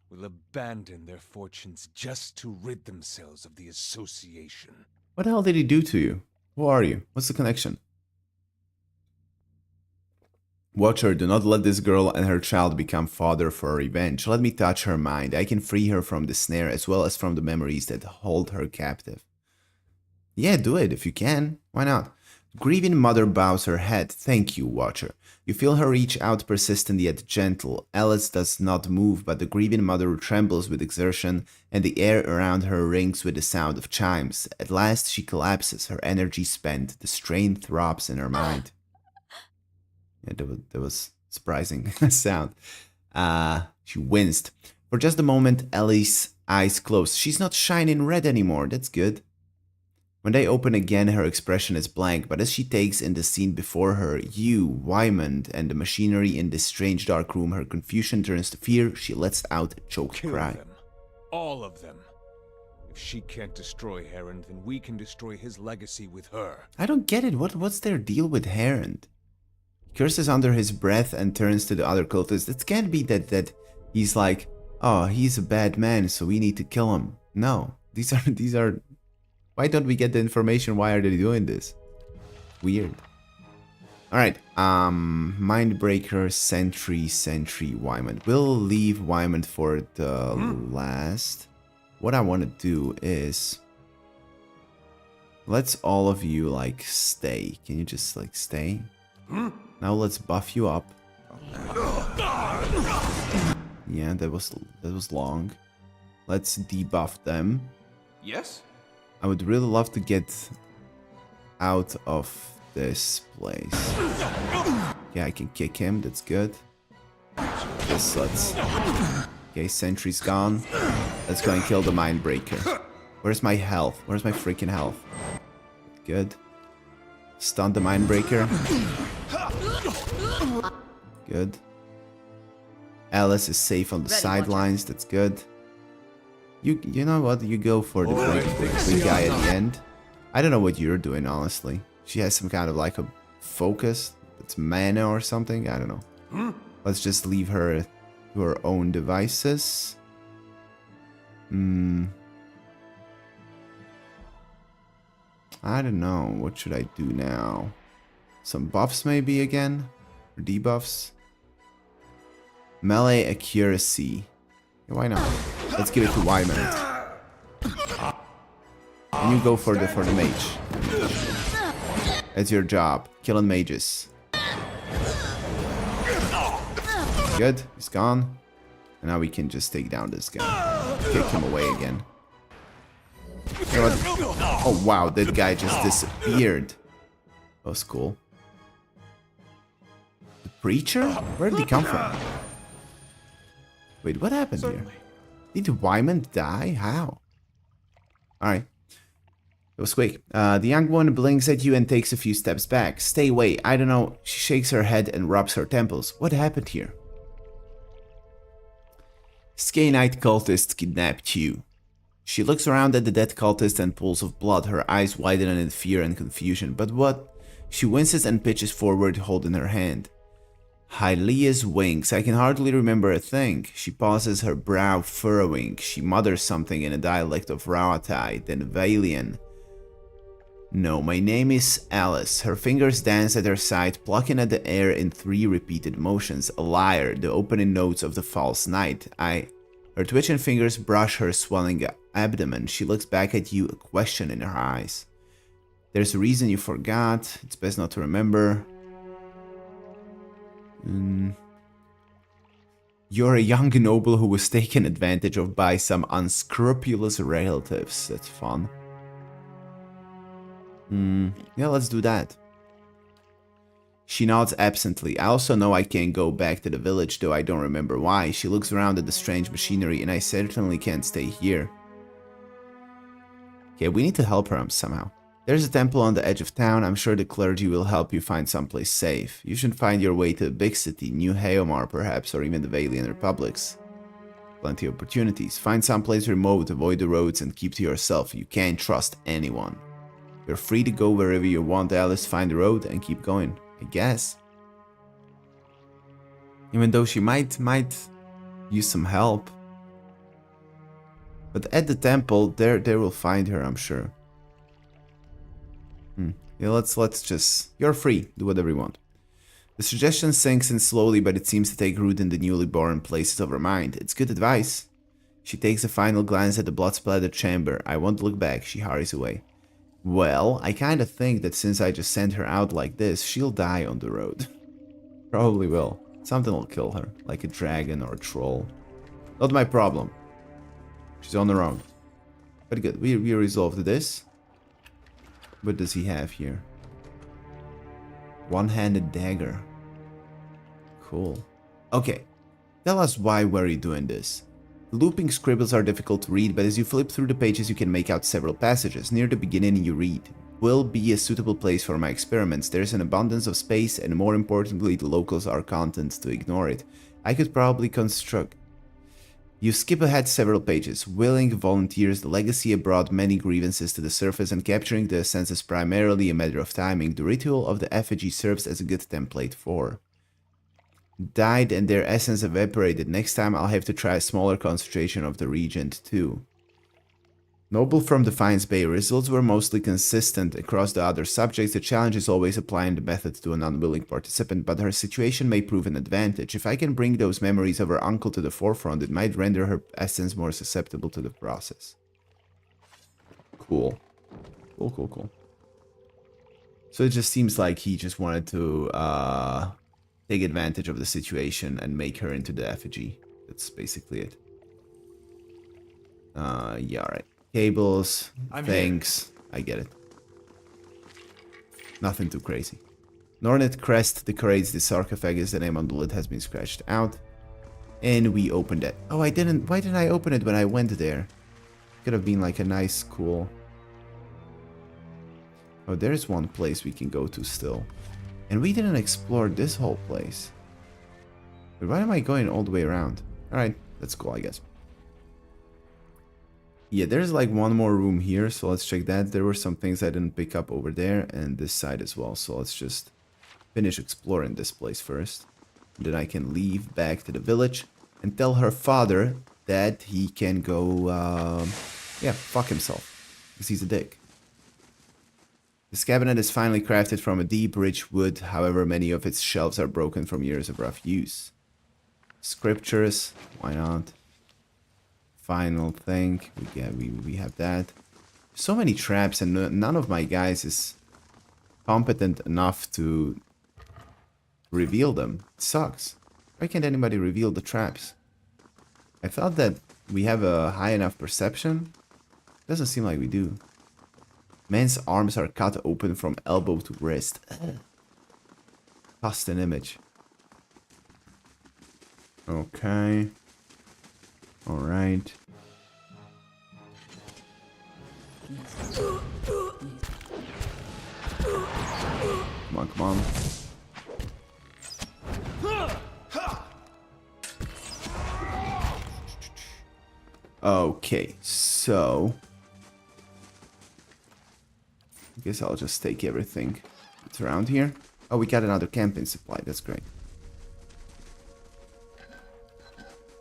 will abandon their fortunes just to rid themselves of the association. What the hell did he do to you? Who are you? What's the connection? Watcher, do not let this girl and her child become fodder for revenge. Let me touch her mind. I can free her from the snare as well as from the memories that hold her captive. Yeah, do it if you can. Why not? Grieving mother bows her head. Thank you, Watcher. You feel her reach out, persistent yet gentle. Alice does not move, but the grieving mother trembles with exertion, and the air around her rings with the sound of chimes. At last she collapses, her energy spent. The strain throbs in her mind. Yeah, that was surprising sound. She winced. For just a moment, Ellie's eyes closed. She's not shining red anymore. That's good. When they open again, her expression is blank, but as she takes in the scene before her, you, Wyman, and the machinery in this strange dark room, her confusion turns to fear. She lets out a choked cry. Kill them. All of them. If she can't destroy Heron, then we can destroy his legacy with her. I don't get it. What's their deal with Heron? He curses under his breath and turns to the other cultists. It can't be that he's like, oh, he's a bad man, so we need to kill him. No, these are. Why don't we get the information? Why are they doing this? Weird. Alright, Mindbreaker, Sentry, Wyman. We'll leave Wyman for the last. What I want to do is... let's all of you, like, stay. Can you just, like, stay? Now let's buff you up. Yeah, that was long. Let's debuff them. Yes? I would really love to get out of this place. Yeah, I can kick him. That's good. Let's... Okay, Sentry's gone. Let's go and kill the Mindbreaker. Where's my health? Where's my freaking health? Good. Stun the Mindbreaker. Good. Alice is safe on the sidelines. That's good. You know what? You go for the big guy at the end. I don't know what you're doing, honestly. She has some kind of like a focus. It's mana or something. I don't know. Let's just leave her to her own devices. I don't know. What should I do now? Some buffs maybe again? Or debuffs? Melee accuracy. Yeah, why not? Let's give it to Wyman. And you go for the mage. That's your job. Killing mages. Good. He's gone. And now we can just take down this guy. Kick him away again. You know what? Oh wow, that guy just disappeared. That was cool. The preacher? Where did he come from? Wait, what happened here? Did Wyman die? How? Alright. It was quick. The young one blinks at you and takes a few steps back. Stay away. I don't know. She shakes her head and rubs her temples. What happened here? Skaanite cultists kidnapped you. She looks around at the dead cultist and pools of blood, her eyes widen in fear and confusion. But what? She winces and pitches forward, holding her hand. Hylia's wings. I can hardly remember a thing. She pauses, her brow furrowing. She mutters something in a dialect of Rauatai, then Valian. No, my name is Alice. Her fingers dance at her side, plucking at the air in 3 repeated motions. A lyre, the opening notes of the false night. Her twitching fingers brush her swelling abdomen. She looks back at you, a question in her eyes. There's a reason you forgot. It's best not to remember. You're a young noble who was taken advantage of by some unscrupulous relatives. That's fun. Yeah, let's do that. She nods absently. I also know I can't go back to the village, though I don't remember why. She looks around at the strange machinery, and I certainly can't stay here. Okay, we need to help her somehow. There's a temple on the edge of town. I'm sure the clergy will help you find someplace safe. You should find your way to a big city, New Heomar perhaps, or even the Valian Republics. Plenty of opportunities. Find someplace remote, avoid the roads, and keep to yourself. You can't trust anyone. You're free to go wherever you want, Alice. Find the road and keep going, I guess. Even though she might use some help. But at the temple, there will find her, I'm sure. Yeah, let's just... You're free. Do whatever you want. The suggestion sinks in slowly, but it seems to take root in the newly born places of her mind. It's good advice. She takes a final glance at the blood-splattered chamber. I won't look back. She hurries away. Well, I kind of think that since I just sent her out like this, she'll die on the road. Probably will. Something will kill her, like a dragon or a troll. Not my problem. She's on her own. But good, we resolved this. What does he have here? One-handed dagger. Cool. Okay, tell us why were you doing this? The looping scribbles are difficult to read, but as you flip through the pages you can make out several passages. Near the beginning you read, "Will be a suitable place for my experiments. There's an abundance of space and more importantly the locals are content to ignore it. I could probably construct..." You skip ahead several pages. Willing volunteers, the legacy brought many grievances to the surface and capturing the essence is primarily a matter of timing. The ritual of the effigy serves as a good template for. Died and their essence evaporated. Next time I'll have to try a smaller concentration of the regent too. Noble from Defiance Bay. Results were mostly consistent across the other subjects. The challenge is always applying the method to an unwilling participant, but her situation may prove an advantage. If I can bring those memories of her uncle to the forefront, it might render her essence more susceptible to the process. Cool. Cool. So it just seems like he just wanted to take advantage of the situation and make her into the effigy. That's basically it. Yeah, alright. Cables, things, I get it. Nothing too crazy. Nornet crest decorates the sarcophagus, the name on the lid has been scratched out. And we opened it. Oh, I didn't, why didn't I open it when I went there? Could have been like a nice, cool... Oh, there's one place we can go to still. And we didn't explore this whole place. But why am I going all the way around? Alright, that's cool, I guess. Yeah, there's like one more room here, so let's check that. There were some things I didn't pick up over there, and this side as well. So let's just finish exploring this place first. Then I can leave back to the village and tell her father that, he can go, yeah, fuck himself. Because he's a dick. This cabinet is finely crafted from a deep, rich wood. However, many of its shelves are broken from years of rough use. Scriptures, why not? Final thing, we have that. So many traps, and none of my guys is competent enough to reveal them. It sucks. Why can't anybody reveal the traps? I thought that we have a high enough perception. Doesn't seem like we do. Man's arms are cut open from elbow to wrist. Cast an image. Okay. Alright. Come on, come on. Okay, so I guess I'll just take everything that's around here. Oh, we got another camping supply, that's great.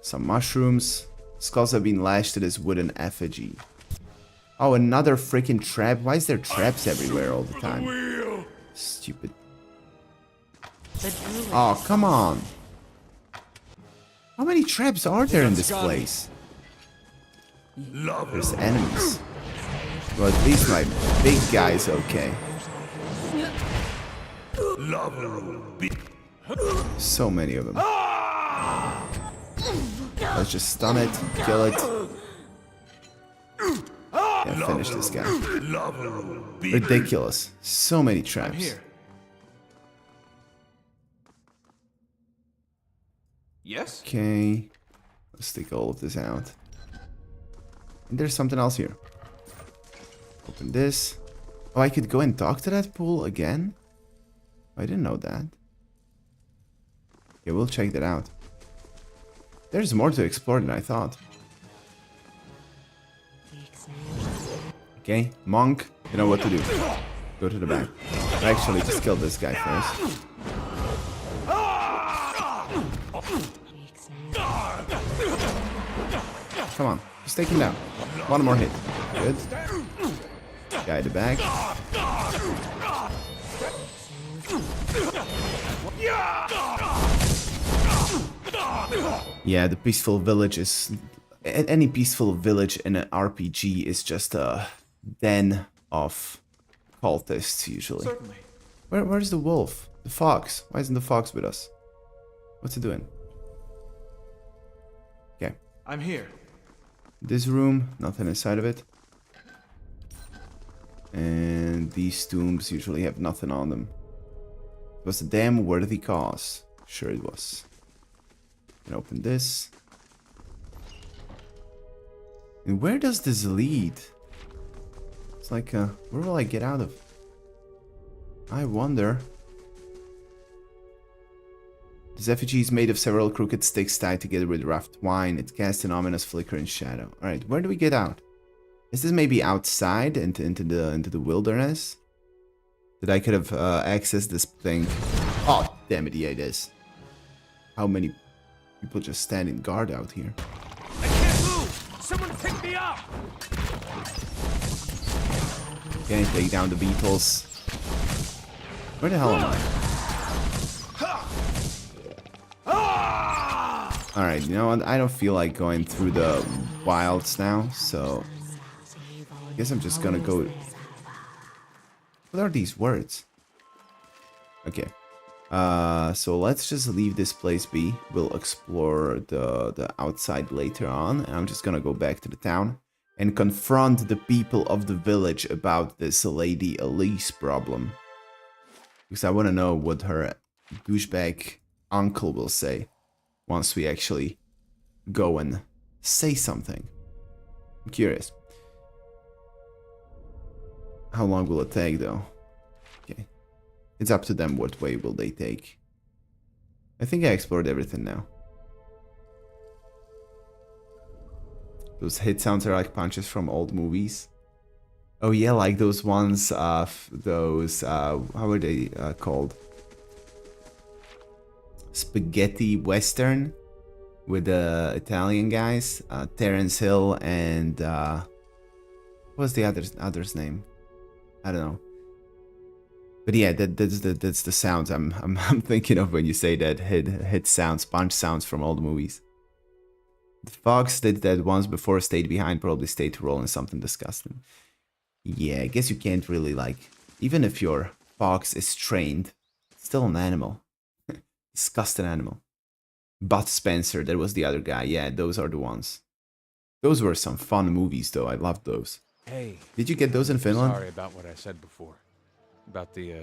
Some mushrooms. Skulls have been lashed to this wooden effigy. Oh, another freaking trap. Why is there traps everywhere all the time? Stupid. Oh, come on. How many traps are there in this place? There's enemies. Well, at least my big guy's okay. So many of them. Let's just stun it, kill it. Yeah, finish this guy. Ridiculous. So many traps. Yes? Okay. Let's take all of this out. And there's something else here. Open this. Oh, I could go and talk to that pool again? I didn't know that. Yeah, we'll check that out. There's more to explore than I thought. Okay, monk, you know what to do. Go to the back. Actually, just kill this guy first. Come on, just take him down. One more hit. Good. Guy at the back. Yeah, the peaceful village is... Any peaceful village in an RPG is just a den of cultists, usually. Certainly. Where's the wolf? The fox? Why isn't the fox with us? What's it doing? Okay. I'm here. This room, nothing inside of it. And these tombs usually have nothing on them. It was a damn worthy cause. Sure it was. And open this. And where does this lead? It's like, where will I get out of? I wonder. This effigy is made of several crooked sticks tied together with rough twine. It casts an ominous flickering shadow. Alright, where do we get out? Is this maybe outside into the wilderness? That I could have accessed this thing. Oh, damn it, yeah it is. How many people just standing guard out here? I can't move! Someone pick me up! Okay, take down the beetles. Where the hell am I? Alright, you know what? I don't feel like going through the wilds now, so... I guess I'm just gonna go... What are these words? Okay. So let's just leave this place be. We'll explore the outside later on. And I'm just gonna go back to the town and confront the people of the village about this Lady Elise problem. Because I want to know what her douchebag uncle will say once we actually go and say something. I'm curious. How long will it take though? Okay. It's up to them what way will they take. I think I explored everything now. Those hit sounds are like punches from old movies. Oh yeah, like those ones, how are they called? Spaghetti Western? with the Italian guys, Terence Hill and what's the other's name? I don't know. But yeah, that's the sounds I'm thinking of when you say that hit sounds, punch sounds from all the movies. Fox did that once before, stayed behind, probably stayed to roll in something disgusting. Yeah, I guess you can't really like, even if your fox is trained, it's still an animal. Disgusting animal. Bud Spencer, that was the other guy. Yeah, those are the ones. Those were some fun movies though, I loved those. Hey. Did you get those in Finland? Sorry about what I said before. About the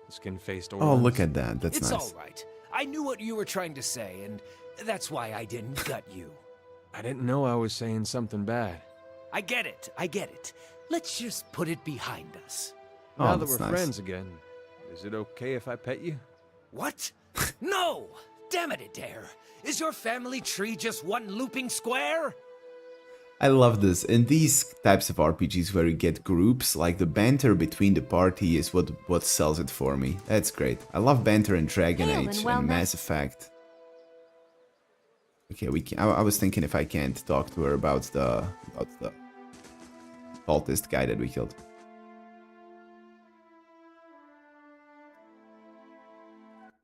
skin-faced Oh, orphans. look at that. That's It's nice. all right. I knew what you were trying to say, and that's why I didn't gut you. I didn't know I was saying something bad. I get it. I get it. Let's just put it behind us. Oh, Now that that's we're nice. friends again, is it okay if I pet you? What? No! Damn it, Adair. Is your family tree just one looping square? I love this. In these types of RPGs where you get groups, like the banter between the party is what sells it for me. That's great. I love banter in Dragon Hail Age and well and met. Mass Effect. Okay, we can. I was thinking if I can't talk to her about the cultist guy that we killed.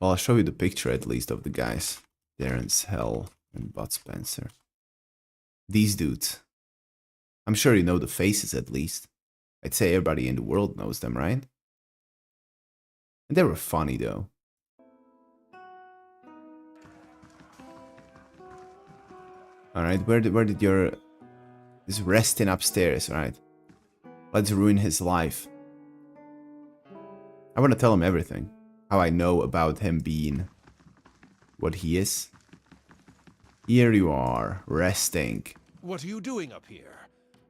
Well, I'll show you the picture at least of the guys. Terence Hill and Bud Spencer. These dudes. I'm sure you know the faces at least. I'd say everybody in the world knows them, right? And they were funny though. Alright, where did your... He's resting upstairs, right? Let's ruin his life. I want to tell him everything. How I know about him being what he is. Here you are, resting. What are you doing up here?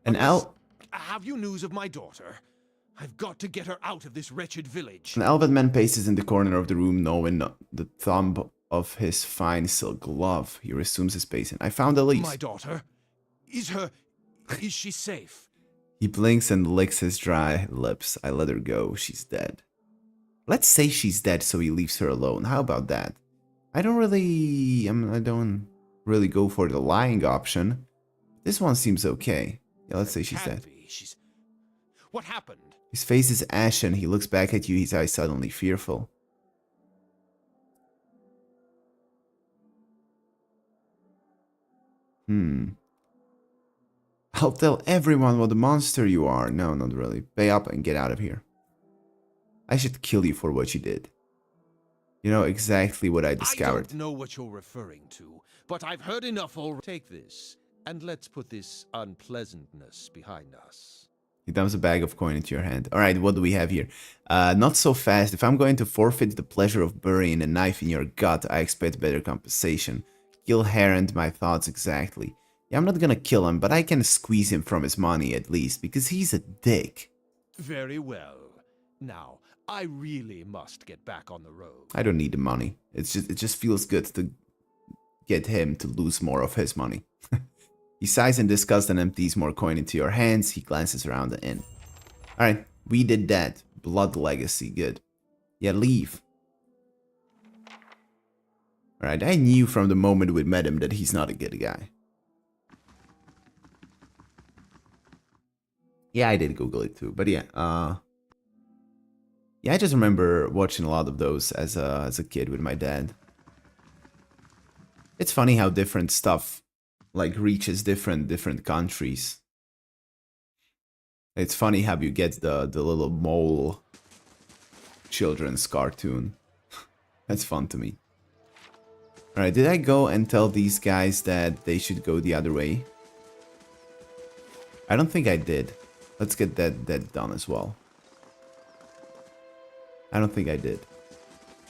An Have you news of my daughter? I've got to get her out of this wretched village. An elven man paces in the corner of the room, knowing the thumb of his fine silk glove. He resumes his pacing. I found Elise. My daughter? Is she safe? He blinks and licks his dry lips. I let her go. She's dead. Let's say she's dead so he leaves her alone. How about that? I don't really go for the lying option. This one seems okay. Yeah, let's say she's dead. What happened? His face is ashen. He looks back at you, his eyes suddenly fearful. I'll tell everyone what a monster you are. No, not really. Pay up and get out of here. I should kill you for what you did. You know exactly what I discovered. I don't know what you're referring to, but I've heard enough already. Take this, and let's put this unpleasantness behind us. He dumps a bag of coin into your hand. Alright, what do we have here? Not so fast. If I'm going to forfeit the pleasure of burying a knife in your gut, I expect better compensation. Kill Heron, my thoughts exactly. Yeah, I'm not gonna kill him, but I can squeeze him from his money at least, because he's a dick. Very well. Now, I really must get back on the road. I don't need the money. It just feels good to get him to lose more of his money. He sighs in disgust and empties more coin into your hands. He glances around the inn. Alright, we did that. Blood legacy, good. Yeah, leave. Alright, I knew from the moment we met him that he's not a good guy. Yeah, I did Google it too, but yeah, yeah, I just remember watching a lot of those as a kid with my dad. It's funny how different stuff like reaches different countries. It's funny how you get the little mole children's cartoon. That's fun to me. Alright, did I go and tell these guys that they should go the other way? I don't think I did. Let's get that done as well. I don't think I did.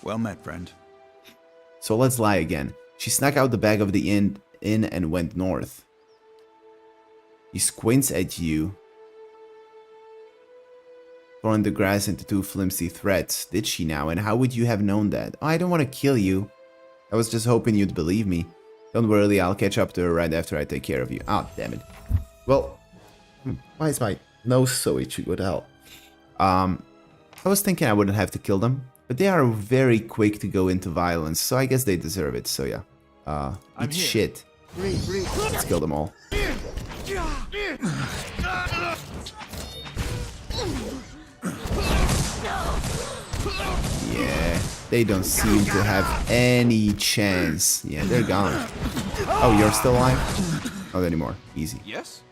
Well met, friend. So let's lie again. She snuck out the back of the inn and went north. He squints at you, throwing the grass into two flimsy threads. Did she now? And how would you have known that? Oh, I don't want to kill you. I was just hoping you'd believe me. Don't worry, I'll catch up to her right after I take care of you. Ah, damn it. Well, why is my nose so itchy? What the hell? I was thinking I wouldn't have to kill them, but they are very quick to go into violence, so I guess they deserve it, so yeah. eat shit. Let's kill them all. Yeah, they don't seem to have any chance. Yeah, they're gone. Oh, you're still alive? Not anymore. Easy. Yes?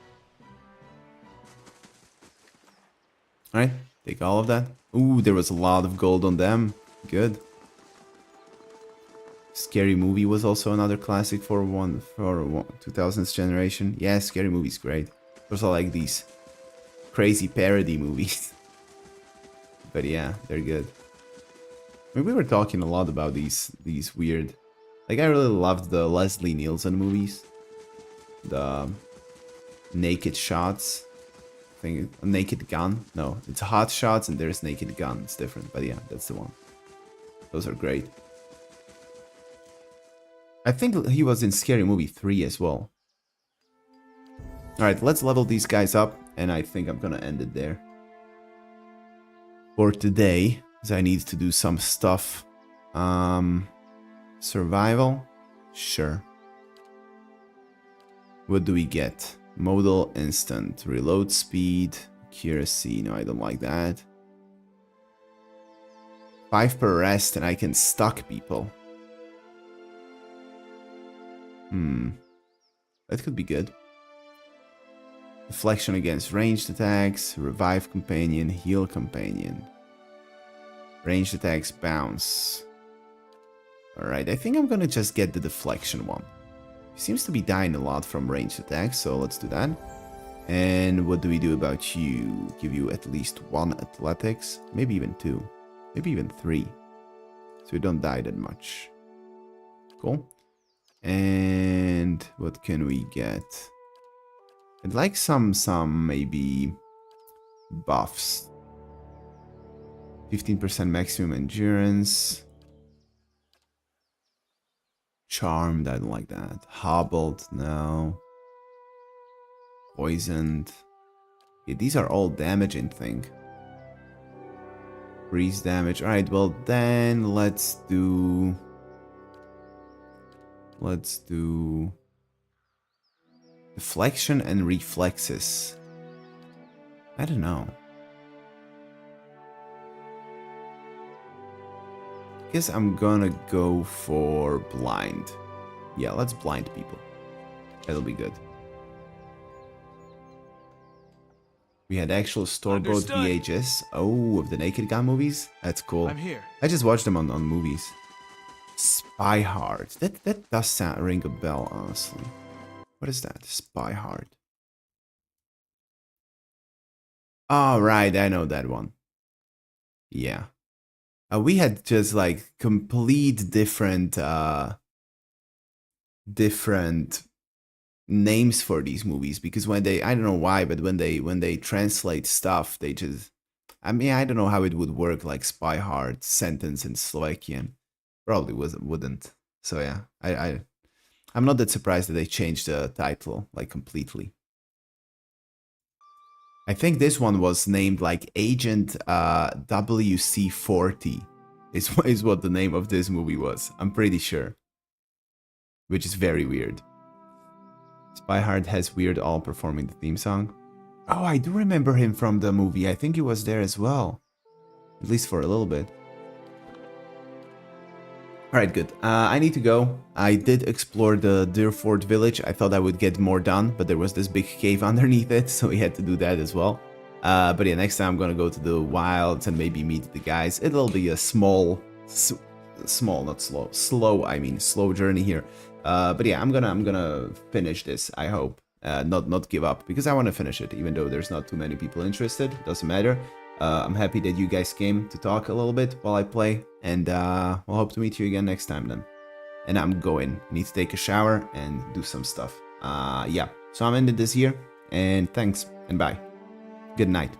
Alright, take all of that. Ooh, there was a lot of gold on them. Good. Scary Movie was also another classic for 2000s generation. Yeah, Scary Movie's great. Those are like these crazy parody movies. But yeah, they're good. I mean, we were talking a lot about these weird... Like, I really loved the Leslie Nielsen movies. The Naked Shots. I think a Naked Gun. No, it's Hot Shots and there's Naked Gun. It's different, but yeah, that's the one. Those are great. I think he was in Scary Movie 3 as well. Alright, let's level these guys up, and I think I'm gonna end it there. For today, because I need to do some stuff. Survival? Sure. What do we get? Modal instant. Reload speed. Accuracy. No, I don't like that. 5 per rest, and I can stuck people. That could be good. Deflection against ranged attacks, revive companion, heal companion. Ranged attacks bounce. Alright, I think I'm gonna just get the deflection one. He seems to be dying a lot from ranged attacks, so let's do that. And what do we do about you? Give you at least 1 athletics, maybe even 2, maybe even 3. So you don't die that much. Cool. And what can we get? I'd like some maybe buffs. 15% maximum endurance. Charmed, I don't like that. Hobbled, no. Poisoned. Yeah, these are all damaging thing. Freeze damage. Alright, well then let's do deflection and reflexes. I don't know. I guess I'm gonna go for blind. Yeah, let's blind people. That'll be good. We had actual store-bought VHS. Oh, of the Naked Gun movies? That's cool. I'm here. I just watched them on movies. Spy Hard. That does ring a bell, honestly. What is that? Spy Hard. Oh, right. I know that one. Yeah. We had just like complete different names for these movies, because when they, I don't know why, but when they translate stuff, they just, I mean, I don't know how it would work, like Spy Hard sentence in Slovakian. Probably wouldn't. So yeah, I'm not that surprised that they changed the title like completely. I think this one was named like Agent WC-40 is what the name of this movie was. I'm pretty sure. Which is very weird. Spy Hard has Weird Al performing the theme song. Oh, I do remember him from the movie. I think he was there as well. At least for a little bit. Alright, good. I need to go. I did explore the Dyrford village. I thought I would get more done, but there was this big cave underneath it, so we had to do that as well. But yeah, next time I'm gonna go to the wilds and maybe meet the guys. It'll be a slow journey here. But yeah, I'm gonna finish this, I hope. Not give up, because I want to finish it, even though there's not too many people interested. Doesn't matter. I'm happy that you guys came to talk a little bit while I play, and we'll hope to meet you again next time then. And I'm going. I need to take a shower and do some stuff. Yeah, so I'm ending this here, and thanks, and bye. Good night.